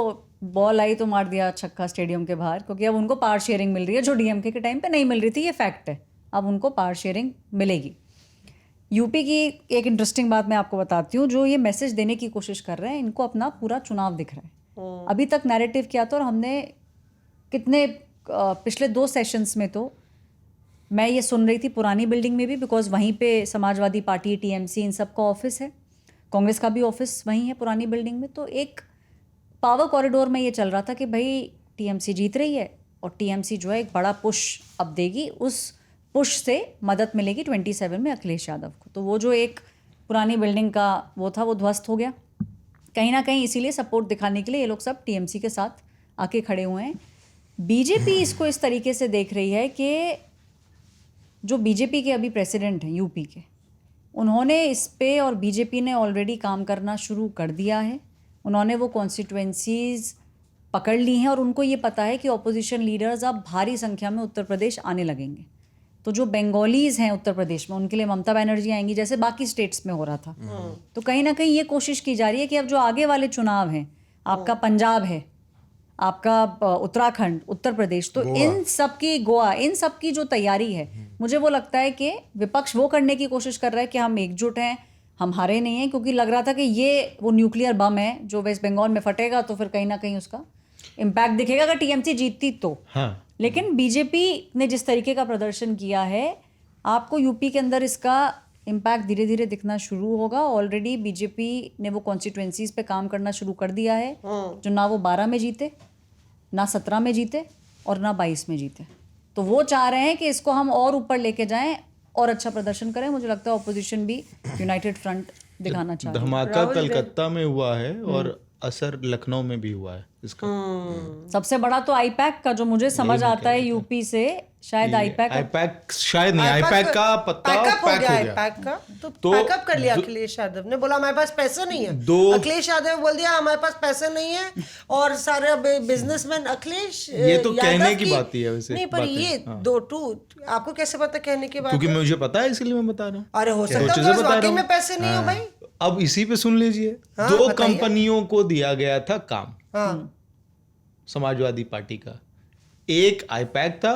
बॉल आई तो मार दिया छक्का स्टेडियम के बाहर, क्योंकि अब उनको पावर शेयरिंग मिल रही है, जो डीएमके के टाइम पे नहीं मिल रही थी, ये फैक्ट है। अब उनको पावर शेयरिंग मिलेगी। यूपी की एक इंटरेस्टिंग बात मैं आपको बताती हूँ, जो ये मैसेज देने की कोशिश कर रहे हैं, इनको अपना पूरा चुनाव दिख रहा है। अभी तक नैरेटिव क्या था, और हमने कितने पिछले 2 सेशंस में तो मैं ये सुन रही थी पुरानी बिल्डिंग में भी, बिकॉज वहीं पे समाजवादी पार्टी, टीएमसी, इन सब का ऑफिस है, कांग्रेस का भी ऑफिस वहीं है पुरानी बिल्डिंग में। तो एक पावर कॉरिडोर में ये चल रहा था कि भाई टीएमसी जीत रही है, और टीएमसी जो है एक बड़ा पुश अब देगी उस पुश से मदद मिलेगी 27 में अखिलेश यादव को। तो वो जो एक पुरानी बिल्डिंग का वो था वो ध्वस्त हो गया कहीं ना कहीं, इसीलिए सपोर्ट दिखाने के लिए ये लोग सब टीएमसी के साथ आके खड़े हुए हैं। बीजेपी इसको इस तरीके से देख रही है कि जो बीजेपी के अभी प्रेसिडेंट हैं यूपी के, उन्होंने इस पे और बीजेपी ने ऑलरेडी काम करना शुरू कर दिया है। उन्होंने वो कॉन्स्टिट्यूएंसीज पकड़ ली हैं और उनको ये पता है कि ऑपोजिशन लीडर्स अब भारी संख्या में उत्तर प्रदेश आने लगेंगे। तो जो बंगालीज हैं उत्तर प्रदेश में, उनके लिए ममता बनर्जी आएंगी जैसे बाकी स्टेट्स में हो रहा था। तो कहीं ना कहीं ये कोशिश की जा रही है कि अब जो आगे वाले चुनाव हैं, आपका पंजाब है, आपका उत्तराखंड, उत्तर प्रदेश, तो इन सब की गोवा, इन सब की जो तैयारी है, मुझे वो लगता है कि विपक्ष वो करने की कोशिश कर रहा है कि हम एकजुट हैं, हम हारे नहीं हैं, क्योंकि लग रहा था कि ये वो न्यूक्लियर बम है जो वेस्ट बंगाल में फटेगा तो फिर कहीं ना कहीं उसका इम्पैक्ट दिखेगा अगर टीएमसी जीतती तो। हाँ। लेकिन बीजेपी ने जिस तरीके का प्रदर्शन किया है, आपको यूपी के अंदर इसका इम्पैक्ट धीरे धीरे दिखना शुरू होगा। ऑलरेडी बीजेपी ने वो कॉन्स्टिट्यूएंसीज पे काम करना शुरू कर दिया है जो ना वो 12 में जीते, ना 17 में जीते और ना 22 में जीते। तो वो चाह रहे हैं कि इसको हम और ऊपर लेके जाएं और अच्छा प्रदर्शन करें। मुझे लगता है ऑपोजिशन भी यूनाइटेड फ्रंट दिखाना चाह रही है। धमाका कलकत्ता में हुआ है और असर लखनऊ में भी हुआ है इसका। सबसे बड़ा तो आईपैक का जो मुझे समझ आता है यूपी से, शायद आईपैक शायद नहीं, आईपैक का पत्ता पैक हो गया। आईपैक का तो पैकअप कर लिया अखिलेश यादव ने, बोला हमारे पास पैसे नहीं है। अखिलेश यादव ने बोल दिया हमारे पास पैसे नहीं है और सारे बिजनेसमैन अखिलेश ये तो कहने की बात ही है वैसे। नहीं, पर ये आपको कैसे पता कहने की बात? क्योंकि मुझे पता है इसलिए मैं बता रहा हूँ। अरे हो सकता है वाकई में पैसे नहीं हो भाई। अब इसी पे सुन लीजिए। 2 कंपनियों को दिया गया था काम, समाजवादी पार्टी का। एक आईपैक था,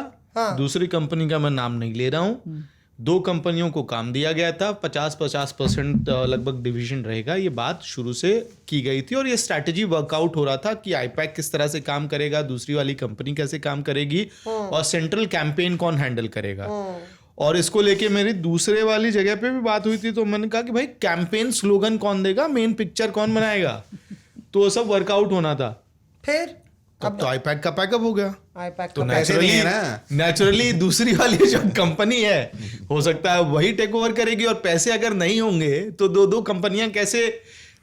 दूसरी कंपनी का मैं नाम नहीं ले रहा हूं। 2 कंपनियों को काम दिया गया था, 50% लगभग डिवीजन रहेगा। ये बात शुरू से की गई थी और ये स्ट्रैटेजी वर्कआउट हो रहा था कि आईपैक किस तरह से काम करेगा, दूसरी वाली कंपनी कैसे काम करेगी और सेंट्रल कैंपेन कौन हैंडल करेगा। और इसको लेके मेरी दूसरे वाली जगह पे भी बात हुई थी, तो मैंने कहा कि भाई कैंपेन स्लोगन कौन देगा, मेन पिक्चर कौन बनाएगा। तो वो सब वर्कआउट होना था। फिर अब तो आईपैक का पैकअप हो गया। आईपैक तो नेचुरली दूसरी वाली जो कंपनी है हो सकता है वही टेक ओवर करेगी। और पैसे अगर नहीं होंगे तो 2 कंपनियां कैसे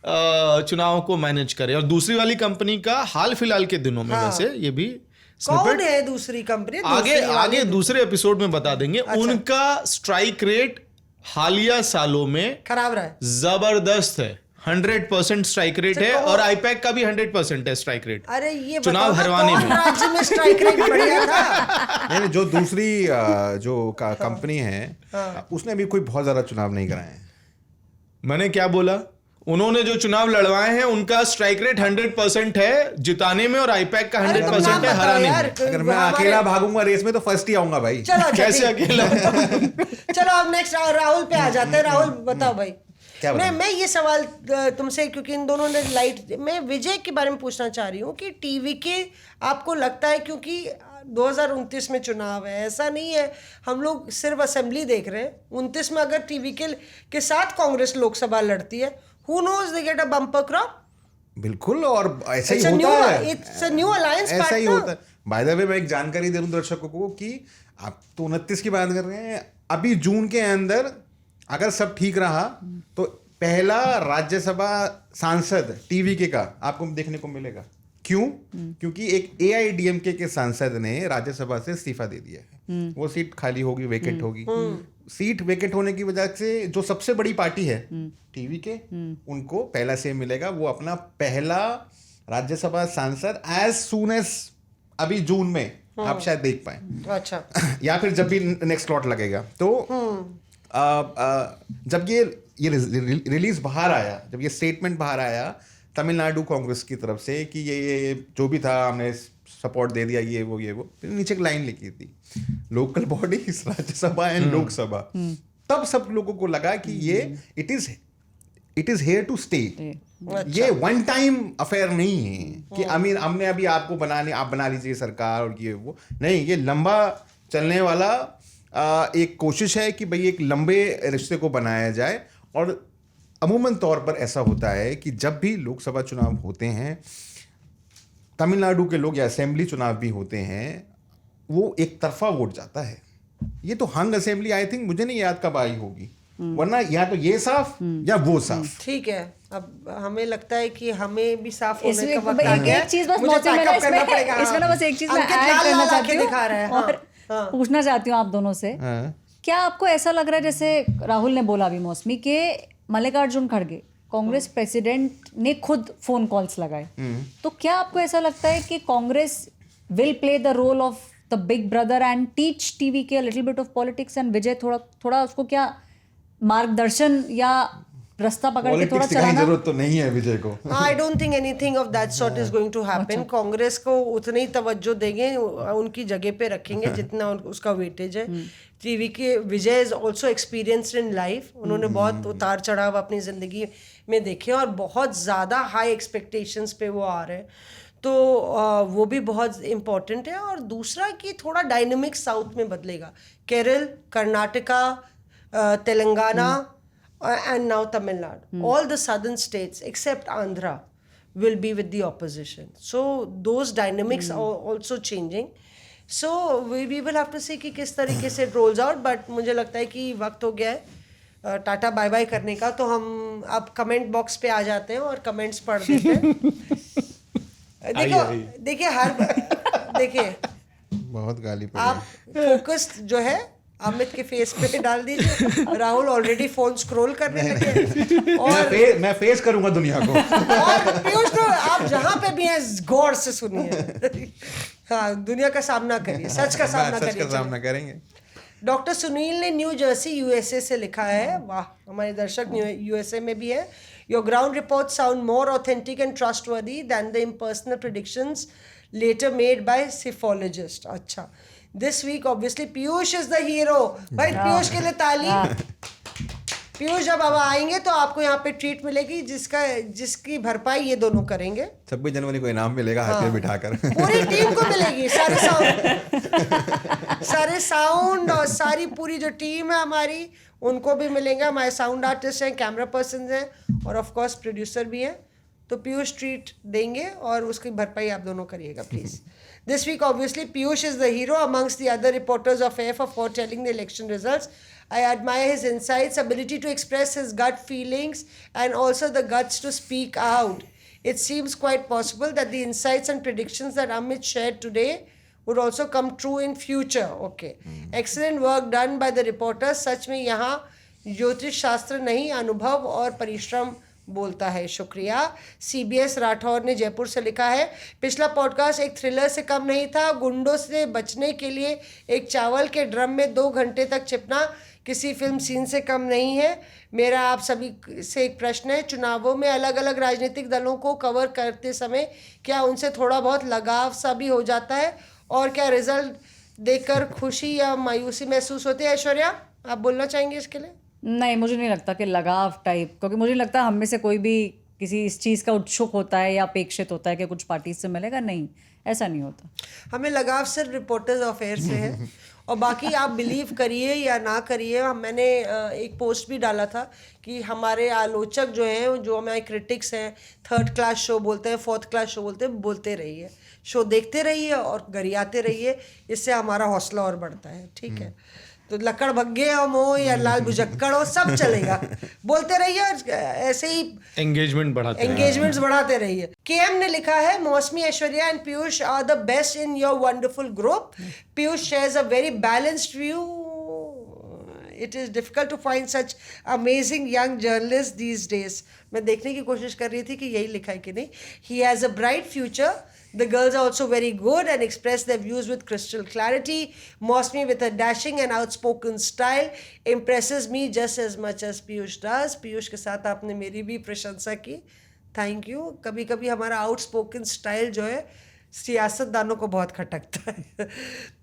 चुनाव को मैनेज करें। और दूसरी वाली कंपनी का हाल फिलहाल के दिनों में वैसे ये भी कौन है दूसरी कंपनी, आगे दूसरे एपिसोड में बता देंगे। उनका स्ट्राइक रेट हालिया सालों में खराब रहा है, जबरदस्त है। 100% स्ट्राइक रेट है और आईपैक का भी 100% है स्ट्राइक रेट। अरे ये चुनाव हरवाने में राज्य में स्ट्राइक रेट बढ़िया था। नहीं, जो दूसरी जो कंपनी है उसने अभी कोई बहुत ज्यादा चुनाव नहीं कराए हैं। मैंने क्या बोला, उन्होंने जो चुनाव लड़वाए हैं उनका स्ट्राइक रेट 100% है जिताने में और आईपैक का 100% है हराने में। अगर मैं अकेला भागूंगा रेस में तो फर्स्ट ही आऊंगा भाई। कैसे अकेला? चलो अब नेक्स्ट राहुल पे आ जाते हैं। राहुल बताओ भाई। मैं ये सवाल तुमसे, क्योंकि इन दोनों ने मैं विजय के बारे में पूछना चाह रही हूँ कि टीवी के आपको लगता है, क्योंकि 2029 में चुनाव है, ऐसा नहीं है हम लोग सिर्फ असेंबली देख रहे हैं। 29 में अगर टीवी के साथ कांग्रेस लोकसभा लड़ती है, who knows they get a bumper crop. बिल्कुल, और ऐसा ही होता है। It's a new alliance partner. ऐसा ही होता है। बाय द वे मैं एक जानकारी दे दूं दर्शकों को कि आप तो 29 की बात कर रहे हैं, अभी जून के अंदर अगर सब ठीक रहा तो पहला राज्यसभा सांसद टीवी के का आपको देखने को मिलेगा। क्यों? क्योंकि एक AIADMK के सांसद ने राज्यसभा से इस्तीफा दे दिया है। वो सीट खाली होगी, वेकेंट होगी। सीट वेकेंट होने की वजह से जो सबसे बड़ी पार्टी है टीवी के, उनको पहला से मिलेगा। वो अपना पहला राज्यसभा सांसद एज सून एज अभी जून में आप शायद देख पाए। अच्छा। या फिर जब भी नेक्स्ट स्लॉट लगेगा। तो जब ये रिलीज बाहर आया, जब ये स्टेटमेंट बाहर आया तमिलनाडु कांग्रेस की तरफ से कि ये जो भी था हमने सपोर्ट दे दिया, ये वो फिर नीचे एक लाइन लिखी थी, local bodies Rajya Sabha and Lok Sabha. तब सब लोगों को लगा कि ये it is here to stay. ये वन टाइम अफेयर नहीं है कि अमीर हमने अभी आपको आप बना लीजिए सरकार और ये वो नहीं। ये लंबा चलने वाला एक कोशिश है कि भाई एक लंबे रिश्ते को बनाया जाए। और अमूमन तौर पर ऐसा होता है कि जब भी लोकसभा चुनाव होते हैं, तमिलनाडु के लोग या असेंबली चुनाव भी होते हैं, वो एक तरफा वोट जाता है। ये तो हंग असेंबली आई थिंक मुझे नहीं याद कब आई होगी, वरना या तो ये साफ या वो साफ। ठीक है, अब हमें लगता है कि हमें भी साफ होने इसमें का वक्त आ गया एक चीज बस मुझे मौसम में पैकअप करना पड़ेगा। इसमें ना बस एक चीज मैं अंकित ऐड लाल करना लाल चाहती आंखें हूँ दिखा रहा है, और पूछना चाहती हूँ आप दोनों से, क्या आपको ऐसा लग रहा है जैसे राहुल ने बोला अभी मौसमी के मल्लिकार्जुन खड़गे कांग्रेस प्रेसिडेंट ने खुद फोन कॉल्स लगाए, तो क्या आपको ऐसा लगता है कि Congress will play the role of the big brother and teach TVK little bit of politics and Vijay थोड़ा उसको क्या मार्गदर्शन या रास्ता पकड़ के थोड़ा पॉलिटिक्स की चलाना? जरूरत तो नहीं है विजय को। I don't think anything of that sort is going to happen. Congress को उतनी ही तवज्जो देंगे, उनकी जगह पे रखेंगे जितना उसका वेटेज है। TVK Vijay is also experienced in life, उन्होंने बहुत उतार चढ़ाव अपनी जिंदगी में देखे और बहुत ज़्यादा हाई एक्सपेक्टेशंस पे वो आ रहे हैं, तो वो भी बहुत इम्पोर्टेंट है। और दूसरा कि थोड़ा डायनेमिक साउथ में बदलेगा, Kerala, Karnataka, Telangana and now Tamil Nadu. All the southern states except Andhra will be with the opposition. So those dynamics are also changing. So we will have to see कि किस तरीके से it rolls out. But मुझे लगता है कि वक्त हो गया है टाटा बाय बाय करने का, तो हम अब कमेंट बॉक्स पे आ जाते हैं और कमेंट्स पढ़ देते हैं। देखिए बहुत गाली पड़ी। आप फोकस जो है अमित के फेस पे डाल दीजिए। राहुल ऑलरेडी फोन स्क्रॉल करने लगे और मैं फेस करूंगा दुनिया को। और पीयूष तो आप जहां पे भी हैं गौर से सुनिए। हाँ, दुनिया का सामना करिए, सच का सामना सच करिए। का सामना करेंगे। डॉक्टर सुनील ने न्यू जर्सी यूएसए से लिखा है, वाह, हमारे दर्शक यूएसए में भी है। Your ground report sound more authentic and trustworthy then the impersonal predictions later made by psephologist. अच्छा, this week obviously Piyush is the hero. भाई पीयूष के लिए ताली। पीयूष जब अब आएंगे तो आपको यहाँ पे ट्रीट मिलेगी जिसकी भरपाई ये दोनों करेंगे। 26 जनवरी को इनाम मिलेगा हाथ में बिठाकर। पूरी टीम को मिलेगी, सारे साउंड और सारी पूरी जो टीम है हमारी, उनको भी मिलेंगे। हमारे साउंड आर्टिस्ट हैं, कैमरा पर्सन हैं और ऑफ कोर्स प्रोड्यूसर भी हैं। तो पीयूष ट्रीट देंगे और उसकी भरपाई आप दोनों करिएगा please. This week, obviously, Piyush is the hero amongst the other reporters of air for foretelling the election results. I admire his insights, ability to express his gut feelings, and also the guts to speak out. It seems quite possible that the insights and predictions that Amit shared today would also come true in future. Okay. Excellent work done by the reporters. सच में यहाँ ज्योतिष शास्त्र नहीं, अनुभव और परिश्रम बोलता है। शुक्रिया। CBS राठौर ने जयपुर से लिखा है, पिछला पॉडकास्ट एक थ्रिलर से कम नहीं था। गुंडों से बचने के लिए एक चावल के ड्रम में 2 घंटे तक छिपना किसी फिल्म सीन से कम नहीं है। मेरा आप सभी से एक प्रश्न है, चुनावों में अलग अलग राजनीतिक दलों को कवर करते समय क्या उनसे थोड़ा बहुत लगाव सा भी हो जाता है, और क्या रिजल्ट देखकर खुशी या मायूसी महसूस होती है? ऐश्वर्या, आप बोलना चाहेंगे इसके लिए? नहीं, मुझे नहीं लगता कि लगाव टाइप, क्योंकि मुझे लगता है हम में से कोई भी किसी इस चीज़ का उत्सुक होता है या अपेक्षित होता है कि कुछ पार्टी से मिलेगा। नहीं, ऐसा नहीं होता। हमें लगाव सिर्फ रिपोर्टर्स अफेयर से है और बाकी आप बिलीव करिए या ना करिए। मैंने एक पोस्ट भी डाला था कि हमारे आलोचक जो हैं, जो हमारे क्रिटिक्स हैं, 3rd क्लास शो बोलते हैं, 4th क्लास शो बोलते हैं, बोलते रहिए, शो देखते रहिए और गरियाते रहिए, इससे हमारा हौसला और बढ़ता है। ठीक है, तो लकड़ भग्गे हो मोह या लाल भुजक्कड़ हो, सब चलेगा, बोलते रहिए और ऐसे ही एंगेजमेंट्स बढ़ाते रहिए। KM ने लिखा है, Mausami, Aishwarya and Piyush are the best in your wonderful group. Piyush shares a very balanced view. It is difficult to find such amazing young journalists these days. मैं देखने की कोशिश कर रही थी कि यही लिखा है कि नहीं. He has a bright future. The girls are also very good and express their views with crystal clarity. Mosmi, with a dashing and outspoken style, impresses me just as much as Piyush does. Piyush के साथ आपने मेरी भी प्रशंसा की, थैंक यू. कभी कभी हमारा आउटस्पोकन स्टाइल जो है सियासतदानों को बहुत खटकता है.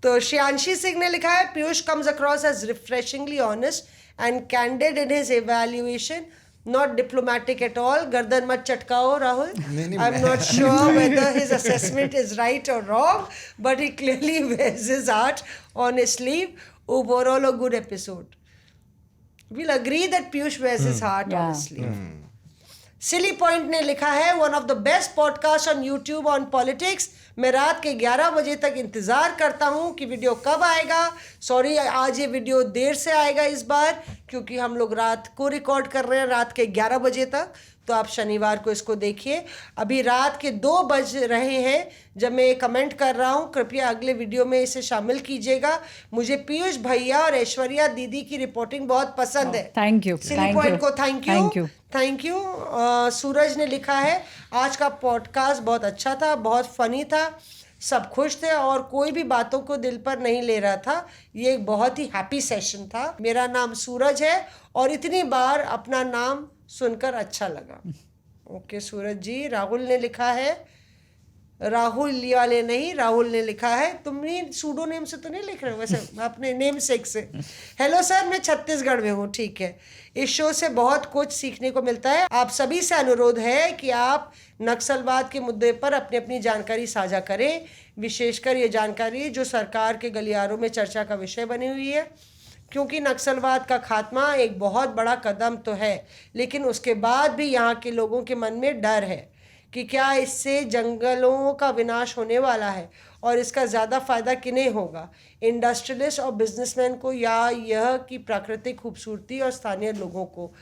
तो श्रियांशी सिंह ने लिखा है, Piyush comes across as refreshingly honest and candid in his evaluation, not diplomatic at all. गर्दन मत चटकाओ Rahul. I'm not sure whether his assessment is right or wrong, but he clearly wears his heart on his sleeve. Overall, a good episode. We'll agree that Piyush wears his heart on his sleeve. Silly point ने लिखा है, one of the best podcast on YouTube on politics. मैं रात के 11 बजे तक इंतज़ार करता हूँ कि वीडियो कब आएगा। सॉरी, आज ये वीडियो देर से आएगा इस बार, क्योंकि हम लोग रात को रिकॉर्ड कर रहे हैं, रात के 11 बजे तक। तो आप शनिवार को इसको देखिए। अभी रात के 2 बज रहे हैं जब मैं कमेंट कर रहा हूँ। कृपया अगले वीडियो में इसे शामिल कीजिएगा। मुझे पीयूष भैया और ऐश्वर्या दीदी की रिपोर्टिंग बहुत पसंद है। Thank you, silly thank point you, को thank you, thank you. Thank you. Suraj ने लिखा है, आज का पॉडकास्ट बहुत अच्छा था, बहुत फनी था, सब खुश थे और कोई भी बातों को दिल पर नहीं ले रहा था। ये एक बहुत ही हैप्पी सेशन था। मेरा नाम सूरज है और इतनी बार अपना नाम सुनकर अच्छा लगा। ओके सूरज जी। राहुल ने लिखा है, राहुल वाले नहीं, राहुल ने लिखा है, तुम सूडो नेम से तो नहीं लिख रहे हो वैसे, अपने नेम सेक से। हेलो सर, मैं छत्तीसगढ़ में हूँ। ठीक है, इस शो से बहुत कुछ सीखने को मिलता है। आप सभी से अनुरोध है कि आप नक्सलवाद के मुद्दे पर अपनी अपनी जानकारी साझा करें, विशेषकर ये जानकारी जो सरकार के गलियारों में चर्चा का विषय बनी हुई है, क्योंकि नक्सलवाद का खात्मा एक बहुत बड़ा कदम तो है, लेकिन उसके बाद भी यहाँ के लोगों के मन में डर है कि क्या इससे जंगलों का विनाश होने वाला है और इसका ज़्यादा फ़ायदा किन्हें होगा, इंडस्ट्रियलिस्ट और बिजनेसमैन को, या यह कि प्राकृतिक खूबसूरती और स्थानीय लोगों को।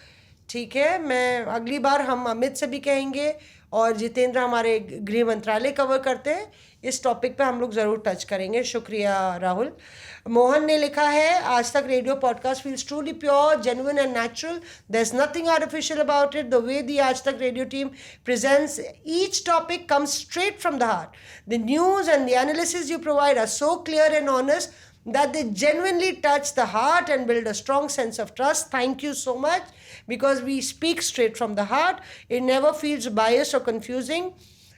ठीक है, मैं अगली बार हम अमित से भी कहेंगे और जितेंद्र हमारे गृह मंत्रालय कवर करते हैं, इस टॉपिक पे हम लोग ज़रूर टच करेंगे। शुक्रिया राहुल। मोहन ने लिखा है, Aaj Tak radio podcast feels truly pure, genuine and natural. There is nothing artificial about it. The way the Aaj Tak radio team presents each topic comes straight from the heart. The news and the analysis you provide are so clear and honest that they genuinely touch the heart and build a strong sense of trust. Thank you so much, because we speak straight from the heart. It never feels biased or confusing.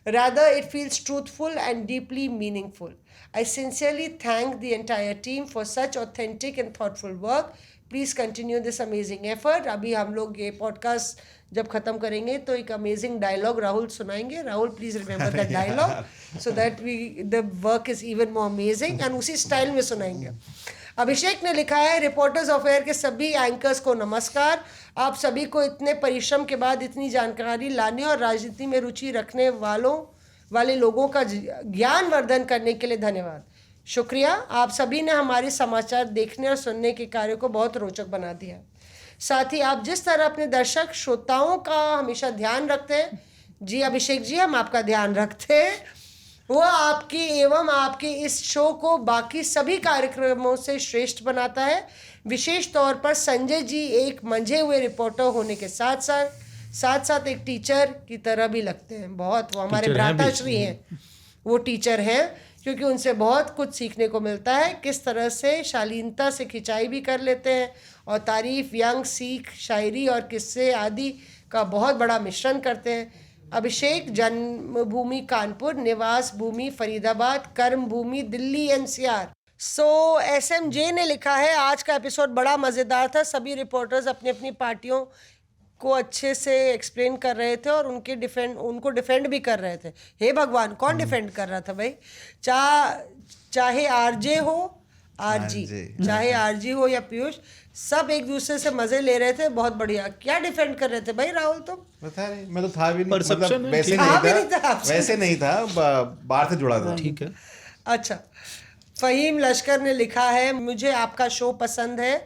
Rather, it feels truthful and deeply meaningful. I sincerely thank the entire team for such authentic and thoughtful work. Please continue this amazing effort. अभी हम लोग ये पॉडकास्ट जब ख़त्म करेंगे तो एक अमेजिंग डायलॉग राहुल सुनाएंगे। Rahul please remember that dialogue so that we the work is even more amazing, and उसी स्टाइल में सुनाएंगे। अभिषेक ने लिखा है, रिपोर्टर्स अफेयर के सभी एंकर्स को नमस्कार। आप सभी को इतने परिश्रम के बाद इतनी जानकारी लाने और राजनीति में रुचि रखने वाले लोगों का ज्ञानवर्धन करने के लिए धन्यवाद। शुक्रिया। आप सभी ने हमारे समाचार देखने और सुनने के कार्य को बहुत रोचक बना दिया। साथ ही आप जिस तरह अपने दर्शक श्रोताओं का हमेशा ध्यान रखते हैं, जी अभिषेक जी, हम आपका ध्यान रखते हैं, वो आपकी एवं आपके इस शो को बाकी सभी कार्यक्रमों से श्रेष्ठ बनाता है। विशेष तौर पर संजय जी एक मंझे हुए रिपोर्टर होने के साथ साथ एक टीचर की तरह भी लगते हैं। बहुत, वो हमारे भ्राताश्री हैं, वो टीचर हैं, क्योंकि उनसे बहुत कुछ सीखने को मिलता है। किस तरह से शालीनता से खिंचाई भी कर लेते हैं और तारीफ, व्यंग, सीख, शायरी और किस्से आदि का बहुत बड़ा मिश्रण करते हैं। अभिषेक जन्मभूमि कानपुर, निवास भूमि फरीदाबाद, कर्म भूमि दिल्ली एनसीआर। सो SMJ ने लिखा है, आज का एपिसोड बड़ा मज़ेदार था। सभी रिपोर्टर्स अपनी अपनी पार्टियों को अच्छे से एक्सप्लेन कर रहे थे और उनको डिफेंड भी कर रहे थे। हे भगवान, कौन डिफेंड कर रहा था भाई? चाहे आरजे हो, आरजी, चाहे आरजी हो या पीयूष, सब एक दूसरे से मजे ले रहे थे। बहुत बढ़िया। क्या डिफेंड कर रहे थे भाई राहुल तुम? पता नहीं, मैं तो था भी नहीं, Perception मतलब है, वैसे नहीं था, बाहर से जुड़ा था। ठीक है। अच्छा, फ़हीम लश्कर ने लिखा है, मुझे आपका शो पसंद है।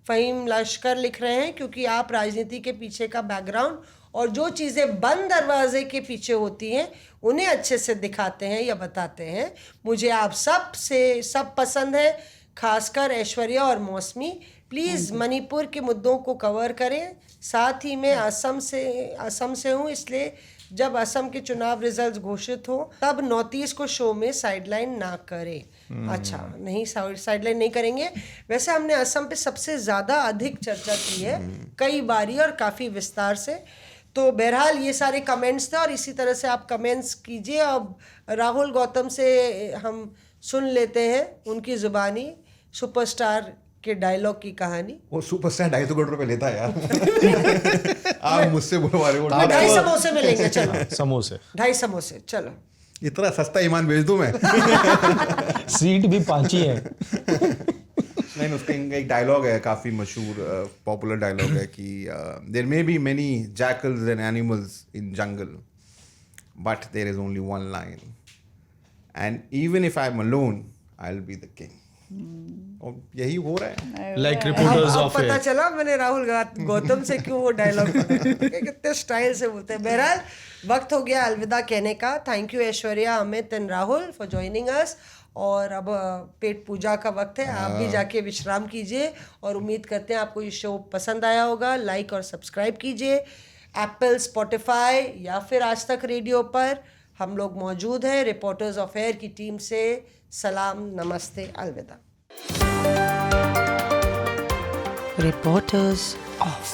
फ़हीम लश्कर लिख रहे हैं, क्योंकि आप राजनीति के पीछे का बैकग्राउंड और जो चीज़ें बंद दरवाजे के पीछे होती हैं उन्हें अच्छे से दिखाते हैं या बताते हैं। मुझे आप सब पसंद है, खासकर ऐश्वर्या और मौसमी। प्लीज़ मणिपुर के मुद्दों को कवर करें। साथ ही मैं असम से हूँ, इसलिए जब असम के चुनाव रिजल्ट्स घोषित हो तब नॉर्थ को शो में साइडलाइन ना करें। अच्छा, नहीं, साइडलाइन नहीं करेंगे। वैसे हमने असम पे सबसे ज़्यादा अधिक चर्चा की है, कई बारी और काफ़ी विस्तार से। तो बहरहाल ये सारे कमेंट्स थे और इसी तरह से आप कमेंट्स कीजिए। अब राहुल गौतम से हम सुन लेते हैं उनकी ज़ुबानी सुपरस्टार के डायलॉग की कहानी। वो सुपरस्टार 250 करोड़ रुपए लेता है यार। आप मुझसे बुलवा रहे हो। 2.5 समोसे मिलेंगे, चलो। समोसे 2.5 समोसे, चलो। इतना सस्ता ईमान बेच दूं मैं? सीट भी 5 ही है। नहीं, उसका एक डायलॉग है काफी मशहूर पॉपुलर डायलॉग है कि there may be many jackals and animals in jungle but there is only one lion and even if I am alone I will be the king. और यही हो रहा है। लाइक रिपोर्टर्स अब ऑफ पता चला मैंने राहुल गौतम से क्यों वो डायलॉग कितने स्टाइल से बोलते हैं। बहरहाल वक्त हो गया अलविदा कहने का। Thank you Aishwarya, Amit and Rahul for joining us. और अब पेट पूजा का वक्त है, आप भी जाके विश्राम कीजिए और उम्मीद करते हैं आपको ये शो पसंद आया होगा। लाइक और सब्सक्राइब कीजिए एप्पल, स्पॉटिफाई या फिर आज तक रेडियो पर हम लोग मौजूद हैं। रिपोर्टर्स ऑफ एयर की टीम से सलाम, नमस्ते, अलविदा। Reporters off.